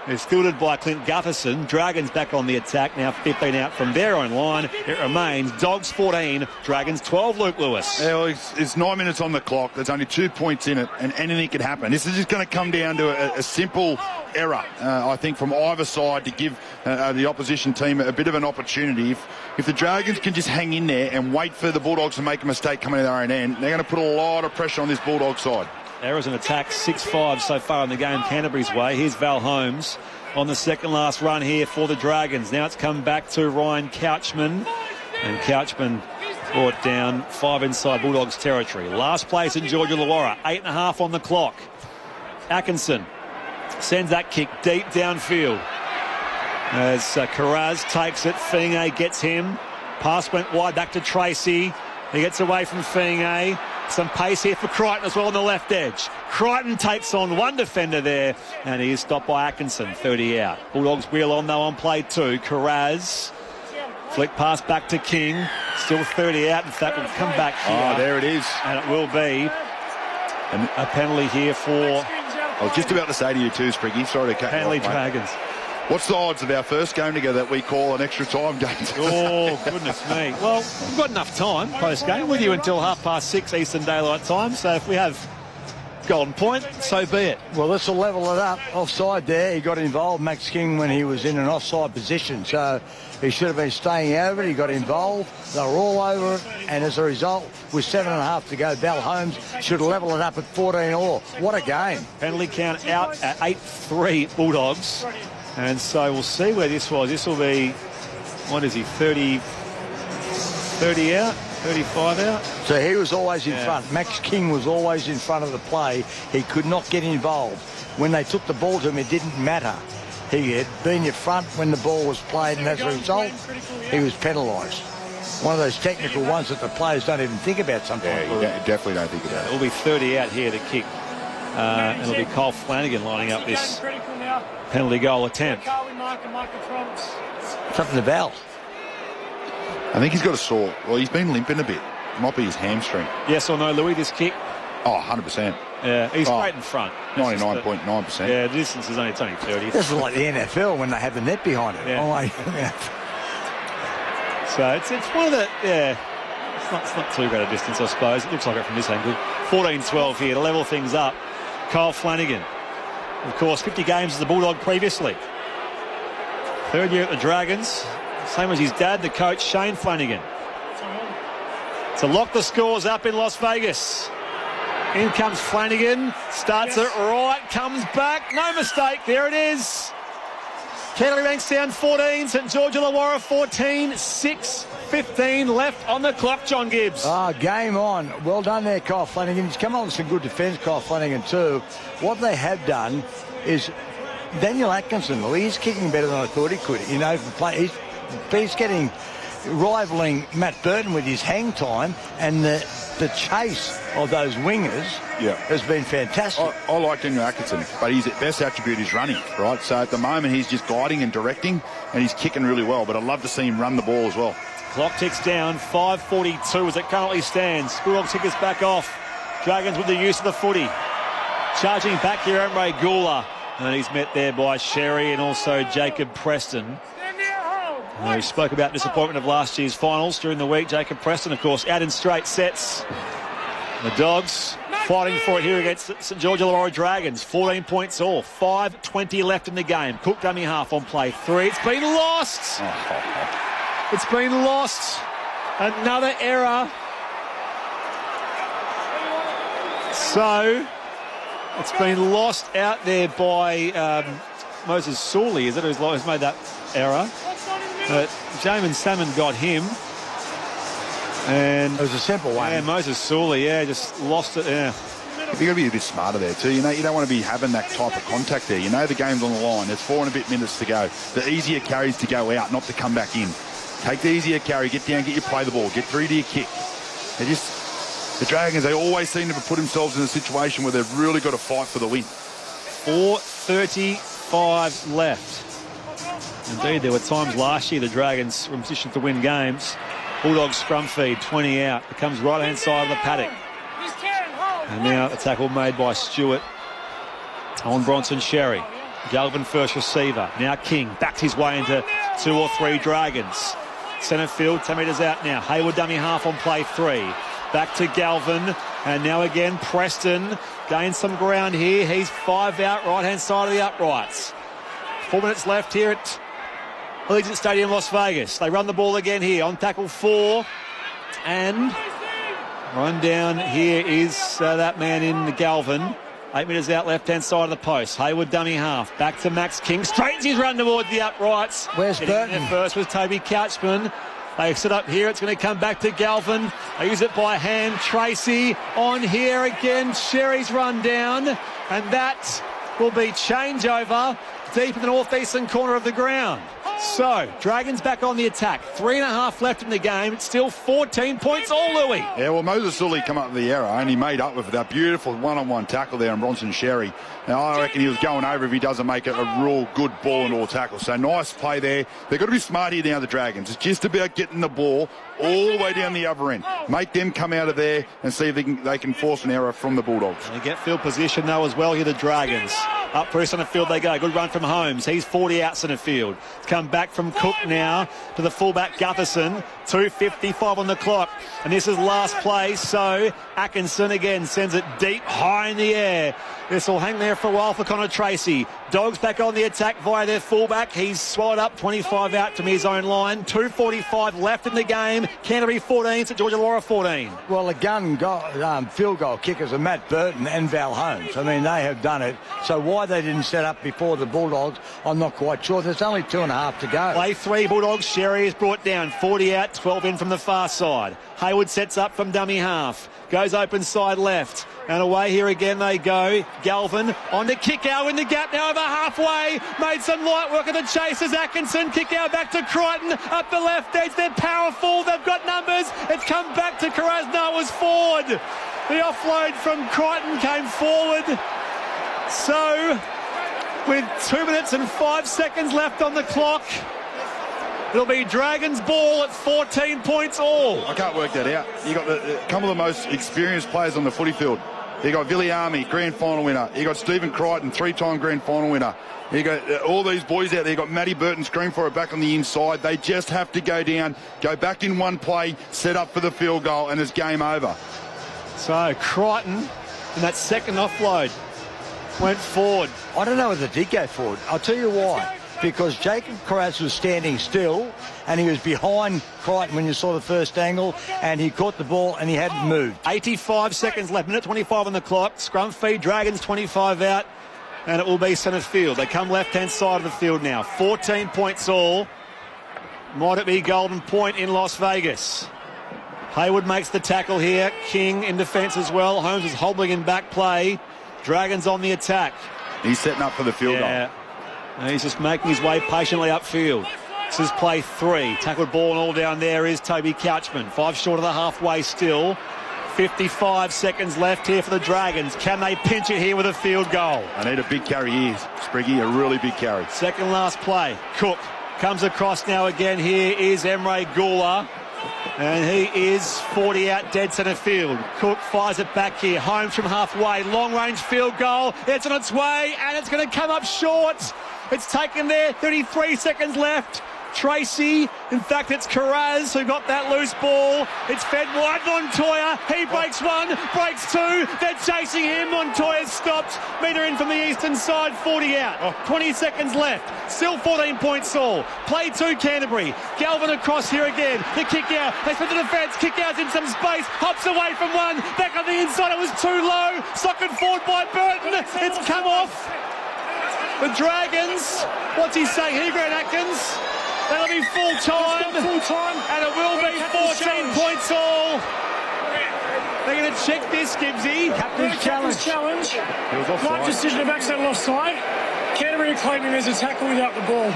is fielded by Clint Gutherson. Dragons back on the attack now, 15 out from their own line. It remains Dogs 14, Dragons 12. Luke Lewis. Yeah, well, it's 9 minutes on the clock. There's only 2 points in it, and anything could happen. This is just going to come down to a simple error, I think, from either side to give the opposition team a bit of an opportunity. If the Dragons can just hang in there and wait for the Bulldogs to make a mistake coming to their own end, they're going to put a lot of pressure on this Bulldog side. There is an attack, 6-5 so far in the game, Canterbury's way. Here's Val Holmes on the second last run here for the Dragons. Now it's come back to Ryan Couchman. And Couchman brought down 5 inside Bulldogs territory. Last place in George Illawarra, 8.5 on the clock. Atkinson sends that kick deep downfield. As Carraz takes it, Fienge gets him. Pass went wide back to Tracy. He gets away from Fienge. Some pace here for Crichton as well on the left edge. Crichton takes on one defender there, and he is stopped by Atkinson, 30 out. Bulldogs wheel on though on play 2. Carraz, flick pass back to King, still 30 out. In fact, will come back here. Oh, there it is. And it will be a penalty here for... I was just about to say to you too, Spriggy, sorry to cut you off, penalty mate. Dragons. What's the odds of our first game together that we call an extra time game? Oh, goodness me. Well, we've got enough time post-game with you until 6:30 Eastern Daylight Time. So if we have golden point, so be it. Well, this will level it up. Offside there. He got involved, Max King, when he was in an offside position. So he should have been staying out of it. He got involved. They were all over it. And as a result, with 7.5 to go, Val Holmes should level it up at 14-all. What a game. Penalty count out at 8-3 Bulldogs. And so we'll see where this was. This will be, what is he, 30 out, 35 out? So he was always in front. Max King was always in front of the play. He could not get involved. When they took the ball to him, it didn't matter. He had been in front when the ball was played, and as a result, he was penalised. One of those technical ones that the players don't even think about sometimes. Yeah, you definitely don't think about it. It will be 30 out here to kick. And it'll be Kyle Flanagan lining up this penalty goal attempt. It's up to the Val. I think he's got a sore. Well, he's been limping a bit. It might be his hamstring. Yes or no, Louis, this kick? Oh, 100%. Yeah, he's straight in front. 99.9%. Yeah, the distance is only 30. This is like the NFL when they have the net behind it. Yeah. Oh, yeah. So it's one of the, it's not too great a distance, I suppose. It looks like it from this angle. 14-12 here to level things up. Kyle Flanagan, of course, 50 games as the Bulldog previously. Third year at the Dragons, same as his dad, the coach, Shane Flanagan. to lock the scores up in Las Vegas. In comes Flanagan, starts it right, comes back, no mistake, there it is. Canterbury Bankstown 14, St George Illawarra 14, 6:15 left on the clock, John Gibbs. Game on. Well done there, Kyle Flanagan. He's come on with some good defence, Kyle Flanagan, too. What they have done is Daniel Atkinson, well, he's kicking better than I thought he could. You know, he's getting rivaling Matt Burton with his hang time, and the chase of those wingers has been fantastic. I like Daniel Atkinson, but his best attribute is running, right? So at the moment he's just guiding and directing, and he's kicking really well, but I'd love to see him run the ball as well. Clock ticks down, 5:42 as it currently stands. Bulldogs kick us back off. Dragons with the use of the footy. Charging back here, Emre Gula. And he's met there by Sherry and also Jacob Preston. We spoke about disappointment of last year's finals during the week. Jacob Preston, of course, out in straight sets. The Dogs fighting for it here against St George Illawarra Dragons. 14 points all. 5:20 left in the game. Cook dummy half on play 3. It's been lost. It's been lost. Another error. So it's been lost out there by Moses Sawley, is it, who's made that error? But Jamin Salmon got him. And it was a simple one. Yeah, Moses Sawley, just lost it. Yeah. You've got to be a bit smarter there too. You know, you don't want to be having that type of contact there. You know the game's on the line. There's 4 and a bit minutes to go. The easier carries to go out, not to come back in. Take the easier carry, get down, get you play the ball, get through to your kick. The Dragons, they always seem to put themselves in a situation where they've really got to fight for the win. 4:35 left. Indeed, there were times last year the Dragons were in position to win games. Bulldogs scrum feed, 20 out. It comes right-hand side of the paddock. And now a tackle made by Stewart on Bronson Sherry. Galvin first receiver. Now King backs his way into 2 or 3 Dragons. Centre field, 10 metres out now. Hayward dummy half on play 3. Back to Galvin, and now again Preston gains some ground here. He's 5 out, right-hand side of the uprights. 4 minutes left here at Allegiant Stadium, Las Vegas. They run the ball again here on tackle 4, and run down here is that man in the Galvin. 8 metres out, left-hand side of the post. Hayward dummy half, back to Max King, straightens his run towards the uprights. Where's Burton? There first was Toby Couchman. They set up here. It's going to come back to Galvin. They use it by hand. Tracy on here again. Sherry's run down. And that will be changeover deep in the northeastern corner of the ground. So, Dragons back on the attack. 3.5 left in the game. It's still 14 points all, Louis. Yeah, well, Moses Sully come up with the error and he made up with that beautiful one-on-one tackle there on Bronson Sherry. Now, I reckon he was going over if he doesn't make a real good ball and all tackle. So, nice play there. They've got to be smart here now, the Dragons. It's just about getting the ball all the way down the other end. Make them come out of there and see if they can force an error from the Bulldogs. They get field position, though, as well here, the Dragons. Up through centre field they go. Good run from Holmes. He's 40 out centre field. Come back from Cook now to the fullback Gutherson. 2:55 on the clock. And this is last play, so Atkinson again sends it deep, high in the air. This will hang there for a while for Connor Tracy. Dogs back on the attack via their fullback. He's swallowed up, 25 out from his own line. 2:45 left in the game. Canterbury 14, St George Illawarra 14. Well, the field goal kickers are Matt Burton and Val Holmes. I mean, they have done it. So why they didn't set up before the Bulldogs, I'm not quite sure. There's only 2.5 to go. Play 3 Bulldogs. Sherry is brought down. 40 out, 12 in from the far side. Hayward sets up from dummy half. Goes open side left. And away here again they go. Galvin on to Kickow in the gap now over halfway. Made some light work of the chasers. Atkinson, Kickow back to Crichton. Up the left edge. They're powerful. They've got numbers. It's come back to Karasna. It was forward. The offload from Crichton came forward. So, with 2 minutes and 5 seconds left on the clock, it'll be Dragons ball at 14 points all. I can't work that out. You got a couple of the most experienced players on the footy field. You got Viliami, grand final winner. You got Stephen Crichton, 3-time grand final winner. You got all these boys out there. You got Matty Burton screen for it back on the inside. They just have to go down, go back in one play, set up for the field goal, and it's game over. So Crichton in that second offload went forward. I don't know whether it did go forward. I'll tell you why. because Jacob Carras was standing still and he was behind Crichton when you saw the first angle, and he caught the ball and he hadn't moved. 85 seconds left, minute 25 on the clock. Scrum feed, Dragons 25 out, and it will be centre field. They come left-hand side of the field now. 14 points all. Might it be Golden Point in Las Vegas? Hayward makes the tackle here. King in defence as well. Holmes is hobbling in back play. Dragons on the attack. He's setting up for the field goal. And he's just making his way patiently upfield. This is play 3. Tackled ball and all down there is Toby Couchman. 5 short of the halfway still. 55 seconds left here for the Dragons. Can they pinch it here with a field goal? I need a big carry here, Spriggy, a really big carry. Second last play. Cook comes across now again. Here is Emre Gula. And he is 40 out, dead centre field. Cook fires it back here. Holmes from halfway. Long-range field goal. It's on its way, and it's going to come up short. It's taken there. 33 seconds left. Tracy, in fact, it's Carras who got that loose ball. It's fed wide. Montoya, he breaks 1, breaks 2. They're chasing him. Montoya's stopped. Meter in from the eastern side, 40 out. 20 seconds left. Still 14 points all. Play 2, Canterbury. Galvin across here again. The kick out. They split the defence. Kick out's in some space. Hops away from 1. Back on the inside. It was too low. Socket forward by Burton. It's come off. The Dragons. What's he saying here, Grant Atkins? That'll be full time, and it will be 14 points all. They're going to check this, Gibbsy. Captain's challenge. Right decision to backsaddle offside. Canterbury claiming there's a tackle without the ball.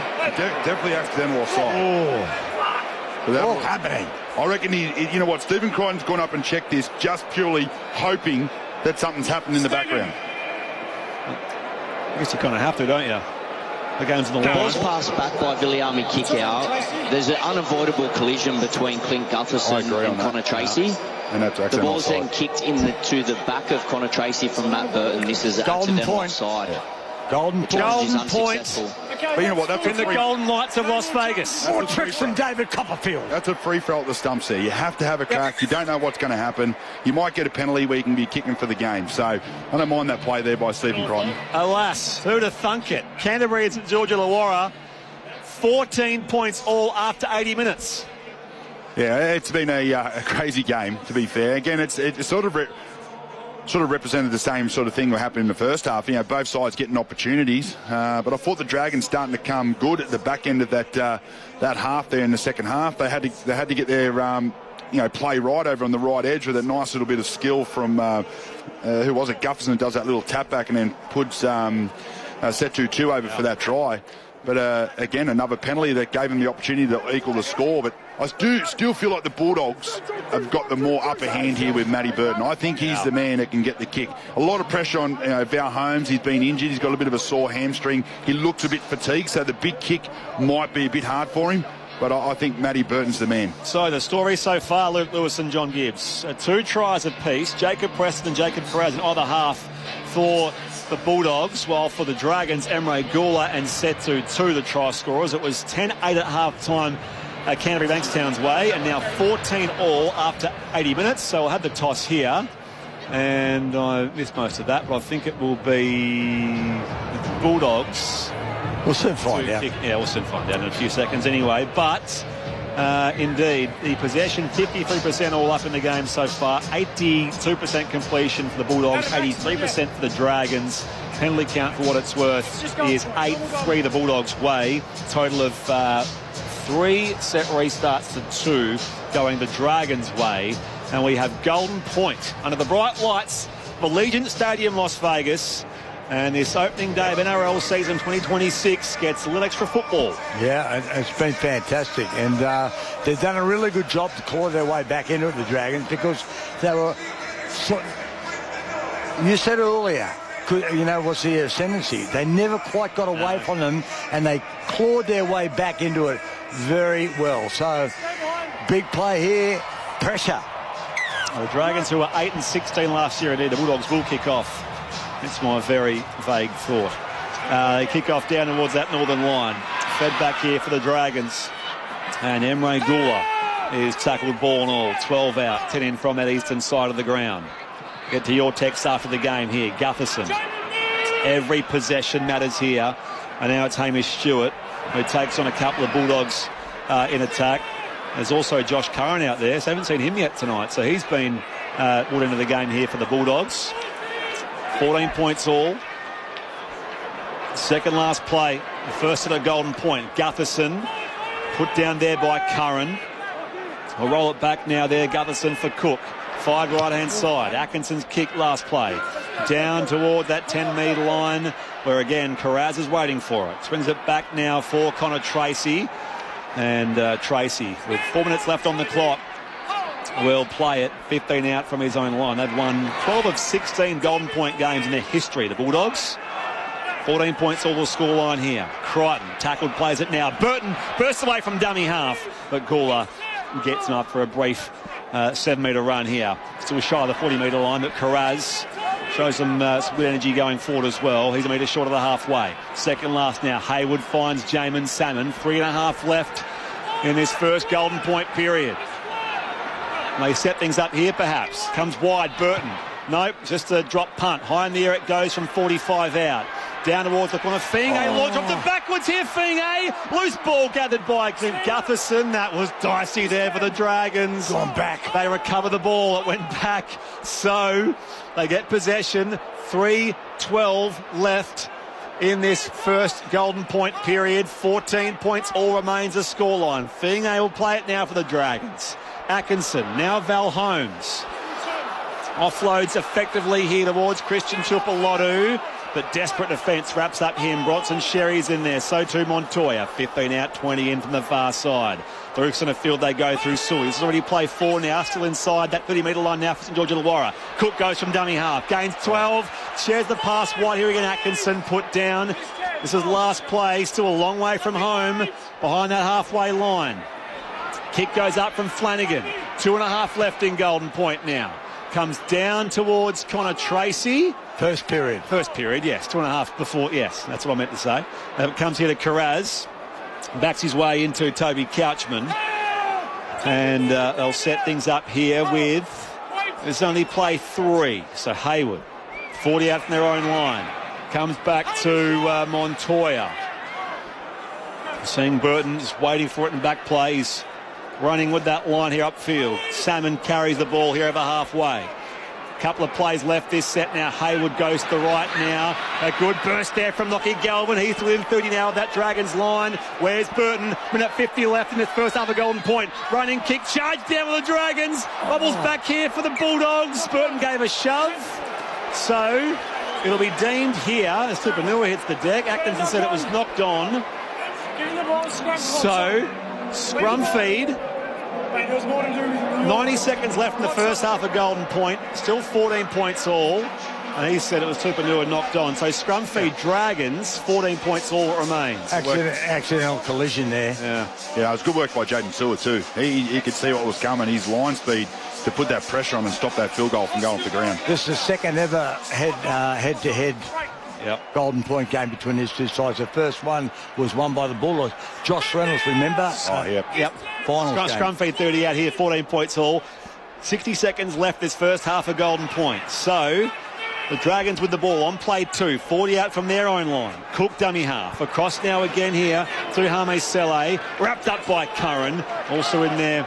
Definitely accidental offside. What's happening? I reckon you know what? Stephen Crichton's gone up and checked this, just purely hoping that something's happened in the background. I guess you kind of have to, don't you? The game's on the line. Ball's passed back by Viliami kick out. There's an unavoidable collision between Clint Gutherson and Connor Tracy. And that's the ball's then kicked to the back of Connor Tracy from Matt Burton. This is accidental offside. Golden point. But you know what? That's in the Golden Knights of Las Vegas. More tricks from David Copperfield. That's a free throw at the stumps there. You have to have a crack. You don't know what's going to happen. You might get a penalty where you can be kicking for the game. So I don't mind that play there by Stephen Crichton. Alas, who'd have thunk it? Canterbury and St George Illawarra, 14 points all after 80 minutes. Yeah, it's been a crazy game, to be fair. Again, it's sort of represented the same sort of thing that happened in the first half. You know, both sides getting opportunities, but I thought the Dragons starting to come good at the back end of that half there in the second half. They had to get their play right over on the right edge with a nice little bit of skill from who was it? Gufferson does that little tap back and then puts Setu over for that try. But again, another penalty that gave him the opportunity to equal the score. But I still feel like the Bulldogs have got the more upper hand here with Matty Burton. I think he's the man that can get the kick. A lot of pressure on Val Holmes. He's been injured. He's got a bit of a sore hamstring. He looks a bit fatigued, so the big kick might be a bit hard for him. But I think Matty Burton's the man. So the story so far, Luke Lewis and John Gibbs. 2 tries apiece. Jacob Preston and Jacob Carras in either half for the Bulldogs, while for the Dragons, Emre Gula and Setu, 2 the try scorers. It was 10-8 at half-time Canterbury Bankstown's way, and now 14 all after 80 minutes. So we'll have the toss here, and I missed most of that, but I think it will be the Bulldogs. We'll soon find out. Yeah, we'll soon find out in a few seconds anyway. But indeed, the possession, 53% all up in the game so far. 82% completion for the Bulldogs, 83% for the Dragons. Penalty count, for what it's worth, is 8-3 the Bulldogs' way. Total of 3 set restarts to 2 going the Dragons' way. And we have Golden Point under the bright lights of Allegiant Stadium, Las Vegas. And this opening day of NRL season 2026 gets a little extra football. Yeah, it's been fantastic. And they've done a really good job to claw their way back into it, the Dragons, because they were... You said earlier, what's the ascendancy? They never quite got away from them, and they clawed their way back into it very well. So, big play here, pressure. Well, the Dragons, who were 8-16 last year, indeed, the Bulldogs will kick off. That's my very vague thought. They kick off down towards that northern line. Fed back here for the Dragons. And Emre Gula is tackled ball and all. 12 out, 10 in from that eastern side of the ground. Get to your text after the game here. Gutherson. Every possession matters here. And now it's Hamish Stewart, who takes on a couple of Bulldogs in attack. There's also Josh Curran out there, so I haven't seen him yet tonight. So he's been brought into the game here for the Bulldogs. 14 points all. Second last play, the first at a golden point. Gutherson put down there by Curran. We'll roll it back now there, Gutherson for Cook. Fired right-hand side. Atkinson's kick last play. Down toward that 10-metre line where, again, Carraz is waiting for it. Swings it back now for Connor Tracy. And Tracy, with 4 minutes left on the clock, will play it 15 out from his own line. They've won 12 of 16 Golden Point games in their history, the Bulldogs. 14 points all the scoreline here. Crichton tackled, plays it now. Burton bursts away from dummy half, but Gawler gets him up for a brief 7-metre run here. Still shy of the 40-metre line, but Carraz shows some good energy going forward as well. He's a metre short of the halfway. Second last now. Hayward finds Jamin Salmon. 3.5 left in this first Golden Point period. They set things up here perhaps. Comes wide, Burton. Nope, just a drop punt. High in the air it goes from 45 out. Down towards the corner. Fiingay launch off the backwards here. Fiingay. Loose ball gathered by Clint Gutherson. That was dicey there for the Dragons. Gone back. They recover the ball. It went back. So they get possession. 3:12 left in this first Golden Point period. 14 points all remains a scoreline. Fiingay will play it now for the Dragons. Atkinson. Now Val Holmes. Offloads effectively here towards Christian Tuipulotu. But desperate defence wraps up him. Bronson Sherry's in there. So too Montoya. 15 out, 20 in from the far side. Through centre field they go through Suey. This is already play 4 now. Still inside that 30-metre line now for St George Illawarra. Cook goes from dummy half. Gains 12. Shares the pass wide here again. Atkinson put down. This is last play. Still a long way from home. Behind that halfway line. Kick goes up from Flanagan. 2.5 left in Golden Point now. Comes down towards Connor Tracy. First period, yes. 2.5 before, yes. That's what I meant to say. Comes here to Carraz. Backs his way into Toby Couchman. And they'll set things up here with... There's only play 3. So Hayward, 40 out from their own line. Comes back to Montoya. Seeing Burton just waiting for it in back plays. Running with that line here upfield. Salmon carries the ball here over halfway. Couple of plays left this set now. Hayward goes to the right now. A good burst there from Lockie Galvin. He's within 30 now of that Dragons line. Where's Burton? Minute 50 left in this first half of Golden Point. Running kick, charge down with the Dragons. Bubbles back here for the Bulldogs. Burton gave a shove. So it'll be deemed here as Tupanua hits the deck. Atkinson said it was knocked on. So scrum feed. 90 seconds left in the first half of Golden Point. Still 14 points all. And he said it was Tupanua knocked on. So scrum feed Dragons, 14 points all remains. Accidental collision there. Yeah, it was good work by Jaden Seward too. He could see what was coming. His line speed to put that pressure on and stop that field goal from going off the ground. This is the second ever head-to-head Golden Point game between these two sides. The first one was won by the Bulldogs. Josh Reynolds, remember? Finals Scrum feed 30 out here, 14 points all. 60 seconds left this first half of Golden Point. So the Dragons with the ball on play 2, 40 out from their own line. Cook dummy half. Across now again here through Hame Sele. Wrapped up by Curran. Also in there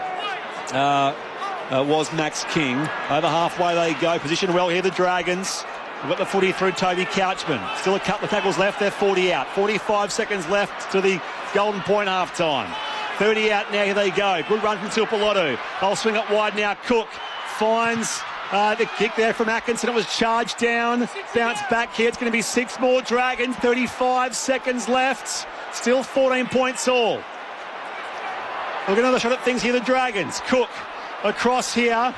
was Max King. Over halfway they go. Position well here, the Dragons. We've got the footy through Toby Couchman. Still a couple of tackles left. They're 40 out. 45 seconds left to the Golden Point half time. 30 out now. Here they go. Good run from Tuipulotu. They'll swing it wide now. Cook finds the kick there from Atkinson. It was charged down. Bounce back here. It's going to be 6 more Dragons. 35 seconds left. Still 14 points all. We'll get another shot at things here. The Dragons. Cook across here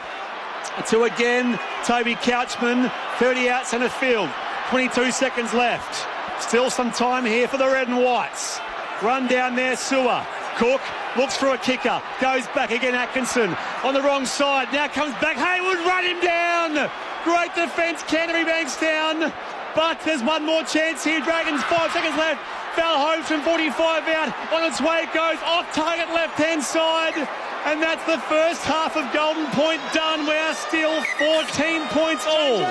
to again Toby Couchman. 30 out centre field. 22 seconds left. Still some time here for the Red and Whites. Run down there, Sewer. Cook looks for a kicker. Goes back again, Atkinson. On the wrong side. Now comes back. Hayward, run him down. Great defence, Canterbury, Bankstown. But there's one more chance here. Dragons, 5 seconds left. Val Holmes from 45 out. On its way it goes. Off target left-hand side. And that's the first half of Golden Point done. We are still 14 points all.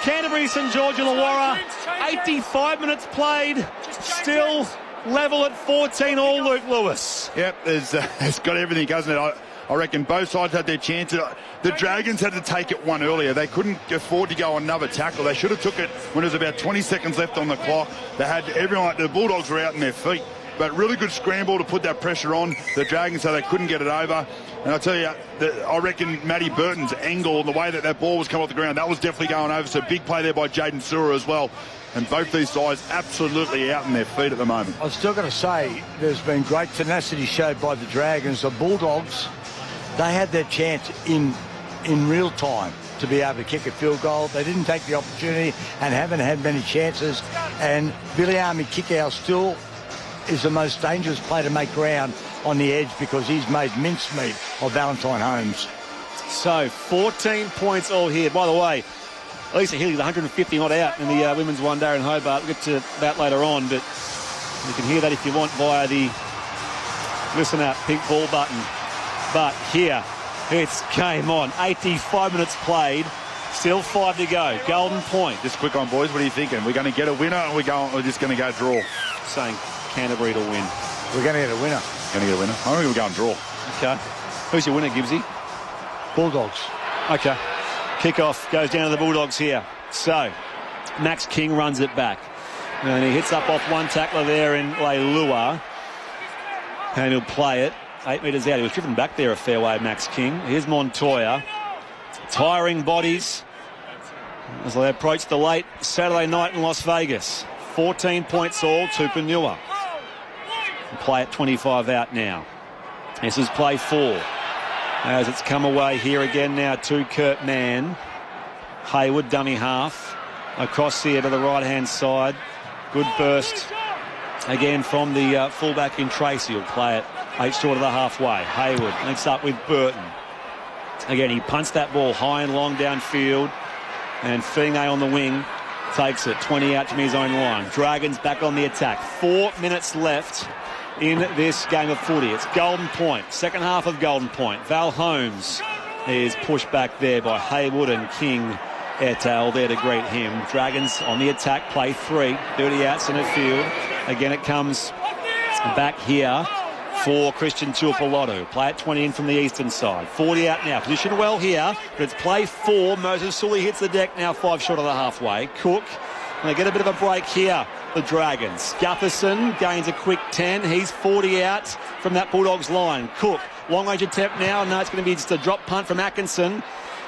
Canterbury, St George Illawarra, 85 minutes played, still level at 14 all, Luke Lewis. Yep, it's got everything, hasn't it? I reckon both sides had their chances. The Dragons had to take it one earlier. They couldn't afford to go on another tackle. They should have took it when there was about 20 seconds left on the clock. They had everyone, the Bulldogs were out on their feet. But really good scramble to put that pressure on the Dragons so they couldn't get it over. And I tell you, I reckon Matty Burton's angle, the way that ball was coming off the ground, that was definitely going over. So big play there by Jaden Sewer as well. And both these sides absolutely out on their feet at the moment. I've still got to say, there's been great tenacity showed by the Dragons. The Bulldogs, they had their chance in real time to be able to kick a field goal. They didn't take the opportunity and haven't had many chances. And Viliami Kikau still is the most dangerous player to make ground on the edge because he's made mincemeat of Valentine Holmes. So 14 points all here. By the way, Lisa Healy's 150 not out in the women's one day in Hobart. We'll get to that later on, but you can hear that if you want via the listen up pink ball button. But here it's game on. 85 minutes played. Still 5 to go. Golden point. Just quick on, boys. What are you thinking? We're going to get a winner or we're just going to go draw? Saying Canterbury to win. We're going to get a winner. Going to get a winner? I think we're going draw. Okay. Who's your winner, Gibbsy? Bulldogs. Okay. Kickoff goes down to the Bulldogs here. So, Max King runs it back. And he hits up off one tackler there in Leilua. And he'll play it 8 metres out. He was driven back there a fair way, Max King. Here's Montoya. Tiring bodies as they approach the late Saturday night in Las Vegas. 14 points all, Tupanua. Play at 25 out now. This is play 4. As it's come away here again now to Kurt Mann. Hayward, dummy half. Across here to the right-hand side. Good burst again from the fullback in Tracy. He'll play it 8 short of the halfway. Hayward links up with Burton. Again, he punts that ball high and long downfield. And Finay on the wing takes it 20 out from his own line. Dragons back on the attack. 4 minutes left in this game of footy. It's Golden Point. Second half of Golden Point. Val Holmes is pushed back there by Hayward and King et al. There to greet him. Dragons on the attack. Play 3. 30 out centre field. Again, it comes back here for Christian Tuipulotu. Play at 20 in from the eastern side. 40 out now. Position well here, but it's play 4. Moses Sully hits the deck now 5 short of the halfway. Cook, and they get a bit of a break here, the Dragons. Gutherson gains a quick 10. He's 40 out from that Bulldogs line. Cook, long range attempt now. No, it's going to be just a drop punt from Atkinson.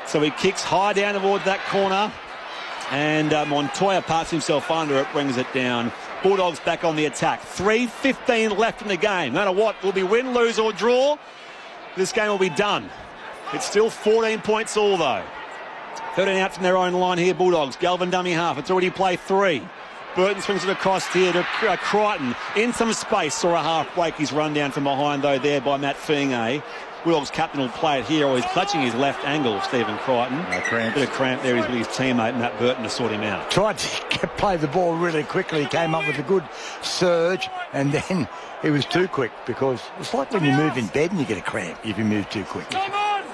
So he kicks high down towards that corner. And Montoya parks himself under it, brings it down. Bulldogs back on the attack. 3:15 left in the game. No matter what, will be win, lose or draw. This game will be done. It's still 14 points all though. 13 out from their own line here, Bulldogs. Galvin dummy half. It's already play 3. Burton swings it across here to Crichton. In some space, saw a half break. He's run down from behind though there by Matt Finay. Bulldogs captain will play it here, or he's clutching his left ankle, Stephen Crichton. Bit of cramp there. He's with his teammate Matt Burton to sort him out. Tried to play the ball really quickly. Came up with a good surge, and then he was too quick because it's like when you move in bed and you get a cramp if you move too quick.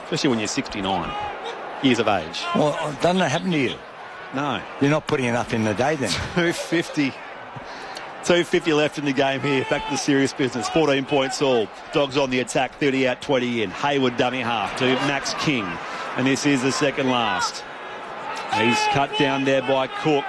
Especially when you're 69 years of age. Well, doesn't that happen to you? No. You're not putting enough in the day then. 2:50 left in the game here. Back to the serious business. 14 points all. Dogs on the attack. 30 out, 20 in. Hayward dummy half to Max King. And this is the second last. He's cut down there by Cook.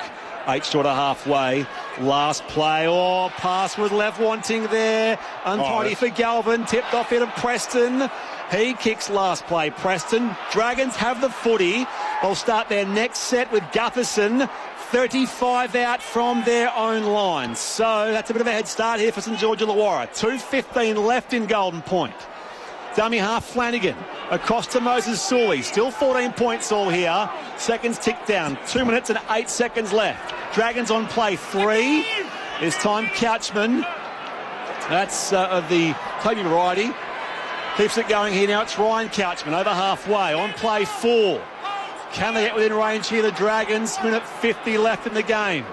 8 short of halfway. Last play. Oh, pass was left wanting there. Untidy for Galvin. Tipped off into Preston. He kicks last play. Preston. Dragons have the footy. They'll start their next set with Gutherson. 35 out from their own line. So that's a bit of a head start here for St George Illawarra. 2:15 left in Golden Point. Dummy half Flanagan. Across to Moses Sully. Still 14 points all here. Seconds tick down. 2 minutes and 8 seconds left. Dragons on play 3. It's time Couchman. That's of the Toby variety. Keeps it going here now. It's Ryan Couchman over halfway on play 4. Can they get within range here, the Dragons? Minute 50 left in the game.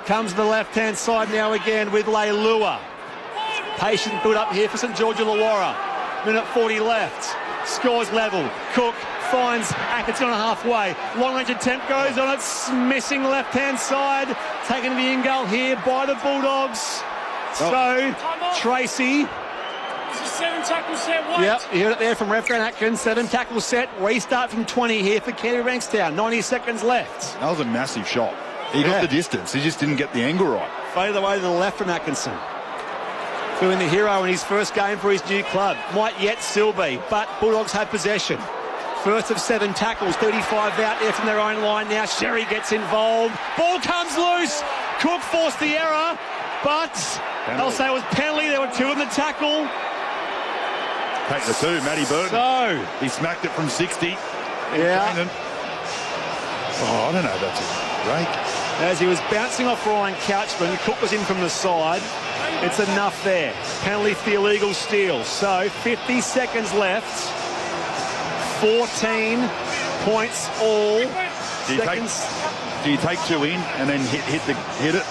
Comes to the left-hand side now again with Leilua. Patient build up here for St George Illawarra. Minute 40 left. Scores level. Cook finds Atkinson on halfway. Long-range attempt goes on it. Missing left-hand side. Taken to the in-goal here by the Bulldogs. So, Tracy. 7 tackle set. Wait. Yep, you heard it there from Ref Grant Atkins. 7 tackle set. Restart from 20 here for Canterbury Bankstown. 90 seconds left. That was a massive shot. He got the distance. He just didn't get the angle right. Faded away to the left from Atkinson. Feeling the hero in his first game for his new club. Might yet still be, but Bulldogs have possession. First of 7 tackles, 35 out there from their own line now. Sherry gets involved. Ball comes loose. Cook forced the error, but they'll say it was penalty. There were 2 in the tackle. Take the 2, Matty Burton. So he smacked it from 60. Yeah. Oh, I don't know. That's a break. As he was bouncing off Ryan Couchman, Cook was in from the side. It's enough there. Penalty for the illegal steal. So 50 seconds left. 14 points all. Do you take 2 in and then hit it?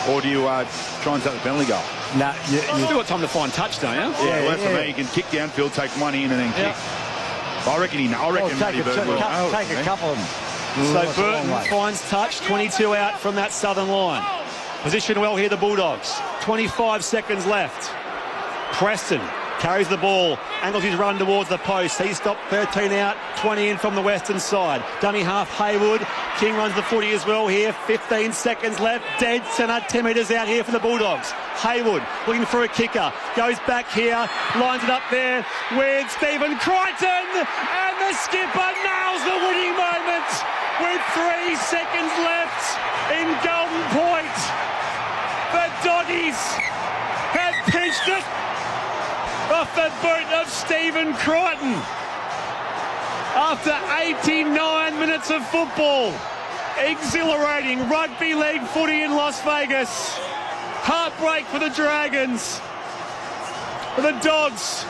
Or do you try and take the penalty goal? No, you still got time to find touch, don't you? Yeah, well, that's what I mean. You can kick downfield, take 1 in, and then kick. I reckon Matty Burton will. Take a couple of them. So Burton finds touch, 22 out from that southern line. Position well here, the Bulldogs. 25 seconds left. Preston carries the ball, angles his run towards the post. He stopped 13 out, 20 in from the western side. Dummy half Haywood. King runs the footy as well here. 15 seconds left. Dead centre, 10 metres out here for the Bulldogs. Haywood looking for a kicker. Goes back here, lines it up there with Stephen Crichton. And the skipper nails the winning moment with 3 seconds left in Golden Point. The Doggies have pinched it off the boot of Stephen Crichton. After 89 minutes of football, exhilarating rugby league footy in Las Vegas. Heartbreak for the Dragons. But the Dogs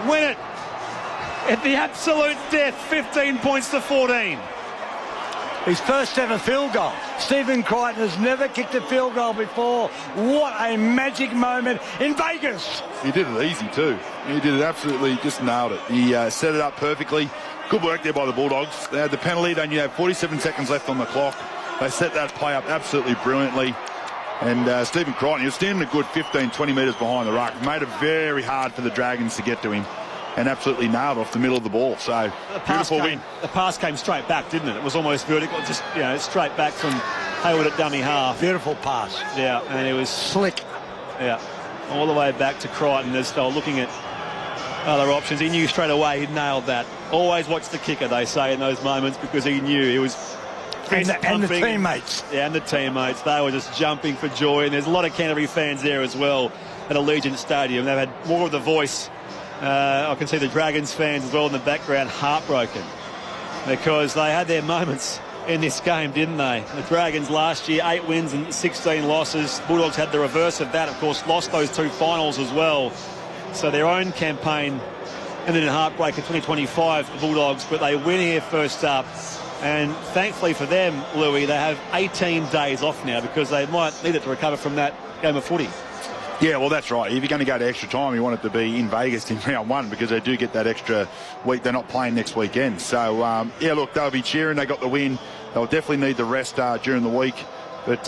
win it at the absolute death, 15 points to 14. His first ever field goal. Stephen Crichton has never kicked a field goal before. What a magic moment in Vegas. He did it easy too. He did it absolutely, just nailed it. He set it up perfectly. Good work there by the Bulldogs. They had the penalty. They knew they had 47 seconds left on the clock. They set that play up absolutely brilliantly. And Stephen Crichton, he was standing a good 15, 20 metres behind the ruck. Made it very hard for the Dragons to get to him. And absolutely nailed off the middle of the ball. So, beautiful win. The pass came straight back, didn't it? It was almost vertical, just, straight back from Haywood at dummy half. Beautiful pass. Yeah, and it was slick. Yeah, all the way back to Crichton as they were looking at other options. He knew straight away he'd nailed that. Always watch the kicker, they say, in those moments, because he knew he was and the teammates. Yeah, and the teammates. They were just jumping for joy. And there's a lot of Canterbury fans there as well at Allegiant Stadium. They've had more of the voice. I can see the Dragons fans as well in the background, heartbroken, because they had their moments in this game, didn't they? The Dragons last year, 8 wins and 16 losses. Bulldogs had the reverse of that, of course, lost those 2 finals as well. So their own campaign ended in heartbreak in 2025 for the Bulldogs, but they win here first up. And thankfully for them, Louis, they have 18 days off now because they might need it to recover from that game of footy. Yeah, well, that's right. If you're going to go to extra time, you want it to be in Vegas in round 1 because they do get that extra week. They're not playing next weekend. So, yeah, look, they'll be cheering. They got the win. They'll definitely need the rest during the week. But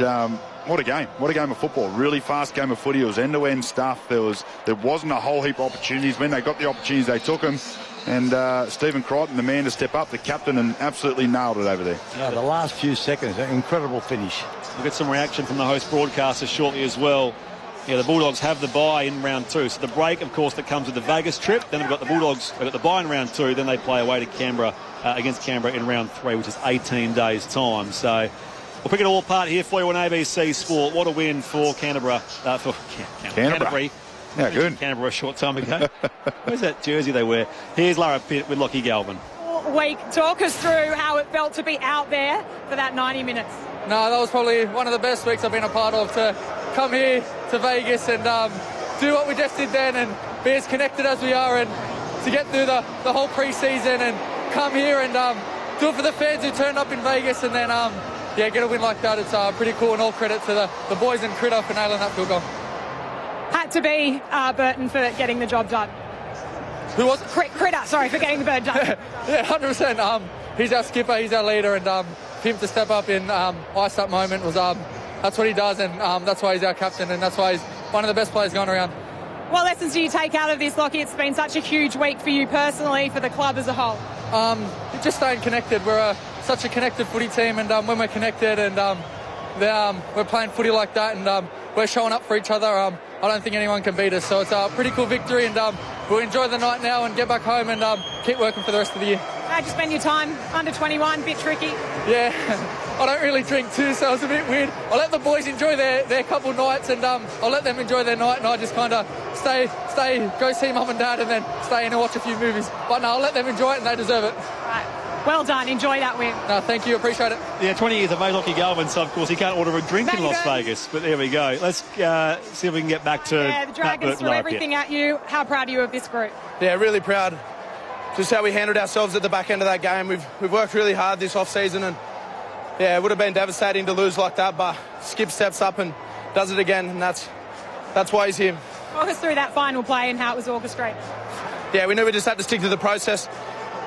what a game. What a game of football. Really fast game of footy. It was end-to-end stuff. There wasn't a whole heap of opportunities. When they got the opportunities, they took them. And Stephen Crichton, the man to step up, the captain, and absolutely nailed it over there. Yeah, the last few seconds, an incredible finish. We'll get some reaction from the host broadcaster shortly as well. Yeah, the Bulldogs have the bye in round 2. So the break, of course, that comes with the Vegas trip. Then they've got the Bulldogs, they've got the bye in round 2. Then they play away to Canberra against Canberra in round 3, which is 18 days' time. So we'll pick it all apart here for you on ABC Sport. What a win for Canterbury. Canterbury. Yeah, good. Canberra a short time ago. Where's that jersey they wear? Here's Lara Pitt with Lockie Galvin. Week, talk us through how it felt to be out there for that 90 minutes. No, that was probably one of the best weeks I've been a part of, to come here to Vegas and do what we just did then and be as connected as we are, and to get through the whole pre-season and come here and do it for the fans who turned up in Vegas, and then get a win like that. It's pretty cool, and all credit to the boys and Critter for nailing that field goal. Had to be Burton for getting the job done. Who was it? Critter, sorry for getting the bird done. Yeah, 100%. He's our skipper, he's our leader, and for him to step up in ice-up moment was that's what he does, and that's why he's our captain, and that's why he's one of the best players going around. What lessons do you take out of this, Lockie? It's been such a huge week for you personally, for the club as a whole. Just staying connected. We're such a connected footy team, and when we're connected and we're playing footy like that, and we're showing up for each other, I don't think anyone can beat us. So it's a pretty cool victory, and we'll enjoy the night now and get back home and keep working for the rest of the year. How'd you spend your time? Under 21, bit tricky? Yeah, I don't really drink too, so it's a bit weird. I let the boys enjoy their couple nights, and I'll let them enjoy their night, and I just kind of stay, go see mum and dad, and then stay in and watch a few movies. But no, I'll let them enjoy it, and they deserve it. Right. Well done. Enjoy that win. No, thank you. Appreciate it. Yeah, 20 years of age, Lockie Galvin, so of course he can't order a drink in Las Vegas. But there we go. Let's see if we can get back to the Dragons threw everything at you. How proud are you of this group? Yeah, really proud. Just how we handled ourselves at the back end of that game. We've worked really hard this off-season, and yeah, it would have been devastating to lose like that, but Skip steps up and does it again, and that's why he's here. Walk us through that final play and how it was orchestrated. Yeah, we knew we just had to stick to the process,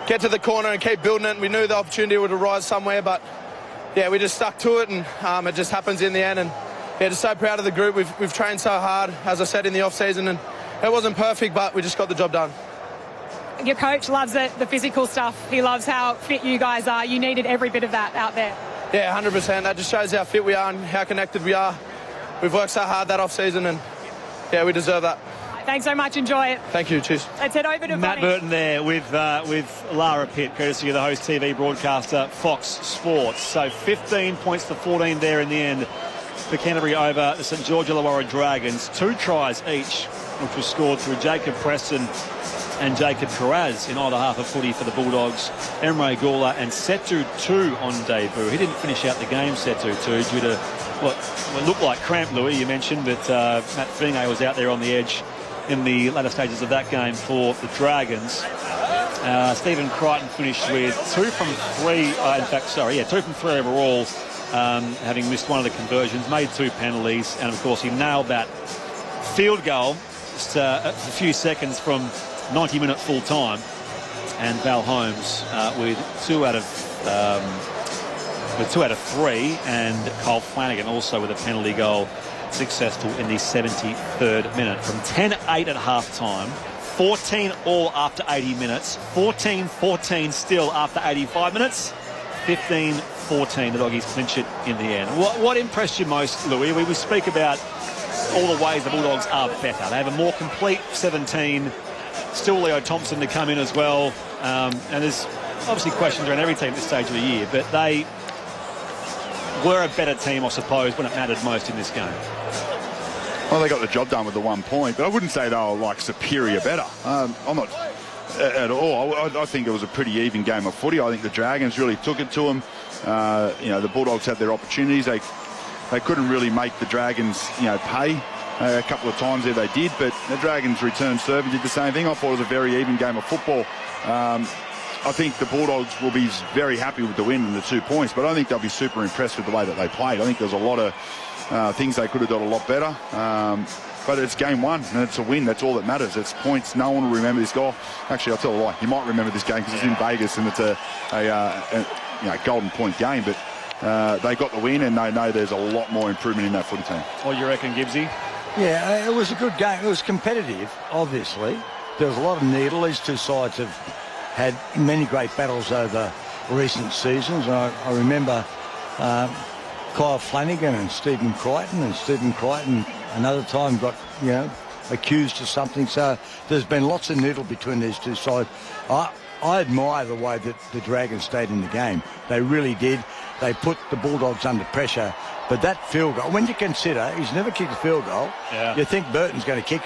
get to the corner and keep building it. We knew the opportunity would arise somewhere, but yeah, we just stuck to it, and it just happens in the end. And yeah, just so proud of the group. We've trained so hard, as I said, in the off-season, and it wasn't perfect, but we just got the job done. Your coach loves it, the physical stuff. He loves how fit you guys are. You needed every bit of that out there. Yeah, 100%. That just shows how fit we are and how connected we are. We've worked so hard that off-season, and yeah, we deserve that. Thanks so much. Enjoy it. Thank you. Cheers. Let's head over to Matt Burton there with Lara Pitt, courtesy of the host TV broadcaster Fox Sports. So 15 points to 14 there in the end for Canterbury over the St George Illawarra Dragons. 2 tries each, which was scored through Jacob Preston and Jacob Carraz in either half of footy for the Bulldogs. Emre Gula and Setu 2 on debut. He didn't finish out the game, Setu 2, due to what looked like cramp, Louis. You mentioned that Matt Fingay was out there on the edge in the latter stages of that game for the Dragons. Stephen Crichton finished with 2 from 3, 2 from 3 overall, having missed one of the conversions, made 2 penalties, and of course he nailed that field goal just a few seconds from 90-minute full time. And Val Holmes with 2 out of 3, and Cole Flanagan also with a penalty goal, successful in the 73rd minute. From 10-8 at half-time, 14 all after 80 minutes, 14-14 still after 85 minutes, 15-14. The Doggies clinch it in the end. What impressed you most, Louis? We speak about all the ways the Bulldogs are better. They have a more complete 17. Still Leo Thompson to come in as well. And there's obviously questions around every team at this stage of the year, but they were a better team, I suppose, when it mattered most in this game. Well, they got the job done with the 1 point, but I wouldn't say they were like superior better. I'm not at all. I think it was a pretty even game of footy. I think the Dragons really took it to them. The Bulldogs had their opportunities. They couldn't really make the Dragons, pay. A couple of times there they did, but the Dragons returned serve and did the same thing. I thought it was a very even game of football. I think the Bulldogs will be very happy with the win and the 2 points, but I don't think they'll be super impressed with the way that they played. I think there's a lot of things they could have done a lot better. But it's game 1 and it's a win. That's all that matters. It's points. No one will remember this goal. Actually, I'll tell a lie. You might remember this game because it's in Vegas and it's a golden point game, but they got the win and they know there's a lot more improvement in that footy team. What do you reckon, Gibbsy? Yeah, it was a good game. It was competitive, obviously. There was a lot of needle. These two sides have had many great battles over recent seasons. I remember Kyle Flanagan and Stephen Crichton another time got, accused of something. So there's been lots of needle between these two sides. I admire the way that the Dragons stayed in the game. They really did. They put the Bulldogs under pressure. But that field goal, when you consider he's never kicked a field goal, you think Burton's going to kick.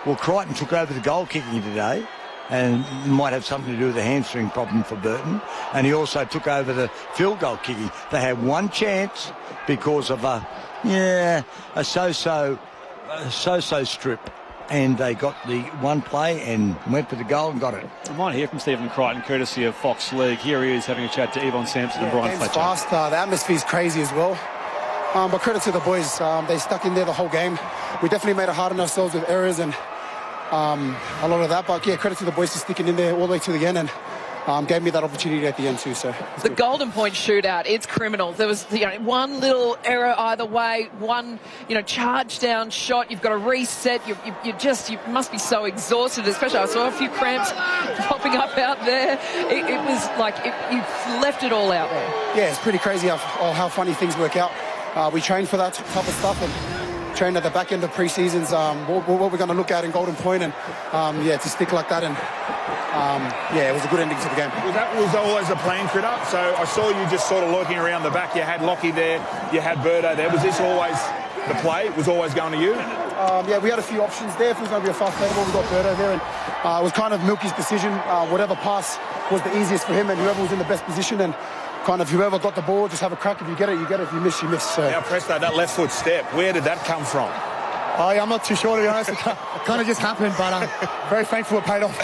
Well, Crichton took over the goal kicking today, and might have something to do with the hamstring problem for Burton. And he also took over the field goal kicking. They had one chance because of a so-so strip. And they got the one play and went for the goal and got it. I might hear from Stephen Crichton, courtesy of Fox League. Here he is having a chat to Yvonne Sampson and Brian Fletcher. Fast. The atmosphere's crazy as well. But credit to the boys. They stuck in there the whole game. We definitely made it hard on ourselves with errors, and a lot of that. But yeah, credit to the boys for sticking in there all the way to the end and gave me that opportunity at the end too. So the Golden Point shootout, it's criminal. There was one little error either way, one charge down shot. You've got to reset. You must be so exhausted. Especially I saw a few cramps popping up out there. It was like you left it all out there. Yeah, it's pretty crazy how funny things work out. We trained for that type of stuff and trained at the back end of pre-seasons. What we're going to look at in Golden Point and to stick like that and. It was a good ending to the game. That was always a plan, Critter. So I saw you just sort of looking around the back. You had Lockie there, you had Birdo there. Was this always the play? Was always going to you? We had a few options there. If it was going to be a fast play ball, we got Birdo there. And it was kind of Milky's decision. Whatever pass was the easiest for him and whoever was in the best position. And kind of whoever got the ball, just have a crack. If you get it, you get it. If you miss, you miss. So. Now, Presto, that left foot step, where did that come from? I'm not too sure, to be honest. It kind of just happened, but I'm very thankful it paid off.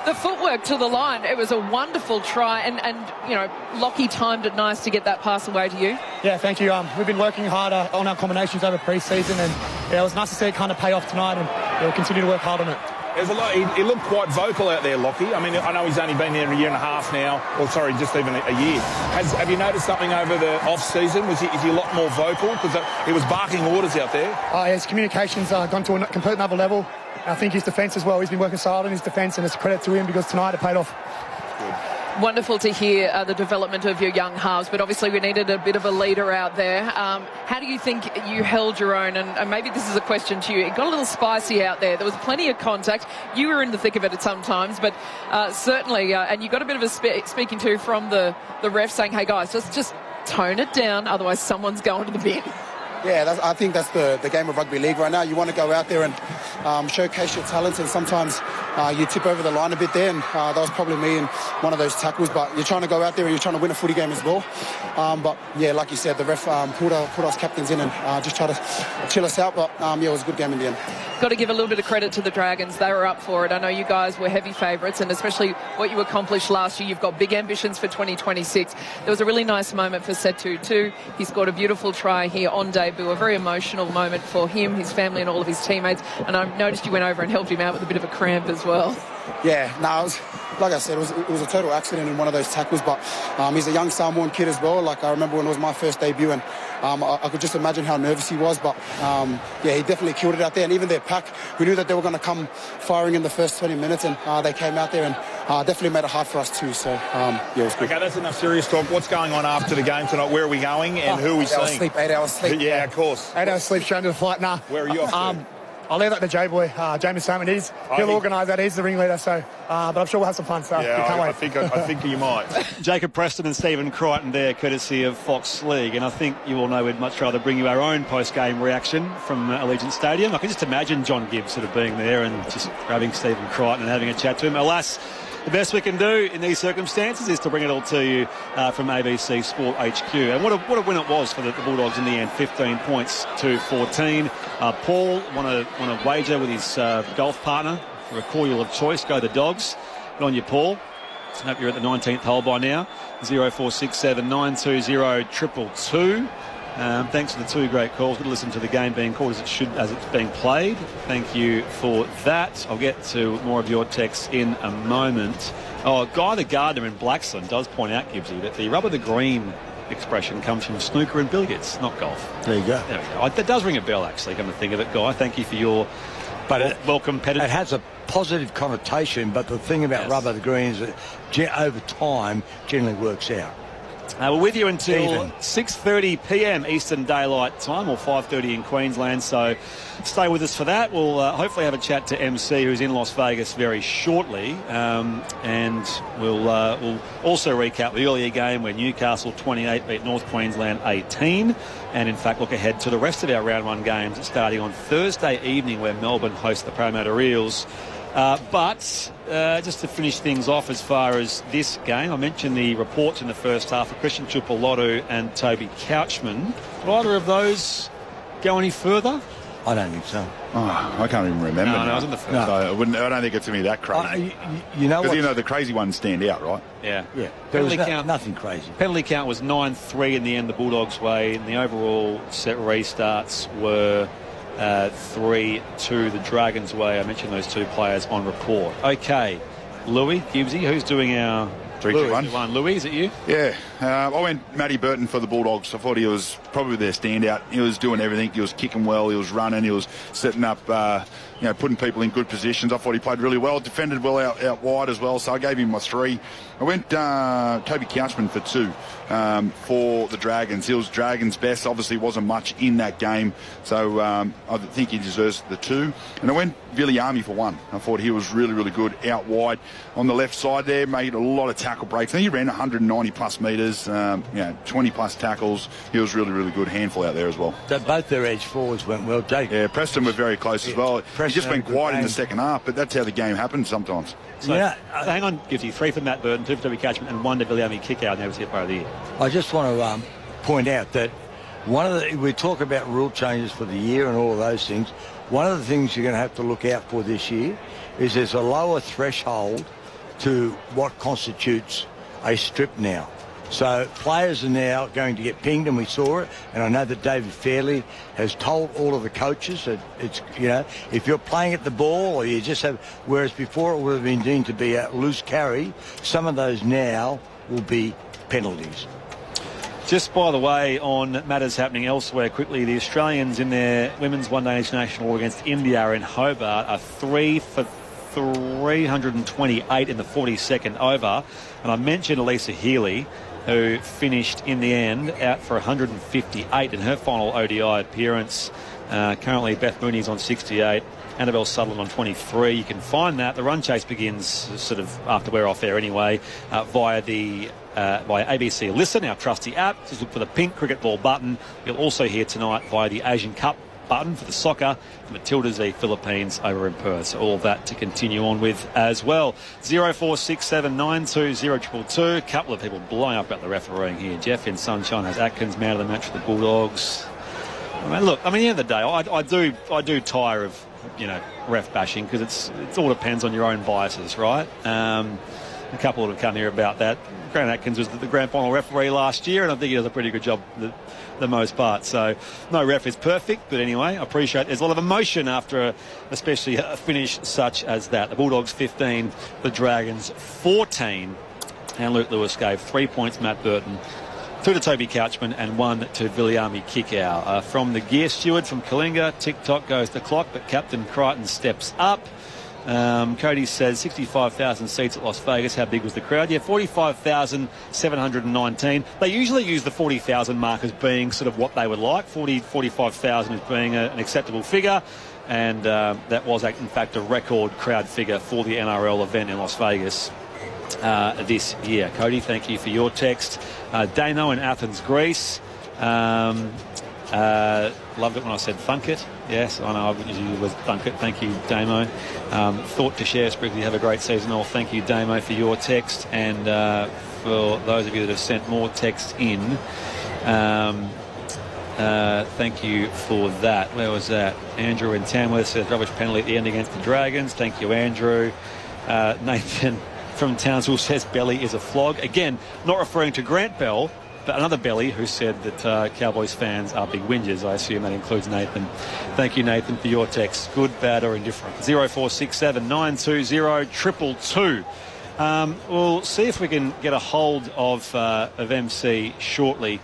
The footwork to the line, it was a wonderful try, and Lockie timed it nice to get that pass away to you. Yeah, thank you. We've been working hard on our combinations over pre-season, and it was nice to see it kind of pay off tonight, and we'll continue to work hard on it. There's a lot. He looked quite vocal out there, Lockie. I mean, I know he's only been there a year and a half now, or sorry, just even a year. Have you noticed something over the off-season? Is he a lot more vocal? Because he was barking orders out there. His communication's gone to a complete another level. I think his defence as well. He's been working so hard on his defence, and it's a credit to him because tonight it paid off. Good. Wonderful to hear the development of your young halves, but obviously we needed a bit of a leader out there. How do you think you held your own? And maybe this is a question to you. It got a little spicy out there. There was plenty of contact. You were in the thick of it at some times, but certainly, and you got a bit of a speaking to from the ref saying, hey guys, just tone it down, otherwise someone's going to the bin. Yeah, I think that's the game of rugby league right now. You want to go out there and showcase your talents, and sometimes you tip over the line a bit there, and that was probably me in one of those tackles. But you're trying to go out there and you're trying to win a footy game as well. But yeah, like you said, the ref put us captains in and just try to chill us out. But it was a good game in the end. Got to give a little bit of credit to the Dragons. They were up for it. I know you guys were heavy favourites, and especially what you accomplished last year. You've got big ambitions for 2026. There was a really nice moment for Setu too. He scored a beautiful try here on debut, a very emotional moment for him, his family and all of his teammates. And I noticed you went over and helped him out with a bit of a cramp as well. Yeah, no, it was, like I said, it was a total accident in one of those tackles, but he's a young Samoan kid as well. Like I remember when it was my first debut, and I could just imagine how nervous he was, but he definitely killed it out there. And even their pack, we knew that they were going to come firing in the first 20 minutes, and they came out there and definitely made it hard for us too. So it was good. Okay, that's enough serious talk. What's going on after the game tonight? Where are we going and who are we seeing? 8 hours sleep. Yeah, of course. 8 hours sleep, straight to the flight. Nah. Where are you off to? I'll leave that to J-Boy, James Salmon. He'll organise that. He's the ringleader, so but I'm sure we'll have some fun. So yeah, can't wait. I think you might. Jacob Preston and Stephen Crichton there, courtesy of Fox League, and I think you all know we'd much rather bring you our own post-game reaction from Allegiant Stadium. I can just imagine John Gibbs sort of being there and just grabbing Stephen Crichton and having a chat to him. Alas, the best we can do in these circumstances is to bring it all to you from ABC Sport HQ. And what a win it was for the Bulldogs in the end, 15 points to 14. Paul won a wager with his golf partner for a cordial of choice. Go the Dogs. Good on you, Paul. I hope you're at the 19th hole by now. 0467 920 222. Thanks for the two great calls. Good to listen to the game being called as it's being played. Thank you for that. I'll get to more of your texts in a moment. Guy the Gardener in Blaxland does point out, Gibbsy, that the rubber the green expression comes from snooker and billiards, not golf. There you go. There we go. That does ring a bell, actually, come to think of it, Guy. Thank you for your welcome. It has a positive connotation, but the thing about rubber the green is that over time generally works out. We're with you until 6:30 p.m. Eastern Daylight Time, or 5:30 in Queensland, so stay with us for that. We'll hopefully have a chat to MC, who's in Las Vegas very shortly, and we'll also recap the earlier game where Newcastle 28 beat North Queensland 18, and in fact look ahead to the rest of our round one games starting on Thursday evening where Melbourne host the Parramatta Eels. But just to finish things off as far as this game, I mentioned the reports in the first half of Christian Tuipulotu and Toby Couchman. Did either of those go any further? I don't think so. I can't even remember. No, I was in the first. No. So I don't think it's going to be that crazy. Because the crazy ones stand out, right? Yeah. Penalty count, nothing crazy. Penalty count was 9-3 in the end, the Bulldogs' way, and the overall set restarts were 3-2 the Dragons' way. I mentioned those two players on report. Okay, Louis, Gibbsy, who's doing our 3-2-1? Louis, is it you? Yeah, I went Matty Burton for the Bulldogs. I thought he was probably their standout. He was doing everything. He was kicking well. He was running. He was setting up, putting people in good positions. I thought he played really well. Defended well out wide as well. So I gave him my 3. I went Toby Couchman for 2 for the Dragons. He was Dragons' best. Obviously wasn't much in that game. So I think he deserves the 2. And I went Viliami for 1. I thought he was really, really good out wide on the left side there. Made a lot of tackle breaks. I think he ran 190 plus metres, 20 plus tackles. He was really, really good. Handful out there as well. Both their edge forwards went well, Jake. Yeah, Preston were very close as well. He just went quiet in the second half, but that's how the game happens sometimes. So, hang on, Gifty. 3 for Matt Burton, 2 for Toby Catchman, and 1 to Viliami Kickout in the ABCSport Player of the Year. I just want to point out that we talk about rule changes for the year and all of those things. One of the things you're going to have to look out for this year is there's a lower threshold to what constitutes a strip now. So players are now going to get pinged, and we saw it. And I know that David Fairley has told all of the coaches that it's, if you're playing at the ball or you just have, whereas before it would have been deemed to be a loose carry, some of those now will be penalties. Just by the way, on matters happening elsewhere quickly, the Australians in their Women's One Day International against India in Hobart are 3 for 328 in the 42nd over. And I mentioned Elisa Healy, who finished in the end out for 158 in her final ODI appearance. Currently Beth Mooney's on 68, Annabelle Sutherland on 23. You can find that. The run chase begins sort of after we're off air anyway, via ABC Listen, our trusty app. Just look for the pink cricket ball button. You'll also hear tonight via the Asian Cup button for the soccer, Matildas v Philippines over in Perth. So all of that to continue on with as well. 0467920222. A couple of people blowing up about the refereeing here. Jeff in Sunshine has Atkins man of the match for the Bulldogs. Look, at the end of the day, I do tire of ref bashing, because it all depends on your own biases, right? A couple have come here about that. Grant Atkins was the grand final referee last year, and I think he does a pretty good job the most part. So no ref is perfect, but anyway, I appreciate there's a lot of emotion after especially a finish such as that. The Bulldogs 15, the Dragons 14, and Luke Lewis gave 3 points Matt Burton, 2 to Toby Couchman and 1 to Viliami Kickow. From the gear steward from Kalinga, tick-tock goes the clock, but Captain Crichton steps up. Cody says 65,000 seats at Las Vegas. How big was the crowd? Yeah, 45,719. They usually use the 40,000 mark as being sort of what they would like. 45,000 as being an acceptable figure. And that was, in fact, a record crowd figure for the NRL event in Las Vegas this year. Cody, thank you for your text. Damo in Athens, Greece. Loved it when I said thunk it. Yes, I know I wouldn't usually use thunk it. Thank you, Damo. Thought to share, Sprigley, have a great season all. Thank you, Damo, for your text. And for those of you that have sent more text in, thank you for that. Where was that? Andrew in Tamworth says rubbish penalty at the end against the Dragons. Thank you, Andrew. Nathan from Townsville says Belly is a flog. Again, not referring to Grant Bell, but another Belly who said that Cowboys fans are big whingers. I assume that includes Nathan. Thank you, Nathan, for your text. Good, bad or indifferent. 0467 920 222. We'll see if we can get a hold of MC shortly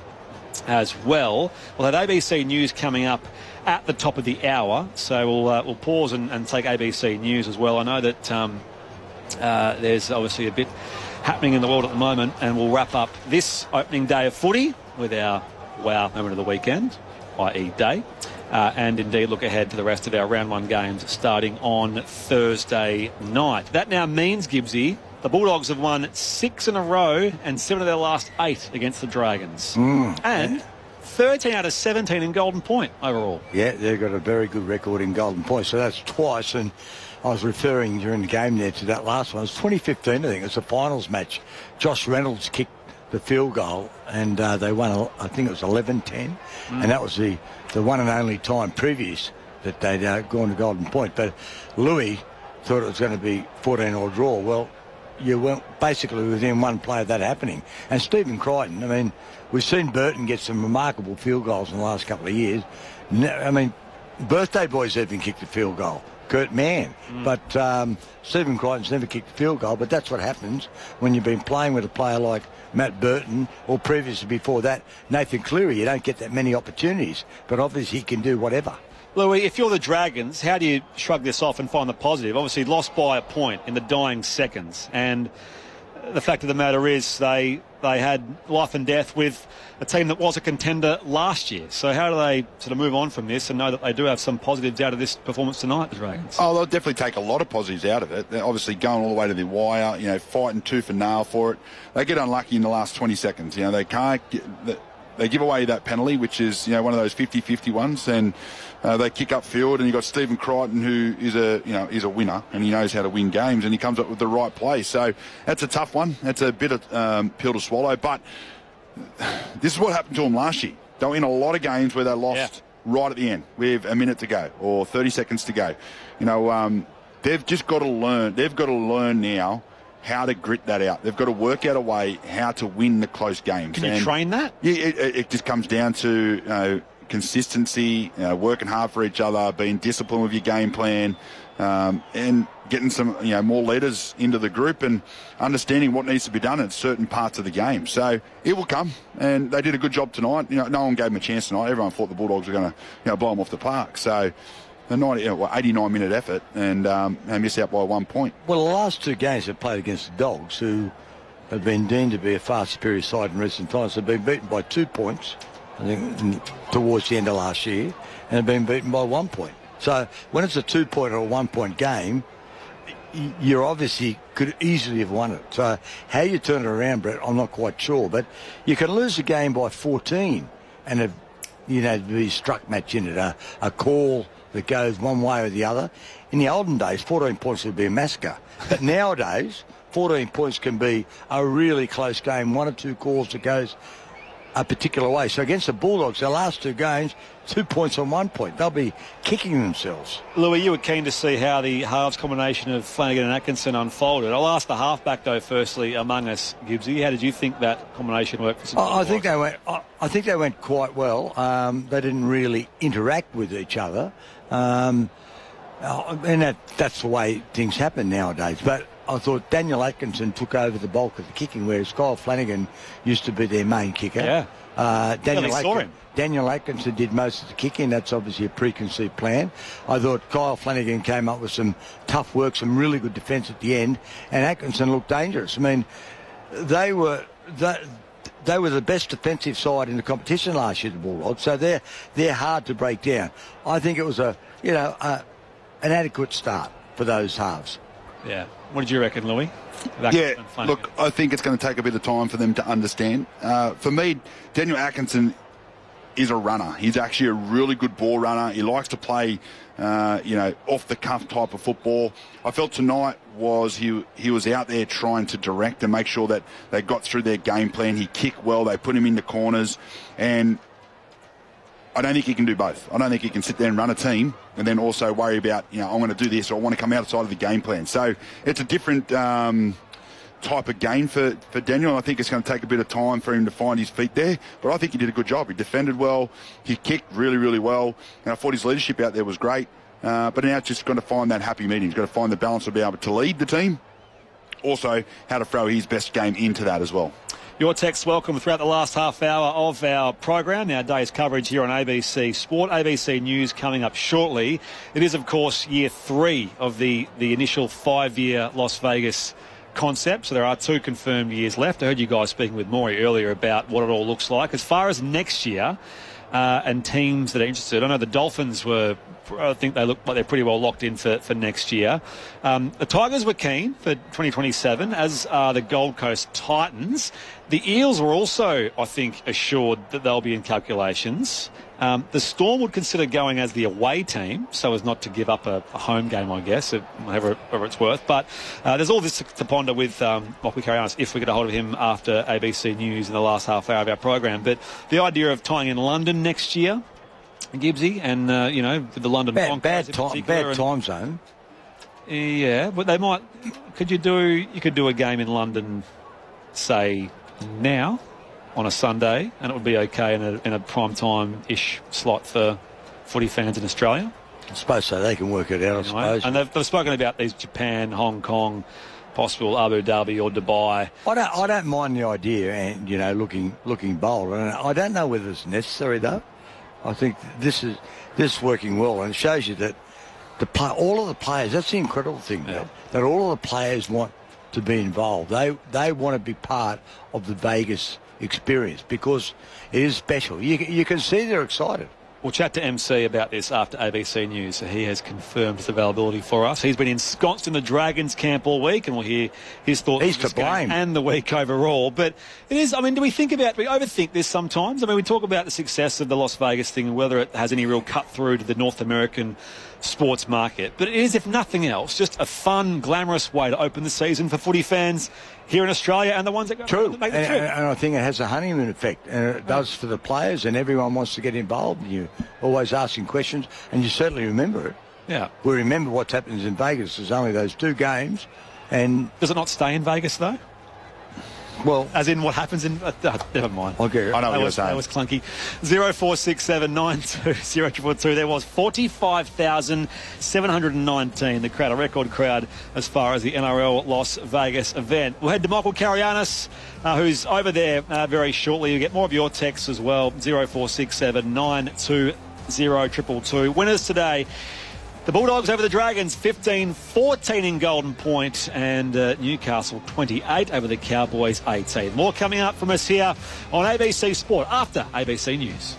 as well. We'll have ABC News coming up at the top of the hour, so we'll pause and take ABC News as well. I know that there's obviously a bit happening in the world at the moment, and we'll wrap up this opening day of footy with our wow moment of the weekend, i.e. day, and indeed look ahead to the rest of our round 1 games starting on Thursday night. That now means, Gibbsy, the Bulldogs have won 6 in a row and 7 of their last 8 against the Dragons. And 13 out of 17 in Golden Point overall. Yeah, they've got a very good record in Golden Point, so that's twice. And I was referring during the game there to that last one. It was 2015, I think. It was a finals match. Josh Reynolds kicked the field goal, and they won, I think it was 11-10. And that was the one and only time previous that they'd gone to Golden Point. But Louis thought it was going to be 14-all draw. Well, you weren't basically within one play of that happening. And Stephen Crichton, I mean, we've seen Burton get some remarkable field goals in the last couple of years. I mean, birthday boys even kicked a field goal. Kurt Mann. But Stephen Crichton's never kicked a field goal, but that's what happens when you've been playing with a player like Matt Burton, or previously before that, Nathan Cleary. You don't get that many opportunities, but obviously he can do whatever. Louis, if you're the Dragons, how do you shrug this off and find the positive? Obviously lost by a point in the dying seconds, and the fact of the matter is they had life and death with a team that was a contender last year. So how do they sort of move on from this and know that they do have some positives out of this performance tonight, the Dragons? Oh, they'll definitely take a lot of positives out of it. They're obviously going all the way to the wire, fighting tooth and nail for it. They get unlucky in the last 20 seconds. They can't they give away that penalty, which is, one of those 50-50 ones, and they kick up field, and you've got Stephen Crichton, who is a winner, and he knows how to win games, and he comes up with the right play. So that's a tough one. That's a bit of pill to swallow, but this is what happened to them last year. They were in a lot of games where they lost right at the end with a minute to go or 30 seconds to go. They've just got to learn. They've got to learn now how to grit that out. They've got to work out a way how to win the close games. Can you train that? Yeah, it just comes down to consistency, working hard for each other, being disciplined with your game plan, and getting some more leaders into the group and understanding what needs to be done at certain parts of the game. So it will come, and they did a good job tonight. No one gave them a chance tonight. Everyone thought the Bulldogs were going to blow them off the park. So the 89-minute effort, and they miss out by 1 point. Well, the last two games they've played against the Dogs, who have been deemed to be a far superior side in recent times, have been beaten by 2 points, I think, towards the end of last year, and have been beaten by 1 point. So when it's a 2-point or a 1 point game, you obviously could easily have won it. So how you turn it around, Brett, I'm not quite sure. But you can lose a game by 14 and have, be struck match in it, a call that goes one way or the other. In the olden days, 14 points would be a massacre. But nowadays, 14 points can be a really close game, 1 or 2 calls that goes a particular way. So against the Bulldogs, their last 2 games, 2 points on 1 point. They'll be kicking themselves. Louis, you were keen to see how the halves combination of Flanagan and Atkinson unfolded. I'll ask the halfback, though, firstly, among us, Gibbsy. How did you think that combination worked for I think they went quite well. They didn't really interact with each other. And that's the way things happen nowadays. But I thought Daniel Atkinson took over the bulk of the kicking, whereas Kyle Flanagan used to be their main kicker. Yeah. Daniel Atkinson did most of the kicking. That's obviously a preconceived plan. I thought Kyle Flanagan came up with some tough work, some really good defence at the end, and Atkinson looked dangerous. I mean, they were the best defensive side in the competition last year, the Bulldogs, so they're hard to break down. I think it was an adequate start for those halves. Yeah. What did you reckon, Louis? Look, I think it's going to take a bit of time for them to understand. For me, Daniel Atkinson is a runner. He's actually a really good ball runner. He likes to play, off-the-cuff type of football. I felt tonight he was out there trying to direct and make sure that they got through their game plan. He kicked well. They put him in the corners, and I don't think he can do both. I don't think he can sit there and run a team and then also worry about, I want to do this or I want to come outside of the game plan. So it's a different type of game for Daniel. I think it's going to take a bit of time for him to find his feet there, but I think he did a good job. He defended well. He kicked really, really well, and I thought his leadership out there was great. But now it's just going to find that happy medium. He's got to find the balance to be able to lead the team, also how to throw his best game into that as well. Your texts welcome throughout the last half hour of our program, our day's coverage here on ABC Sport. ABC News coming up shortly. It is, of course, year 3 of the initial 5-year Las Vegas concept, so there are 2 confirmed years left. I heard you guys speaking with Maury earlier about what it all looks like. As far as next year and teams that are interested, I know the Dolphins I think they look like they're pretty well locked in for next year. The Tigers were keen for 2027, as are the Gold Coast Titans. The Eels were also, I think, assured that they'll be in calculations. The Storm would consider going as the away team, so as not to give up a home game, I guess, whatever it's worth. But there's all this to ponder with Lachlan Carrianis if we get a hold of him after ABC News in the last half hour of our program. But the idea of tying in London next year, Gibbsy, and with the London bad time zone. Yeah, but they might. You could do a game in London, say now, on a Sunday, and it would be okay in a prime time-ish slot for footy fans in Australia? I suppose so. They can work it out, I suppose. And they've spoken about these Japan, Hong Kong, possible Abu Dhabi or Dubai. I don't mind the idea, and looking bold. And I don't know whether it's necessary though. I think this is working well, and it shows you that all of the players. That's the incredible thing, that all of the players want to be involved. They want to be part of the Vegas experience because it is special. You can see they're excited. We'll chat to MC about this after ABC News. So he has confirmed his availability for us. He's been ensconced in the Dragons camp all week, and we'll hear his thoughts He's to blame. And the week overall. But it is, do we overthink this sometimes? We talk about the success of the Las Vegas thing and whether it has any real cut through to the North American sports market. But it is, if nothing else, just a fun, glamorous way to open the season for footy fans here in Australia and the ones that go make the trip. And I think it has a honeymoon effect, and it does for the players, and everyone wants to get involved. And you're always asking questions, and you certainly remember it. Yeah. We remember what happens in Vegas. There's only those 2 games. And does it not stay in Vegas, though? Well, as in what happens in... never mind. Okay, I know what you're saying. That was clunky. 0467 920 There was 45,719. The crowd, a record crowd as far as the NRL Las Vegas event. We'll head to Michael Carianis, who's over there very shortly. You'll get more of your texts as well. 0467 920 222. Winners today. The Bulldogs over the Dragons, 15-14 in Golden Point, and Newcastle 28 over the Cowboys 18. More coming up from us here on ABC Sport after ABC News.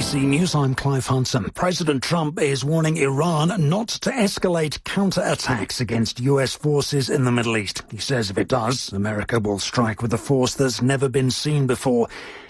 ABC News, I'm Clive Hansen. President Trump is warning Iran not to escalate counterattacks against US forces in the Middle East. He says if it does, America will strike with a force that's never been seen before.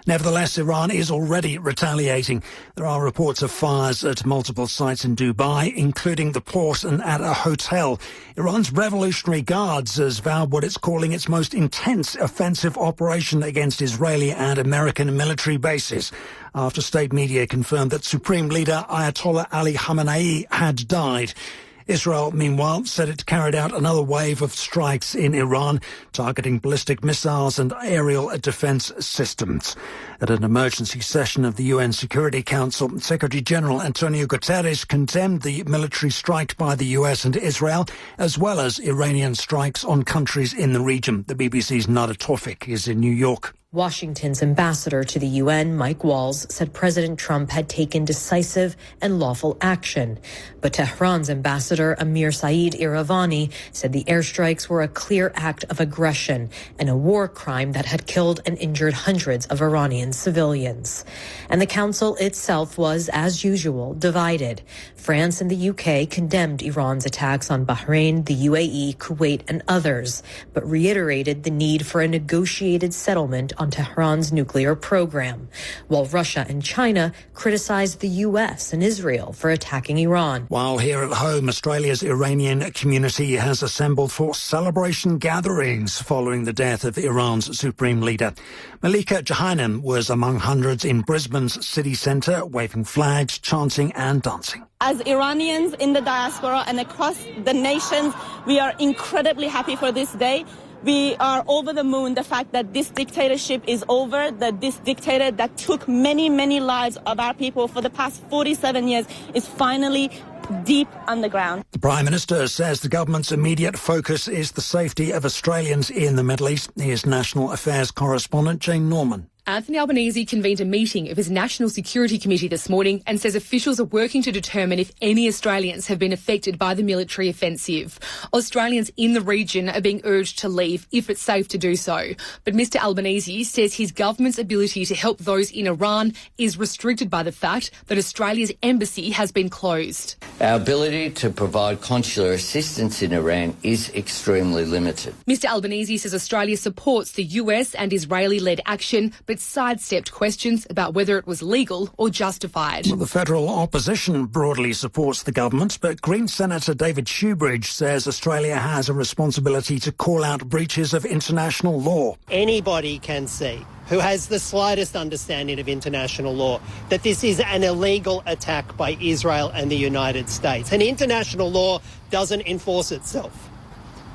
Nevertheless, Iran is already retaliating. There are reports of fires at multiple sites in Dubai, including the port and at a hotel. Iran's Revolutionary Guards has vowed what it's calling its most intense offensive operation against Israeli and American military bases, after state media confirmed that Supreme Leader Ayatollah Ali Khamenei had died. Israel, meanwhile, said it carried out another wave of strikes in Iran, targeting ballistic missiles and aerial defense systems. At an emergency session of the UN Security Council, Secretary General Antonio Guterres condemned the military strike by the US and Israel, as well as Iranian strikes on countries in the region. The BBC's Nada Tawfik is in New York. Washington's ambassador to the UN, Mike Walls, said President Trump had taken decisive and lawful action. But Tehran's ambassador, Amir Saeed Iravani, said the airstrikes were a clear act of aggression and a war crime that had killed and injured hundreds of Iranian civilians. And the council itself was, as usual, divided. France and the UK condemned Iran's attacks on Bahrain, the UAE, Kuwait, and others, but reiterated the need for a negotiated settlement on Tehran's nuclear program, while Russia and China criticized the US and Israel for attacking Iran. While here at home, Australia's Iranian community has assembled for celebration gatherings following the death of Iran's supreme leader. Malika Jahanam was among hundreds in Brisbane's city centre, waving flags, chanting and dancing. As Iranians in the diaspora and across the nations, we are incredibly happy for this day. We are over the moon, the fact that this dictatorship is over, that this dictator that took many, many lives of our people for the past 47 years is finally deep underground. The Prime Minister says the government's immediate focus is the safety of Australians in the Middle East. Here's National Affairs correspondent Jane Norman. Anthony Albanese convened a meeting of his National Security Committee this morning and says officials are working to determine if any Australians have been affected by the military offensive. Australians in the region are being urged to leave if it's safe to do so. But Mr Albanese says his government's ability to help those in Iran is restricted by the fact that Australia's embassy has been closed. Our ability to provide consular assistance in Iran is extremely limited. Mr Albanese says Australia supports the US and Israeli-led action, but it sidestepped questions about whether it was legal or justified. Well, the federal opposition broadly supports the government, but Green Senator David Shoebridge says Australia has a responsibility to call out breaches of international law. Anybody can see, who has the slightest understanding of international law, that this is an illegal attack by Israel and the United States. And international law doesn't enforce itself.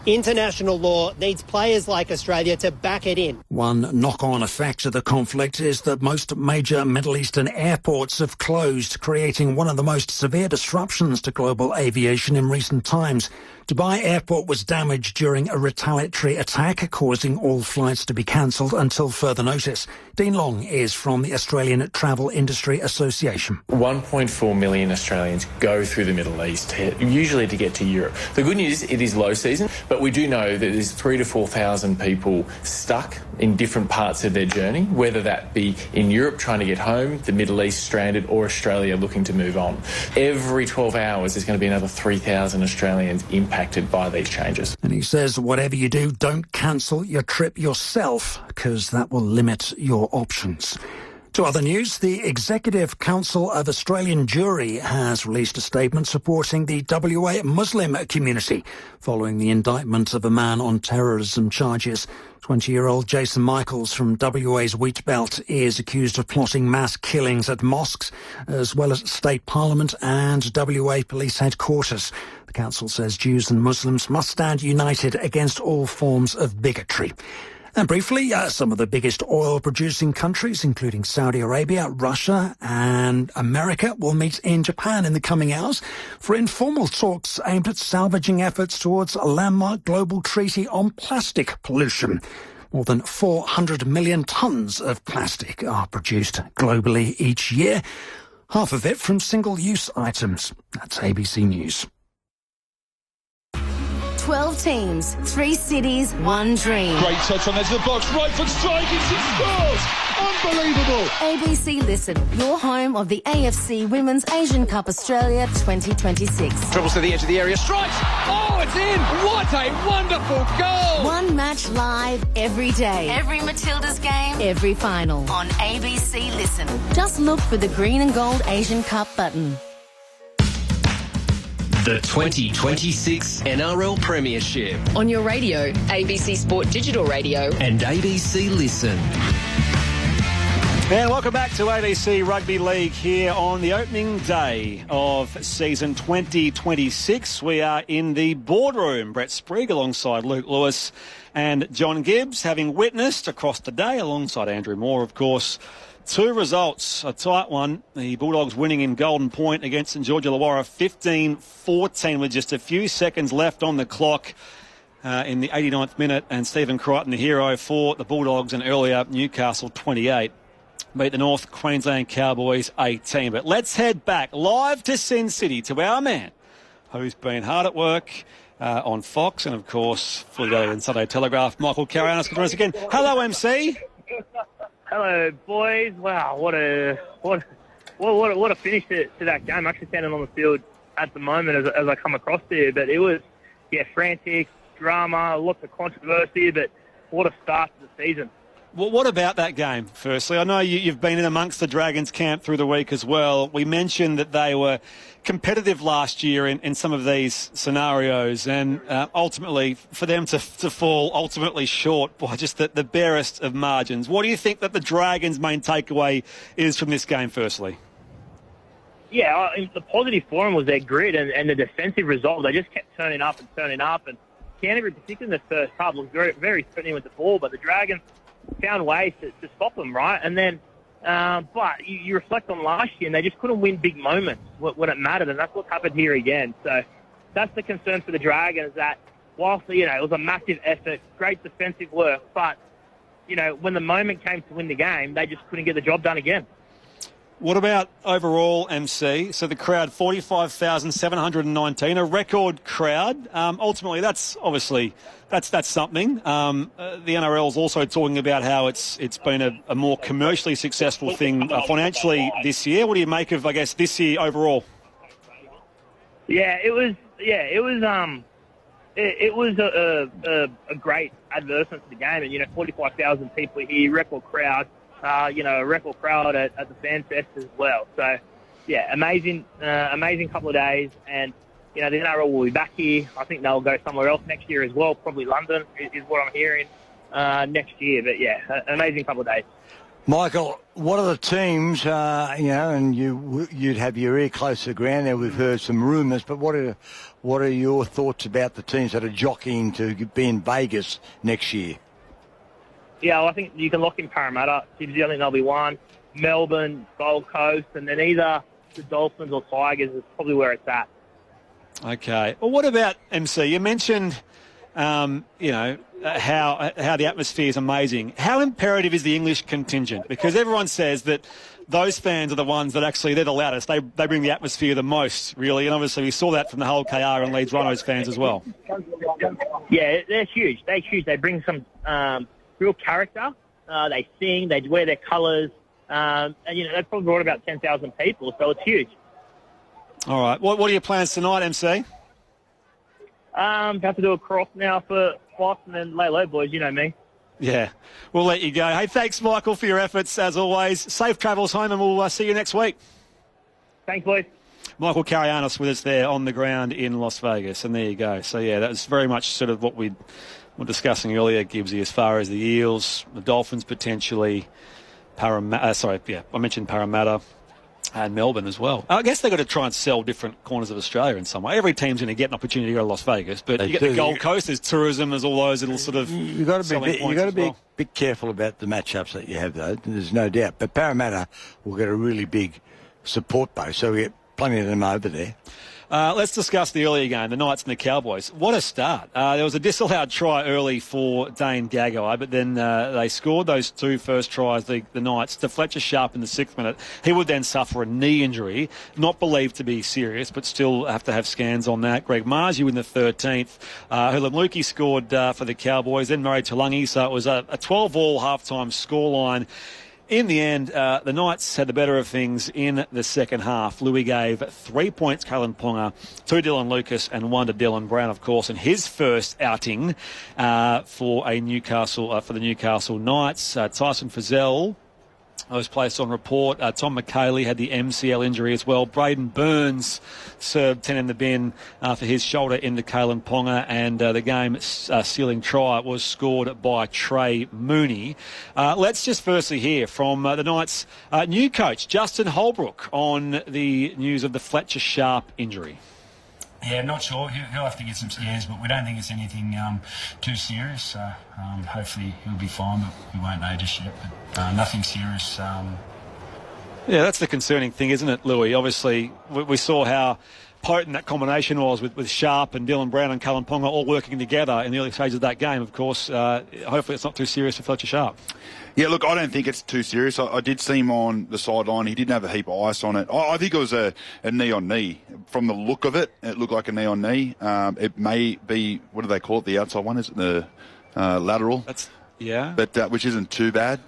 International law needs players like Australia to back it in. One knock-on effect of the conflict is that most major Middle Eastern airports have closed, creating one of the most severe disruptions to global aviation in recent times. Dubai Airport was damaged during a retaliatory attack, causing all flights to be cancelled until further notice. Dean Long is from the Australian Travel Industry Association. 1.4 million Australians go through the Middle East, usually to get to Europe. The good news, it is low season, but we do know that there's 3,000 to 4,000 people stuck in different parts of their journey, whether that be in Europe trying to get home, the Middle East stranded, or Australia looking to move on. Every 12 hours, there's going to be another 3,000 Australians impacted by these changes. And he says, whatever you do, don't cancel your trip yourself, because that will limit your options. To other news, the Executive Council of Australian Jury has released a statement supporting the WA Muslim community following the indictment of a man on terrorism charges. 20-year-old Jason Michaels from WA's Wheatbelt is accused of plotting mass killings at mosques, as well as State Parliament and WA Police Headquarters. The council says Jews and Muslims must stand united against all forms of bigotry. And briefly, some of the biggest oil-producing countries, including Saudi Arabia, Russia and America, will meet in Japan in the coming hours for informal talks aimed at salvaging efforts towards a landmark global treaty on plastic pollution. More than 400 million tonnes of plastic are produced globally each year, half of it from single-use items. That's ABC News. 12 teams, 3 cities, 1 dream. Great touch on the edge of the box, right foot strike, it scores! Unbelievable! ABC Listen, your home of the AFC Women's Asian Cup Australia 2026. Dribbles to the edge of the area, strikes! Oh, it's in! What a wonderful goal! One match live every day. Every Matildas game, every final. On ABC Listen. Just look for the green and gold Asian Cup button. The 2026 NRL Premiership. On your radio, ABC Sport Digital Radio. And ABC Listen. And welcome back to ABC Rugby League here on the opening day of season 2026. We are in the boardroom. Brett Sprigg alongside Luke Lewis and John Gibbs, having witnessed across the day, alongside Andrew Moore, of course, 2 results, a tight one. The Bulldogs winning in Golden Point against St George Illawarra 15-14 with just a few seconds left on the clock in the 89th minute. And Stephen Crichton, the hero for the Bulldogs, and earlier Newcastle 28. Beat the North Queensland Cowboys 18. But let's head back live to Sin City to our man who's been hard at work on Fox and, of course, for the Daily and Sunday Telegraph, Michael Carayanis. Good morning again. Hello, MC. Hello, boys. Wow, what a finish to that game. I'm actually standing on the field at the moment as I come across there. But it was, frantic, drama, lots of controversy, but what a start to the season. Well, what about that game, firstly? I know you've been in amongst the Dragons camp through the week as well. We mentioned that they were competitive last year in some of these scenarios, and ultimately for them to fall ultimately short by just the barest of margins. What do you think that the Dragons' main takeaway is from this game, firstly? Yeah, the positive for them was their grit and the defensive result. They just kept turning up, and Canterbury, particularly in the first half, looked very, very threatening with the ball, but the Dragons found ways to stop them, right? And then, but you reflect on last year, and they just couldn't win big moments when it mattered, and that's what's happened here again. So that's the concern for the Dragons, that whilst, it was a massive effort, great defensive work, but, when the moment came to win the game, they just couldn't get the job done again. What about overall, MC? So the crowd, 45,719, a record crowd. Ultimately, that's obviously that's something. The NRL is also talking about how it's been a more commercially successful thing financially this year. What do you make of, I guess, this year overall? It was a great advertisement to the game, and 45,000 people here, record crowd. a record crowd at the Fan Fest as well. So, yeah, amazing couple of days. And, the NRL will be back here. I think they'll go somewhere else next year as well, probably London is what I'm hearing next year. But, yeah, amazing couple of days. Michael, what are the teams, and you'd have your ear close to the ground there. We've heard some rumours, but what are your thoughts about the teams that are jockeying to be in Vegas next year? Yeah, well, I think you can lock in Parramatta. I think they'll be one. Melbourne, Gold Coast, and then either the Dolphins or Tigers is probably where it's at. Okay. Well, what about MC? You mentioned, how the atmosphere is amazing. How imperative is the English contingent? Because everyone says that those fans are the ones that actually, they're the loudest. They bring the atmosphere the most, really. And obviously we saw that from the whole KR and Leeds Rhinos fans as well. Yeah, they're huge. They bring some real character. They sing. They wear their colours. And, they probably brought about 10,000 people, so it's huge. All right. What are your plans tonight, MC? Have to do a cross now for Foss and then lay low, boys. You know me. Yeah. We'll let you go. Hey, thanks, Michael, for your efforts, as always. Safe travels home, and we'll see you next week. Thanks, boys. Michael Carianos with us there on the ground in Las Vegas. And there you go. So, yeah, that's very much sort of what we were discussing earlier, Gibbsy, as far as the Eels, the Dolphins potentially, I mentioned Parramatta. And Melbourne as well. I guess they've got to try and sell different corners of Australia in some way. Every team's going to get an opportunity to go to Las Vegas, but you get the Gold Coast, there's tourism, there's all those little sort of. You've got to be a bit careful about the matchups that you have, though. There's no doubt. But Parramatta will get a really big support base, so we get plenty of them over there. Let's discuss the earlier game, the Knights and the Cowboys. What a start. There was a disallowed try early for Dane Gagai, but then they scored those two first tries, the Knights, to Fletcher Sharp in the 6th minute. He would then suffer a knee injury, not believed to be serious, but still have to have scans on that. Greg Marju in the 13th. Hulan Lukey scored for the Cowboys, then Murray Talangi, so it was a 12-all half-time scoreline. In the end, the Knights had the better of things in the second half. Louis gave 3 points, Kalen Ponga, 2 Dylan Lucas, and 1 to Dylan Brown, of course, in his first outing for the Newcastle Knights. Tyson Frizzell was placed on report. Tom McKaylee had the MCL injury as well. Braden Burns served 10 in the bin for his shoulder into Kalen Ponga, and the game-sealing try was scored by Trey Mooney. Let's just firstly hear from the Knights' new coach, Justin Holbrook, on the news of the Fletcher Sharp injury. Yeah, not sure. He'll have to get some scares, but we don't think it's anything too serious. So hopefully he'll be fine, but we won't know just yet. But nothing serious. Yeah, that's the concerning thing, isn't it, Louis? Obviously, we saw how potent that combination was with Sharp and Dylan Brown and Kalen Ponga all working together in the early stages of that game. Of course, hopefully it's not too serious for Fletcher Sharp. Yeah, look, I don't think it's too serious. I did see him on the sideline. He didn't have a heap of ice on it. I think it was a knee-on-knee. From the look of it, it looked like a knee-on-knee. It may be, what do they call it, the outside one? Is it the lateral? Yeah. But which isn't too bad.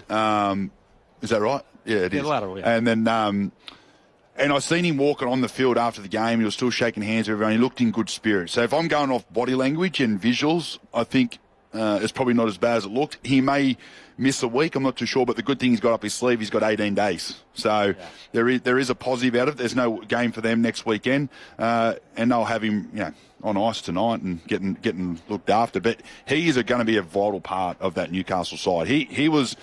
Is that right? Yeah, it is. Yeah, lateral, yeah. And then... and I seen him walking on the field after the game. He was still shaking hands with everyone. He looked in good spirits. So if I'm going off body language and visuals, I think it's probably not as bad as it looked. He may miss a week. I'm not too sure. But the good thing he's got up his sleeve, he's got 18 days. So there is a positive out of it. There's no game for them next weekend. And they'll have him on ice tonight and getting looked after. But he is going to be a vital part of that Newcastle side. He was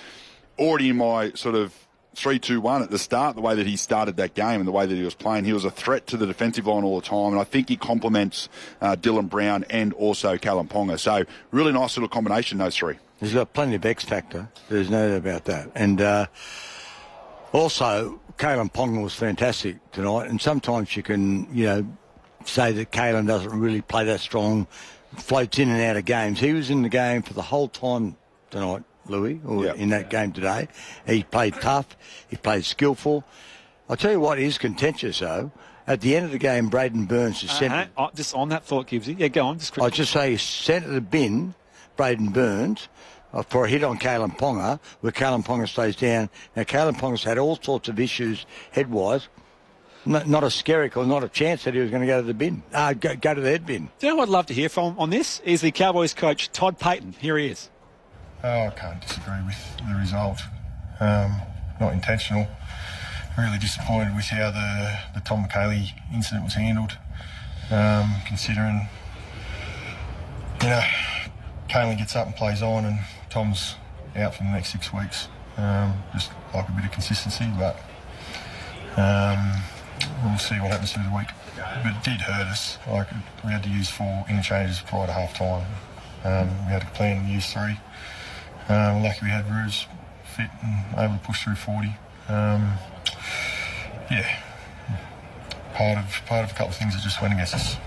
already in my sort of 3-2-1 at the start, the way that he started that game and the way that he was playing. He was a threat to the defensive line all the time, and I think he complements Dylan Brown and also Kalen Ponga. So really nice little combination, those three. He's got plenty of X factor. There's no doubt about that. And also, Kalen Ponga was fantastic tonight, and sometimes you can, say that Kalen doesn't really play that strong, floats in and out of games. He was in the game for the whole time tonight, Louis, in that game today. He played tough. He played skillful. I'll tell you what is contentious, though. At the end of the game, Braden Burns is sent... just on that thought, Gibbsy. Yeah, go on. I'll just say he sent to the bin, Braden Burns, for a hit on Kalen Ponga, where Kalen Ponga stays down. Now, Kalen Ponga's had all sorts of issues head-wise. Not a skerrick or not a chance that he was going to go to the bin. Go to the head bin. Do you know what I'd love to hear from on this? Is the Cowboys coach, Todd Payton. Here he is. I can't disagree with the result. not intentional. Really disappointed with how the Tom McKaylee incident was handled, considering, Kaylin gets up and plays on and Tom's out for the next 6 weeks. Just like a bit of consistency, but we'll see what happens through the week. But it did hurt us. We had to use 4 interchanges prior to half time. We had a plan to use 3. Lucky we had Ruse fit and able to push through 40. Part of a couple of things that just went against us.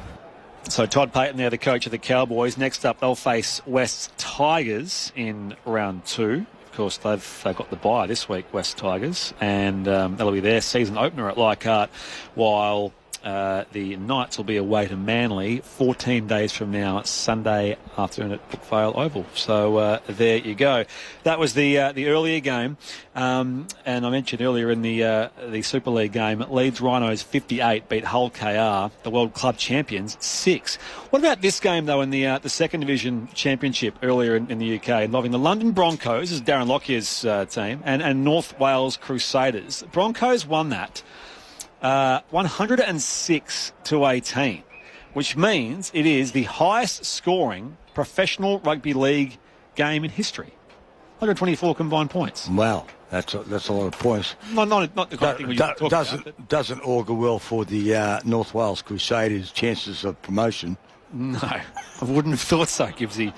So Todd Payton there, the coach of the Cowboys. Next up, they'll face West Tigers in round 2. Of course, they've got the bye this week, West Tigers, and that'll be their season opener at Leichhardt, while the Knights will be away to Manly 14 days from now, Sunday afternoon at Brookvale Oval. So there you go. That was the earlier game, and I mentioned earlier in the Super League game, Leeds Rhinos 58 beat Hull KR, the World Club Champions, 6. What about this game though in the Second Division Championship earlier in the UK, involving the London Broncos, this is Darren Lockyer's team, and North Wales Crusaders. Broncos won that 106-18, which means it is the highest scoring professional rugby league game in history. 124 combined points. Wow, that's a lot of points. Not the kind of thing we talk about. Doesn't augur well for the North Wales Crusaders' chances of promotion. No, I wouldn't have thought so, Gibbsy.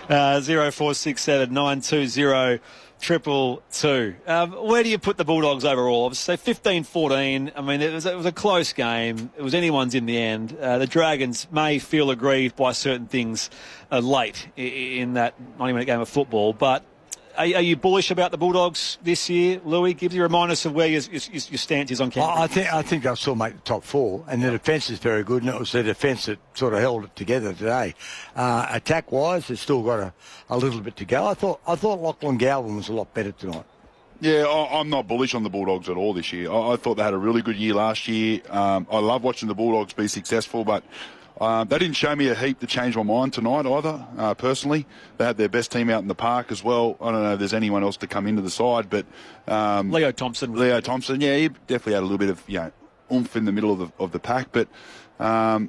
0467 920 222. Where do you put the Bulldogs overall? So 15-14. I mean, it was a close game. It was anyone's in the end. The Dragons may feel aggrieved by certain things late in that 90-minute game of football, but are you bullish about the Bulldogs this year, Louis? Give you remind us of where your stance is on Canterbury. I think they'll still make the top 4, and the defence is very good, and it was the defence that sort of held it together today. Attack-wise, they've still got a little bit to go. I thought Lachlan Galvin was a lot better tonight. Yeah, I'm not bullish on the Bulldogs at all this year. I thought they had a really good year last year. I love watching the Bulldogs be successful, but they didn't show me a heap to change my mind tonight either, personally. They had their best team out in the park as well. I don't know if there's anyone else to come into the side, but Leo Thompson, yeah, he definitely had a little bit of oomph in the middle of the pack. But I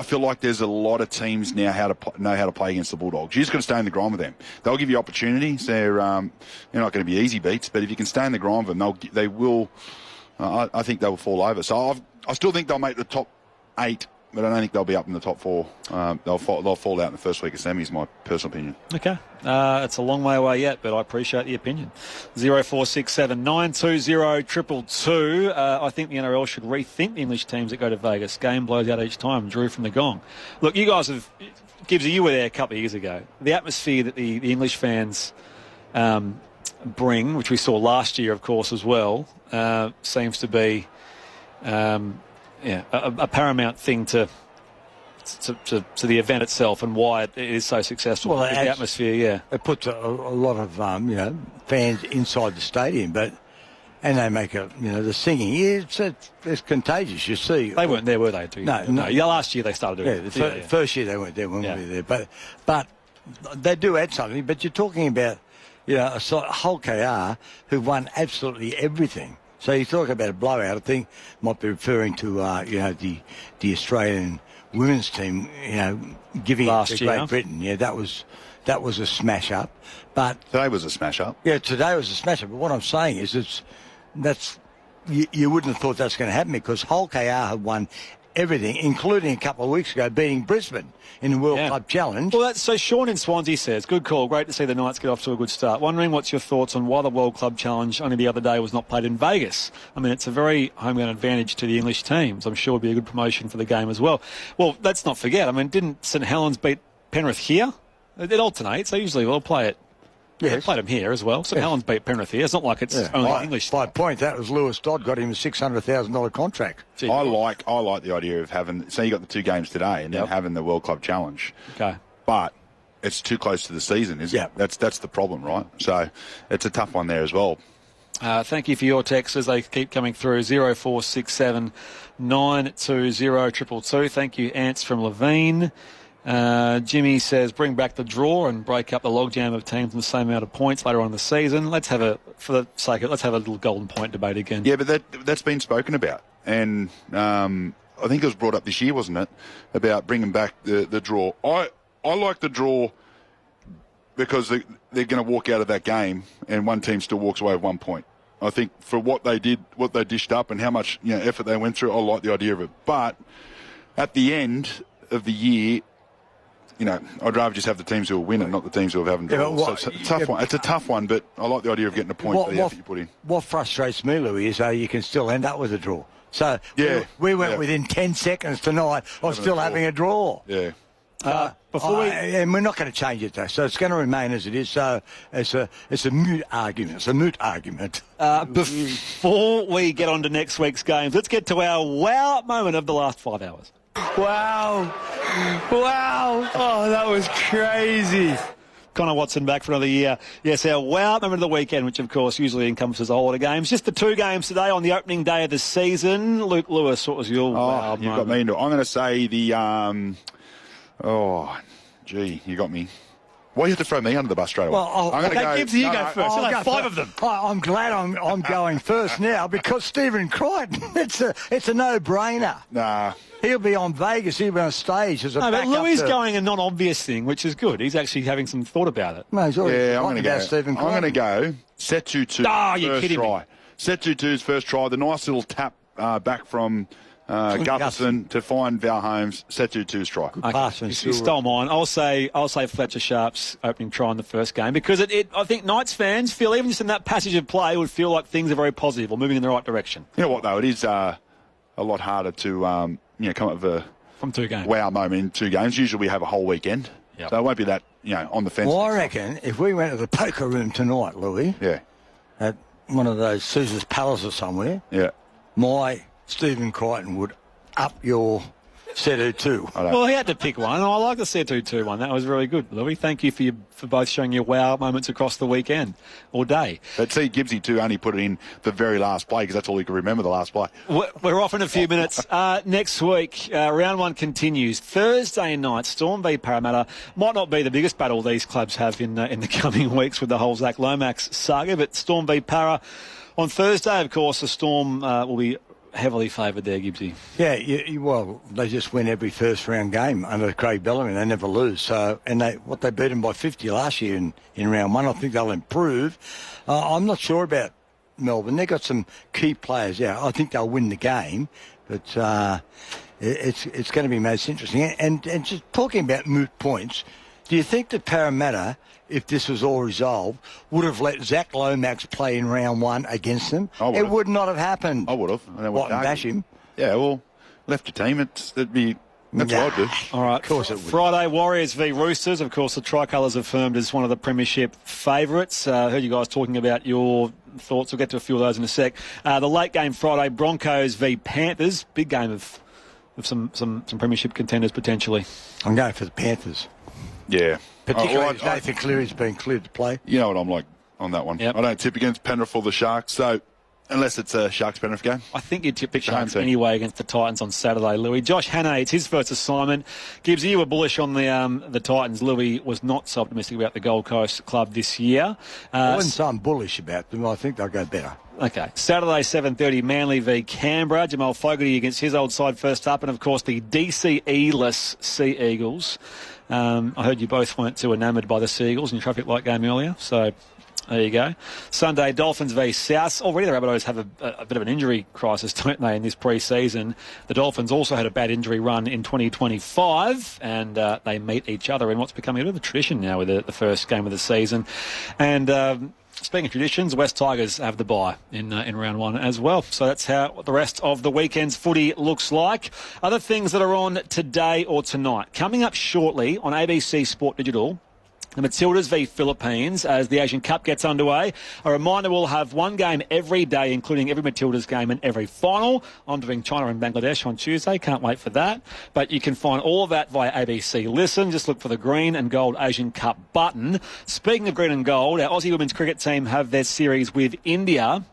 feel like there's a lot of teams now know how to play against the Bulldogs. You just got to stay in the grind with them. They'll give you opportunities. They're not going to be easy beats, but if you can stay in the grind with them, they will. I think they will fall over. So I still think they'll make the top 8. But I don't think they'll be up in the top 4. They'll fall out in the first week of semis, my personal opinion. Okay. It's a long way away yet, but I appreciate the opinion. 0467 920 222. I think the NRL should rethink the English teams that go to Vegas. Game blows out each time. Drew from the Gong. Look, you guys have... Gibbsy, you were there a couple of years ago. The atmosphere that the English fans bring, which we saw last year, of course, as well, seems to be... a paramount thing to the event itself and why it is so successful. Well, the atmosphere, it puts a lot of fans inside the stadium, and they make the singing. It's contagious. You see, they weren't there, were they? No. Yeah, last year they started doing it. First year they weren't there. When we were there, but they do add something. But you're talking about a Hull KR who won absolutely everything. So you talk about a blowout. I think might be referring to the Australian women's team, giving it to Great Britain. Yeah, that was a smash up. But today was a smash up. Yeah, today was a smash up. But what I'm saying is you wouldn't have thought that's going to happen because Hull KR had won everything, including a couple of weeks ago beating Brisbane in the World Club Challenge. Well, so Sean in Swansea says, good call, great to see the Knights get off to a good start. Wondering what's your thoughts on why the World Club Challenge only the other day was not played in Vegas? I mean, it's a very home-ground advantage to the English teams. I'm sure it would be a good promotion for the game as well. Well, let's not forget, I mean, didn't St Helens beat Penrith here? It alternates. They usually will play it. Yes. They played them here as well. St Helens beat Penrith here. It's not like it's only English. By point, that was Lewis Dodd got him a $600,000 contract. Gee, I like the idea of having. So you got the 2 games today, and then having the World Club Challenge. Okay, but it's too close to the season, isn't it? That's the problem, right? So it's a tough one there as well. Thank you for your texts as they keep coming through. 0467 920 222. Thank you, Ants from Levine. Jimmy says, bring back the draw and break up the logjam of teams in the same amount of points later on in the season. Let's have a little golden point debate again. Yeah, but that's been spoken about. And I think it was brought up this year, wasn't it, about bringing back the draw. I like the draw because they're going to walk out of that game and one team still walks away with 1 point. I think for what they did, what they dished up and how much effort they went through, I like the idea of it. But at the end of the year, I'd rather just have the teams who will win and not the teams who haven't drawn. So it's a tough one. It's a tough one, but I like the idea of getting a point for the effort you put in. What frustrates me, Louis, is you can still end up with a draw. So we went within 10 seconds tonight of still having a draw. Yeah. And we're not going to change it, though. So it's going to remain as it is. So it's a moot argument. It's a moot argument. Before we get on to next week's games, let's get to our wow moment of the last 5 hours. Wow. Oh, that was crazy. Connor Watson back for another year. Yes, our wow moment of the weekend, which of course usually encompasses a whole lot of games. Just the 2 games today on the opening day of the season. Luke Lewis, what was your wow moment? You got me into it. I'm going to say the... you got me. Why do you have to throw me under the bus straight away? Well, I'm going to go. Gibbs, you go first. You'll have 5 of them. I'm glad I'm going first now because Stephen Crichton, it's a no-brainer. Nah. He'll be on Vegas. He'll be on stage as a backup. But Louis going a non-obvious thing, which is good. He's actually having some thought about it. No, he's already I'm going to go set 2-2. Oh, you're kidding me. Set 2-2's first try. The nice little tap back from Gutherson to find Val Holmes. Set 2-2's try. Okay. You stole mine. I'll say Fletcher Sharp's opening try in the first game because I think Knights fans feel even just in that passage of play would feel like things are very positive or moving in the right direction. You know what though? It is a lot harder to come up with from 2 games. Wow moment in 2 games. Usually we have a whole weekend, so it won't be that on the fence. Well, I reckon if we went to the poker room tonight, Louis, at one of those Caesar's Palace or somewhere, my Stephen Crichton would up your set 2. Well, he had to pick one. I like the set 2 one. That was really good, Louis. Thank you for both showing your wow moments across the weekend or day. But see, Gibbsy too only put it in the very last play because that's all he can remember, the last play. We're off in a few minutes. Next week, round 1 continues. Thursday night, Storm v Parramatta. Might not be the biggest battle these clubs have in the coming weeks with the whole Zach Lomax saga, but Storm v Para. On Thursday, of course, the Storm will be heavily favoured there, Gibbsy. Yeah, well, they just win every first round game under Craig Bellamy. They never lose. So, and they beat them by 50 last year in round 1. I think they'll improve. I'm not sure about Melbourne. They've got some key players out. I think they'll win the game, but it's going to be most interesting. And just talking about moot points, do you think that Parramatta, if this was all resolved, would have let Zach Lomax play in round 1 against them? It would not have happened. I would have. What, and bash him? Yeah, well, left your team. That's what I'd do. All right. Of course it would. Friday, Warriors v Roosters. Of course, the Tricolours affirmed as one of the premiership favourites. Heard you guys talking about your thoughts. We'll get to a few of those in a sec. The late game Friday, Broncos v Panthers. Big game of some premiership contenders potentially. I'm going for the Panthers. Yeah. Particularly Nathan Cleary's been cleared to play. You know what I'm like on that one. Yep. I don't tip against Penrith or the Sharks, so unless it's a Sharks-Penrith game. I think you'd tip the Sharks anyway against the Titans on Saturday, Louis. Josh Hannay, it's his first assignment. Gibbs, you were bullish on the Titans. Louis was not so optimistic about the Gold Coast club this year. I wasn't so bullish about them. I think they'll go better. Okay. Saturday, 7:30, Manly v Canberra. Jamal Fogarty against his old side first up. And, of course, the DCE-less Sea Eagles. I heard you both weren't too enamoured by the Sea Eagles in your traffic light game earlier. So, there you go. Sunday, Dolphins v South. Already the Rabbitohs have a bit of an injury crisis, don't they, in this pre-season. The Dolphins also had a bad injury run in 2025, and they meet each other in what's becoming a bit of a tradition now with the first game of the season. And speaking of traditions, West Tigers have the bye in round 1 as well. So that's how the rest of the weekend's footy looks like. Other things that are on today or tonight. Coming up shortly on ABC Sport Digital, the Matildas v Philippines as the Asian Cup gets underway. A reminder, we'll have one game every day, including every Matildas game and every final. I'm doing China and Bangladesh on Tuesday. Can't wait for that. But you can find all of that via ABC Listen. Just look for the green and gold Asian Cup button. Speaking of green and gold, our Aussie women's cricket team have their series with India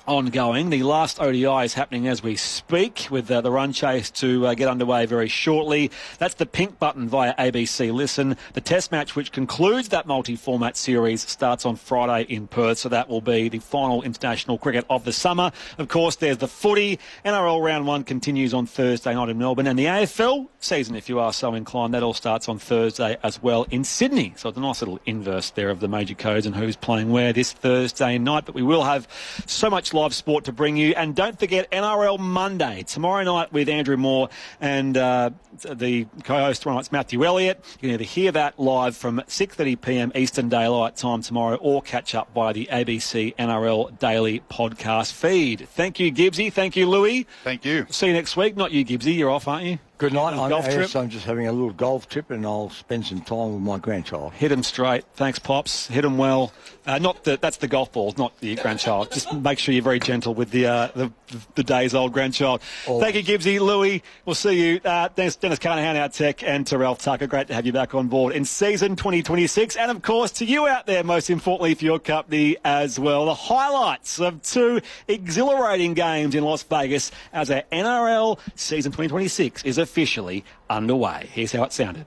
ongoing. The last ODI is happening as we speak, with the run chase to get underway very shortly. That's the pink button via ABC Listen. The test match, which concludes that multi-format series, starts on Friday in Perth, so that will be the final international cricket of the summer. Of course, there's the footy. NRL Round 1 continues on Thursday night in Melbourne, and the AFL season, if you are so inclined, that all starts on Thursday as well in Sydney. So it's a nice little inverse there of the major codes and who's playing where this Thursday night. But we will have so much live sport to bring you. And don't forget NRL Monday, tomorrow night with Andrew Moore and the co-host tomorrow night's Matthew Elliott. You can either hear that live from 6:30pm Eastern Daylight Time tomorrow, or catch up by the ABC NRL Daily podcast feed. Thank you, Gibbsy. Thank you, Louis. Thank you. See you next week. Not you, Gibbsy. You're off, aren't you? Good night. I'm just having a little golf trip, and I'll spend some time with my grandchild. Hit him straight. Thanks, Pops. Hit him well. That's the golf balls, not the grandchild. Just make sure you're very gentle with the day's old grandchild. Always. Thank you, Gibbsy. Louis, we'll see you. Dennis Carnahan, our tech, and Terrell Tucker. Great to have you back on board in season 2026. And, of course, to you out there, most importantly, for your company as well. The highlights of 2 exhilarating games in Las Vegas as our NRL season 2026 is officially underway. Here's how it sounded.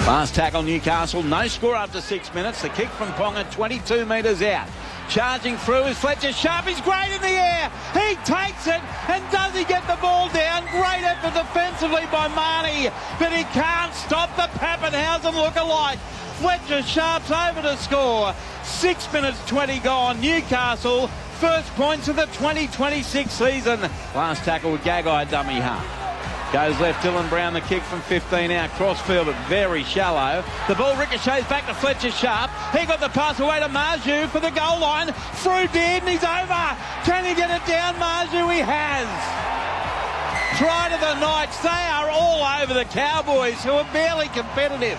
Last tackle, Newcastle. No score after 6 minutes. The kick from Ponga, 22 metres out. Charging through is Fletcher Sharp. He's great in the air. He takes it, and does he get the ball down? Great effort defensively by Marnie, but he can't stop the Pappenhausen lookalike. Fletcher Sharp's over to score. 6 minutes 20 gone. Newcastle, first points of the 2026 season. Last tackle with Gagai, dummy half. Goes left, Dylan Brown, the kick from 15 out. Crossfield, but very shallow. The ball ricochets back to Fletcher Sharp. He got the pass away to Marju for the goal line. Through Dearden, he's over. Can he get it down, Marju? He has. Try to the Knights. They are all over the Cowboys, who are barely competitive.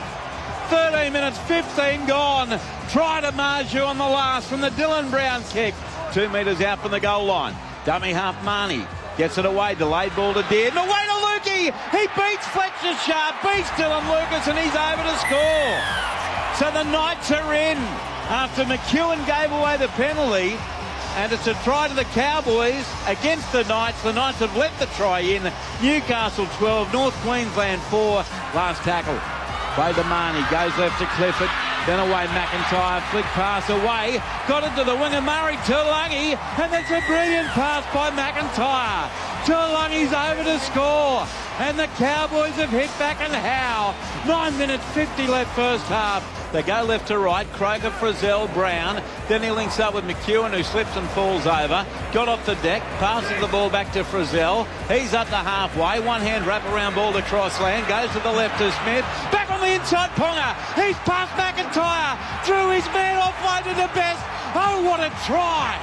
13 minutes, 15 gone. Try to Marju on the last from the Dylan Brown kick. 2 metres out from the goal line. Dummy half Marnie. Gets it away, delayed ball to Dearden. Away to Lukey! He beats Fletcher Sharp, beats Dylan Lucas, and he's over to score. So the Knights are in after McEwen gave away the penalty, and it's a try to the Cowboys against the Knights. The Knights have let the try in. Newcastle 12, North Queensland 4. Last tackle. Play to Marnie, goes left to Clifford. Then away McIntyre, flick pass away, got it to the winger Murray Tuolangi, and that's a brilliant pass by McIntyre. Tuolangi's over to score, and the Cowboys have hit back and how. 9 minutes 50 left first half. They go left to right, Kroger, Frizzell, Brown. Then he links up with McEwen, who slips and falls over. Got off the deck, passes the ball back to Frizzell. He's up to halfway, one-hand wrap-around ball to Crossland, goes to the left to Smith. Back on the inside, Ponga. He's past McIntyre, drew his man offload to the best. Oh, what a try.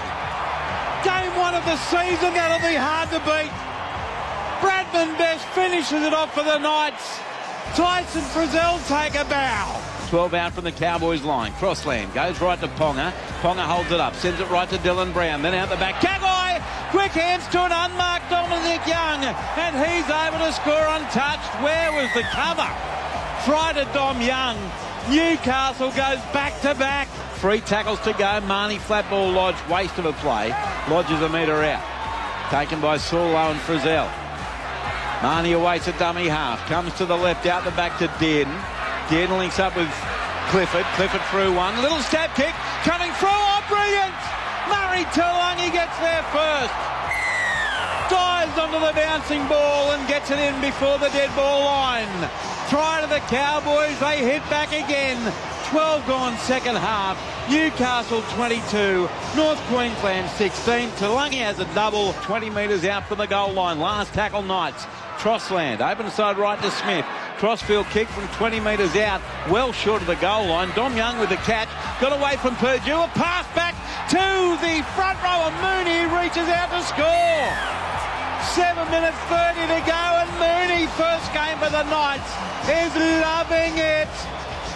Game 1 of the season, that'll be hard to beat. Bradman Best finishes it off for the Knights. Tyson Frizzell take a bow. 12 out from the Cowboys line. Crossland goes right to Ponga. Ponga holds it up, sends it right to Dylan Brown. Then out the back, Gagai! Quick hands to an unmarked Dominic Young. And he's over to score untouched. Where was the cover? Try to Dom Young. Newcastle goes back to back. 3 tackles to go. Marnie flat ball lodged. Waste of a play. Lodges a metre out. Taken by Saulo and Frizzell. Marnie awaits a dummy half. Comes to the left, out the back to Dearden. Dearden links up with Clifford. Clifford through one. Little stab kick coming through. Oh, brilliant! Murray Tuolangi gets there first. Dives onto the bouncing ball and gets it in before the dead ball line. Try to the Cowboys. They hit back again. 12 gone second half. Newcastle 22. North Queensland 16. Tuolangi has a double. 20 metres out from the goal line. Last tackle Knights. Crossland. Open side right to Smith. Crossfield kick from 20 metres out, well short of the goal line. Dom Young with the catch, got away from Purdue, a pass back to the front rower. Mooney reaches out to score. 7 minutes 30 to go, and Mooney, first game for the Knights, is loving it.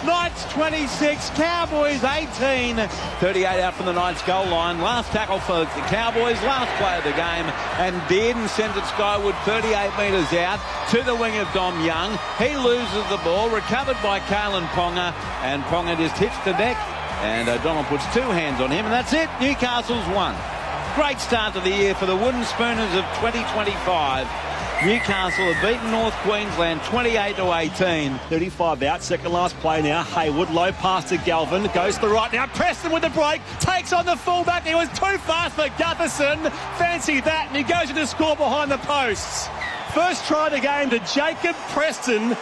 Knights 26, Cowboys 18. 38 out from the Knights goal line. Last tackle for the Cowboys, last play of the game. And Dearden sends it skyward 38 metres out to the wing of Dom Young. He loses the ball, recovered by Kalen Ponga. And Ponga just hits the deck And O'Donnell puts two hands on him, and that's it. Newcastle's won. Great start to the year for the Wooden Spooners of 2025. Newcastle have beaten North Queensland 28-18. 35 out, second last play now. Haywood, low pass to Galvin, goes to the right now. Preston with the break, takes on the fullback. He was too fast for Gutherson. Fancy that, and he goes in to score behind the posts. First try of the game to Jacob Preston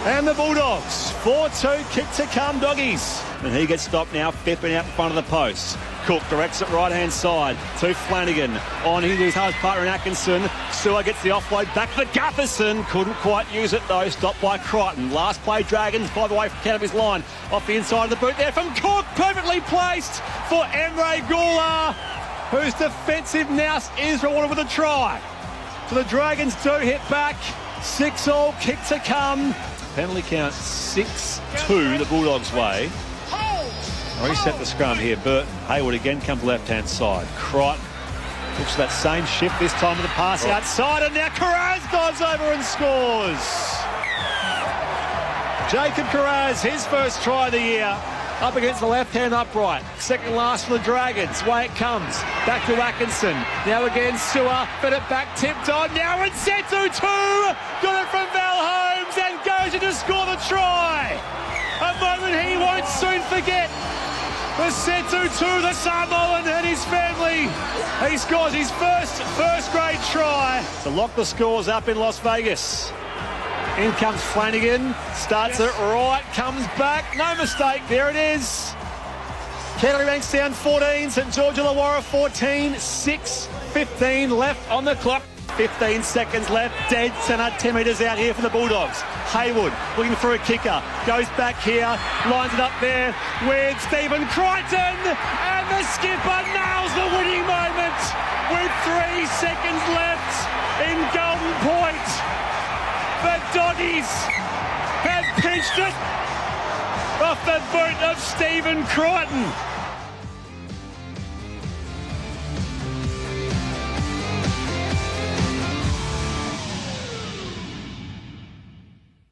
and the Bulldogs. 4-2, kick to come, Doggies. And he gets stopped now, fipping out in front of the posts. Cook directs it right-hand side to Flanagan. On his half partner in Atkinson. Sewer gets the offload back for Gutherson. Couldn't quite use it though. Stopped by Crichton. Last play, Dragons 5 away from Canterbury's line. Off the inside of the boot there from Cook. Perfectly placed for Emre Gula, whose defensive nous is rewarded with a try. So the Dragons do hit back. 6-all, kick to come. Penalty count 6-2 the Bulldogs' way. Reset the scrum here. Burton. Haywood again comes left-hand side. Crichton looks for that same shift, this time with the pass outside, and now Carraz dives over and scores. Jacob Carraz, his first try of the year, up against the left-hand upright. Second last for the Dragons. Way it comes. Back to Atkinson. Now again Sewer. Fed it back, tipped on. Now Nsetsu 2. Got it from Val Holmes and goes in to score the try. A moment he won't soon forget. Nsetsu 2, the Samoan, and his family. He scores his first grade try to lock the scores up in Las Vegas. In comes Flanagan, starts it right, comes back, no mistake, there it is. Canterbury Bankstown 14, St George Illawarra 14, 6:15 left on the clock. 15 seconds left, dead centre, 10 metres out here for the Bulldogs. Haywood looking for a kicker, goes back here, lines it up there with Stephen Crichton, and the skipper nails the winning moment with 3 seconds left in Golden Point. The Doggies have pinched it off the boot of Stephen Crichton.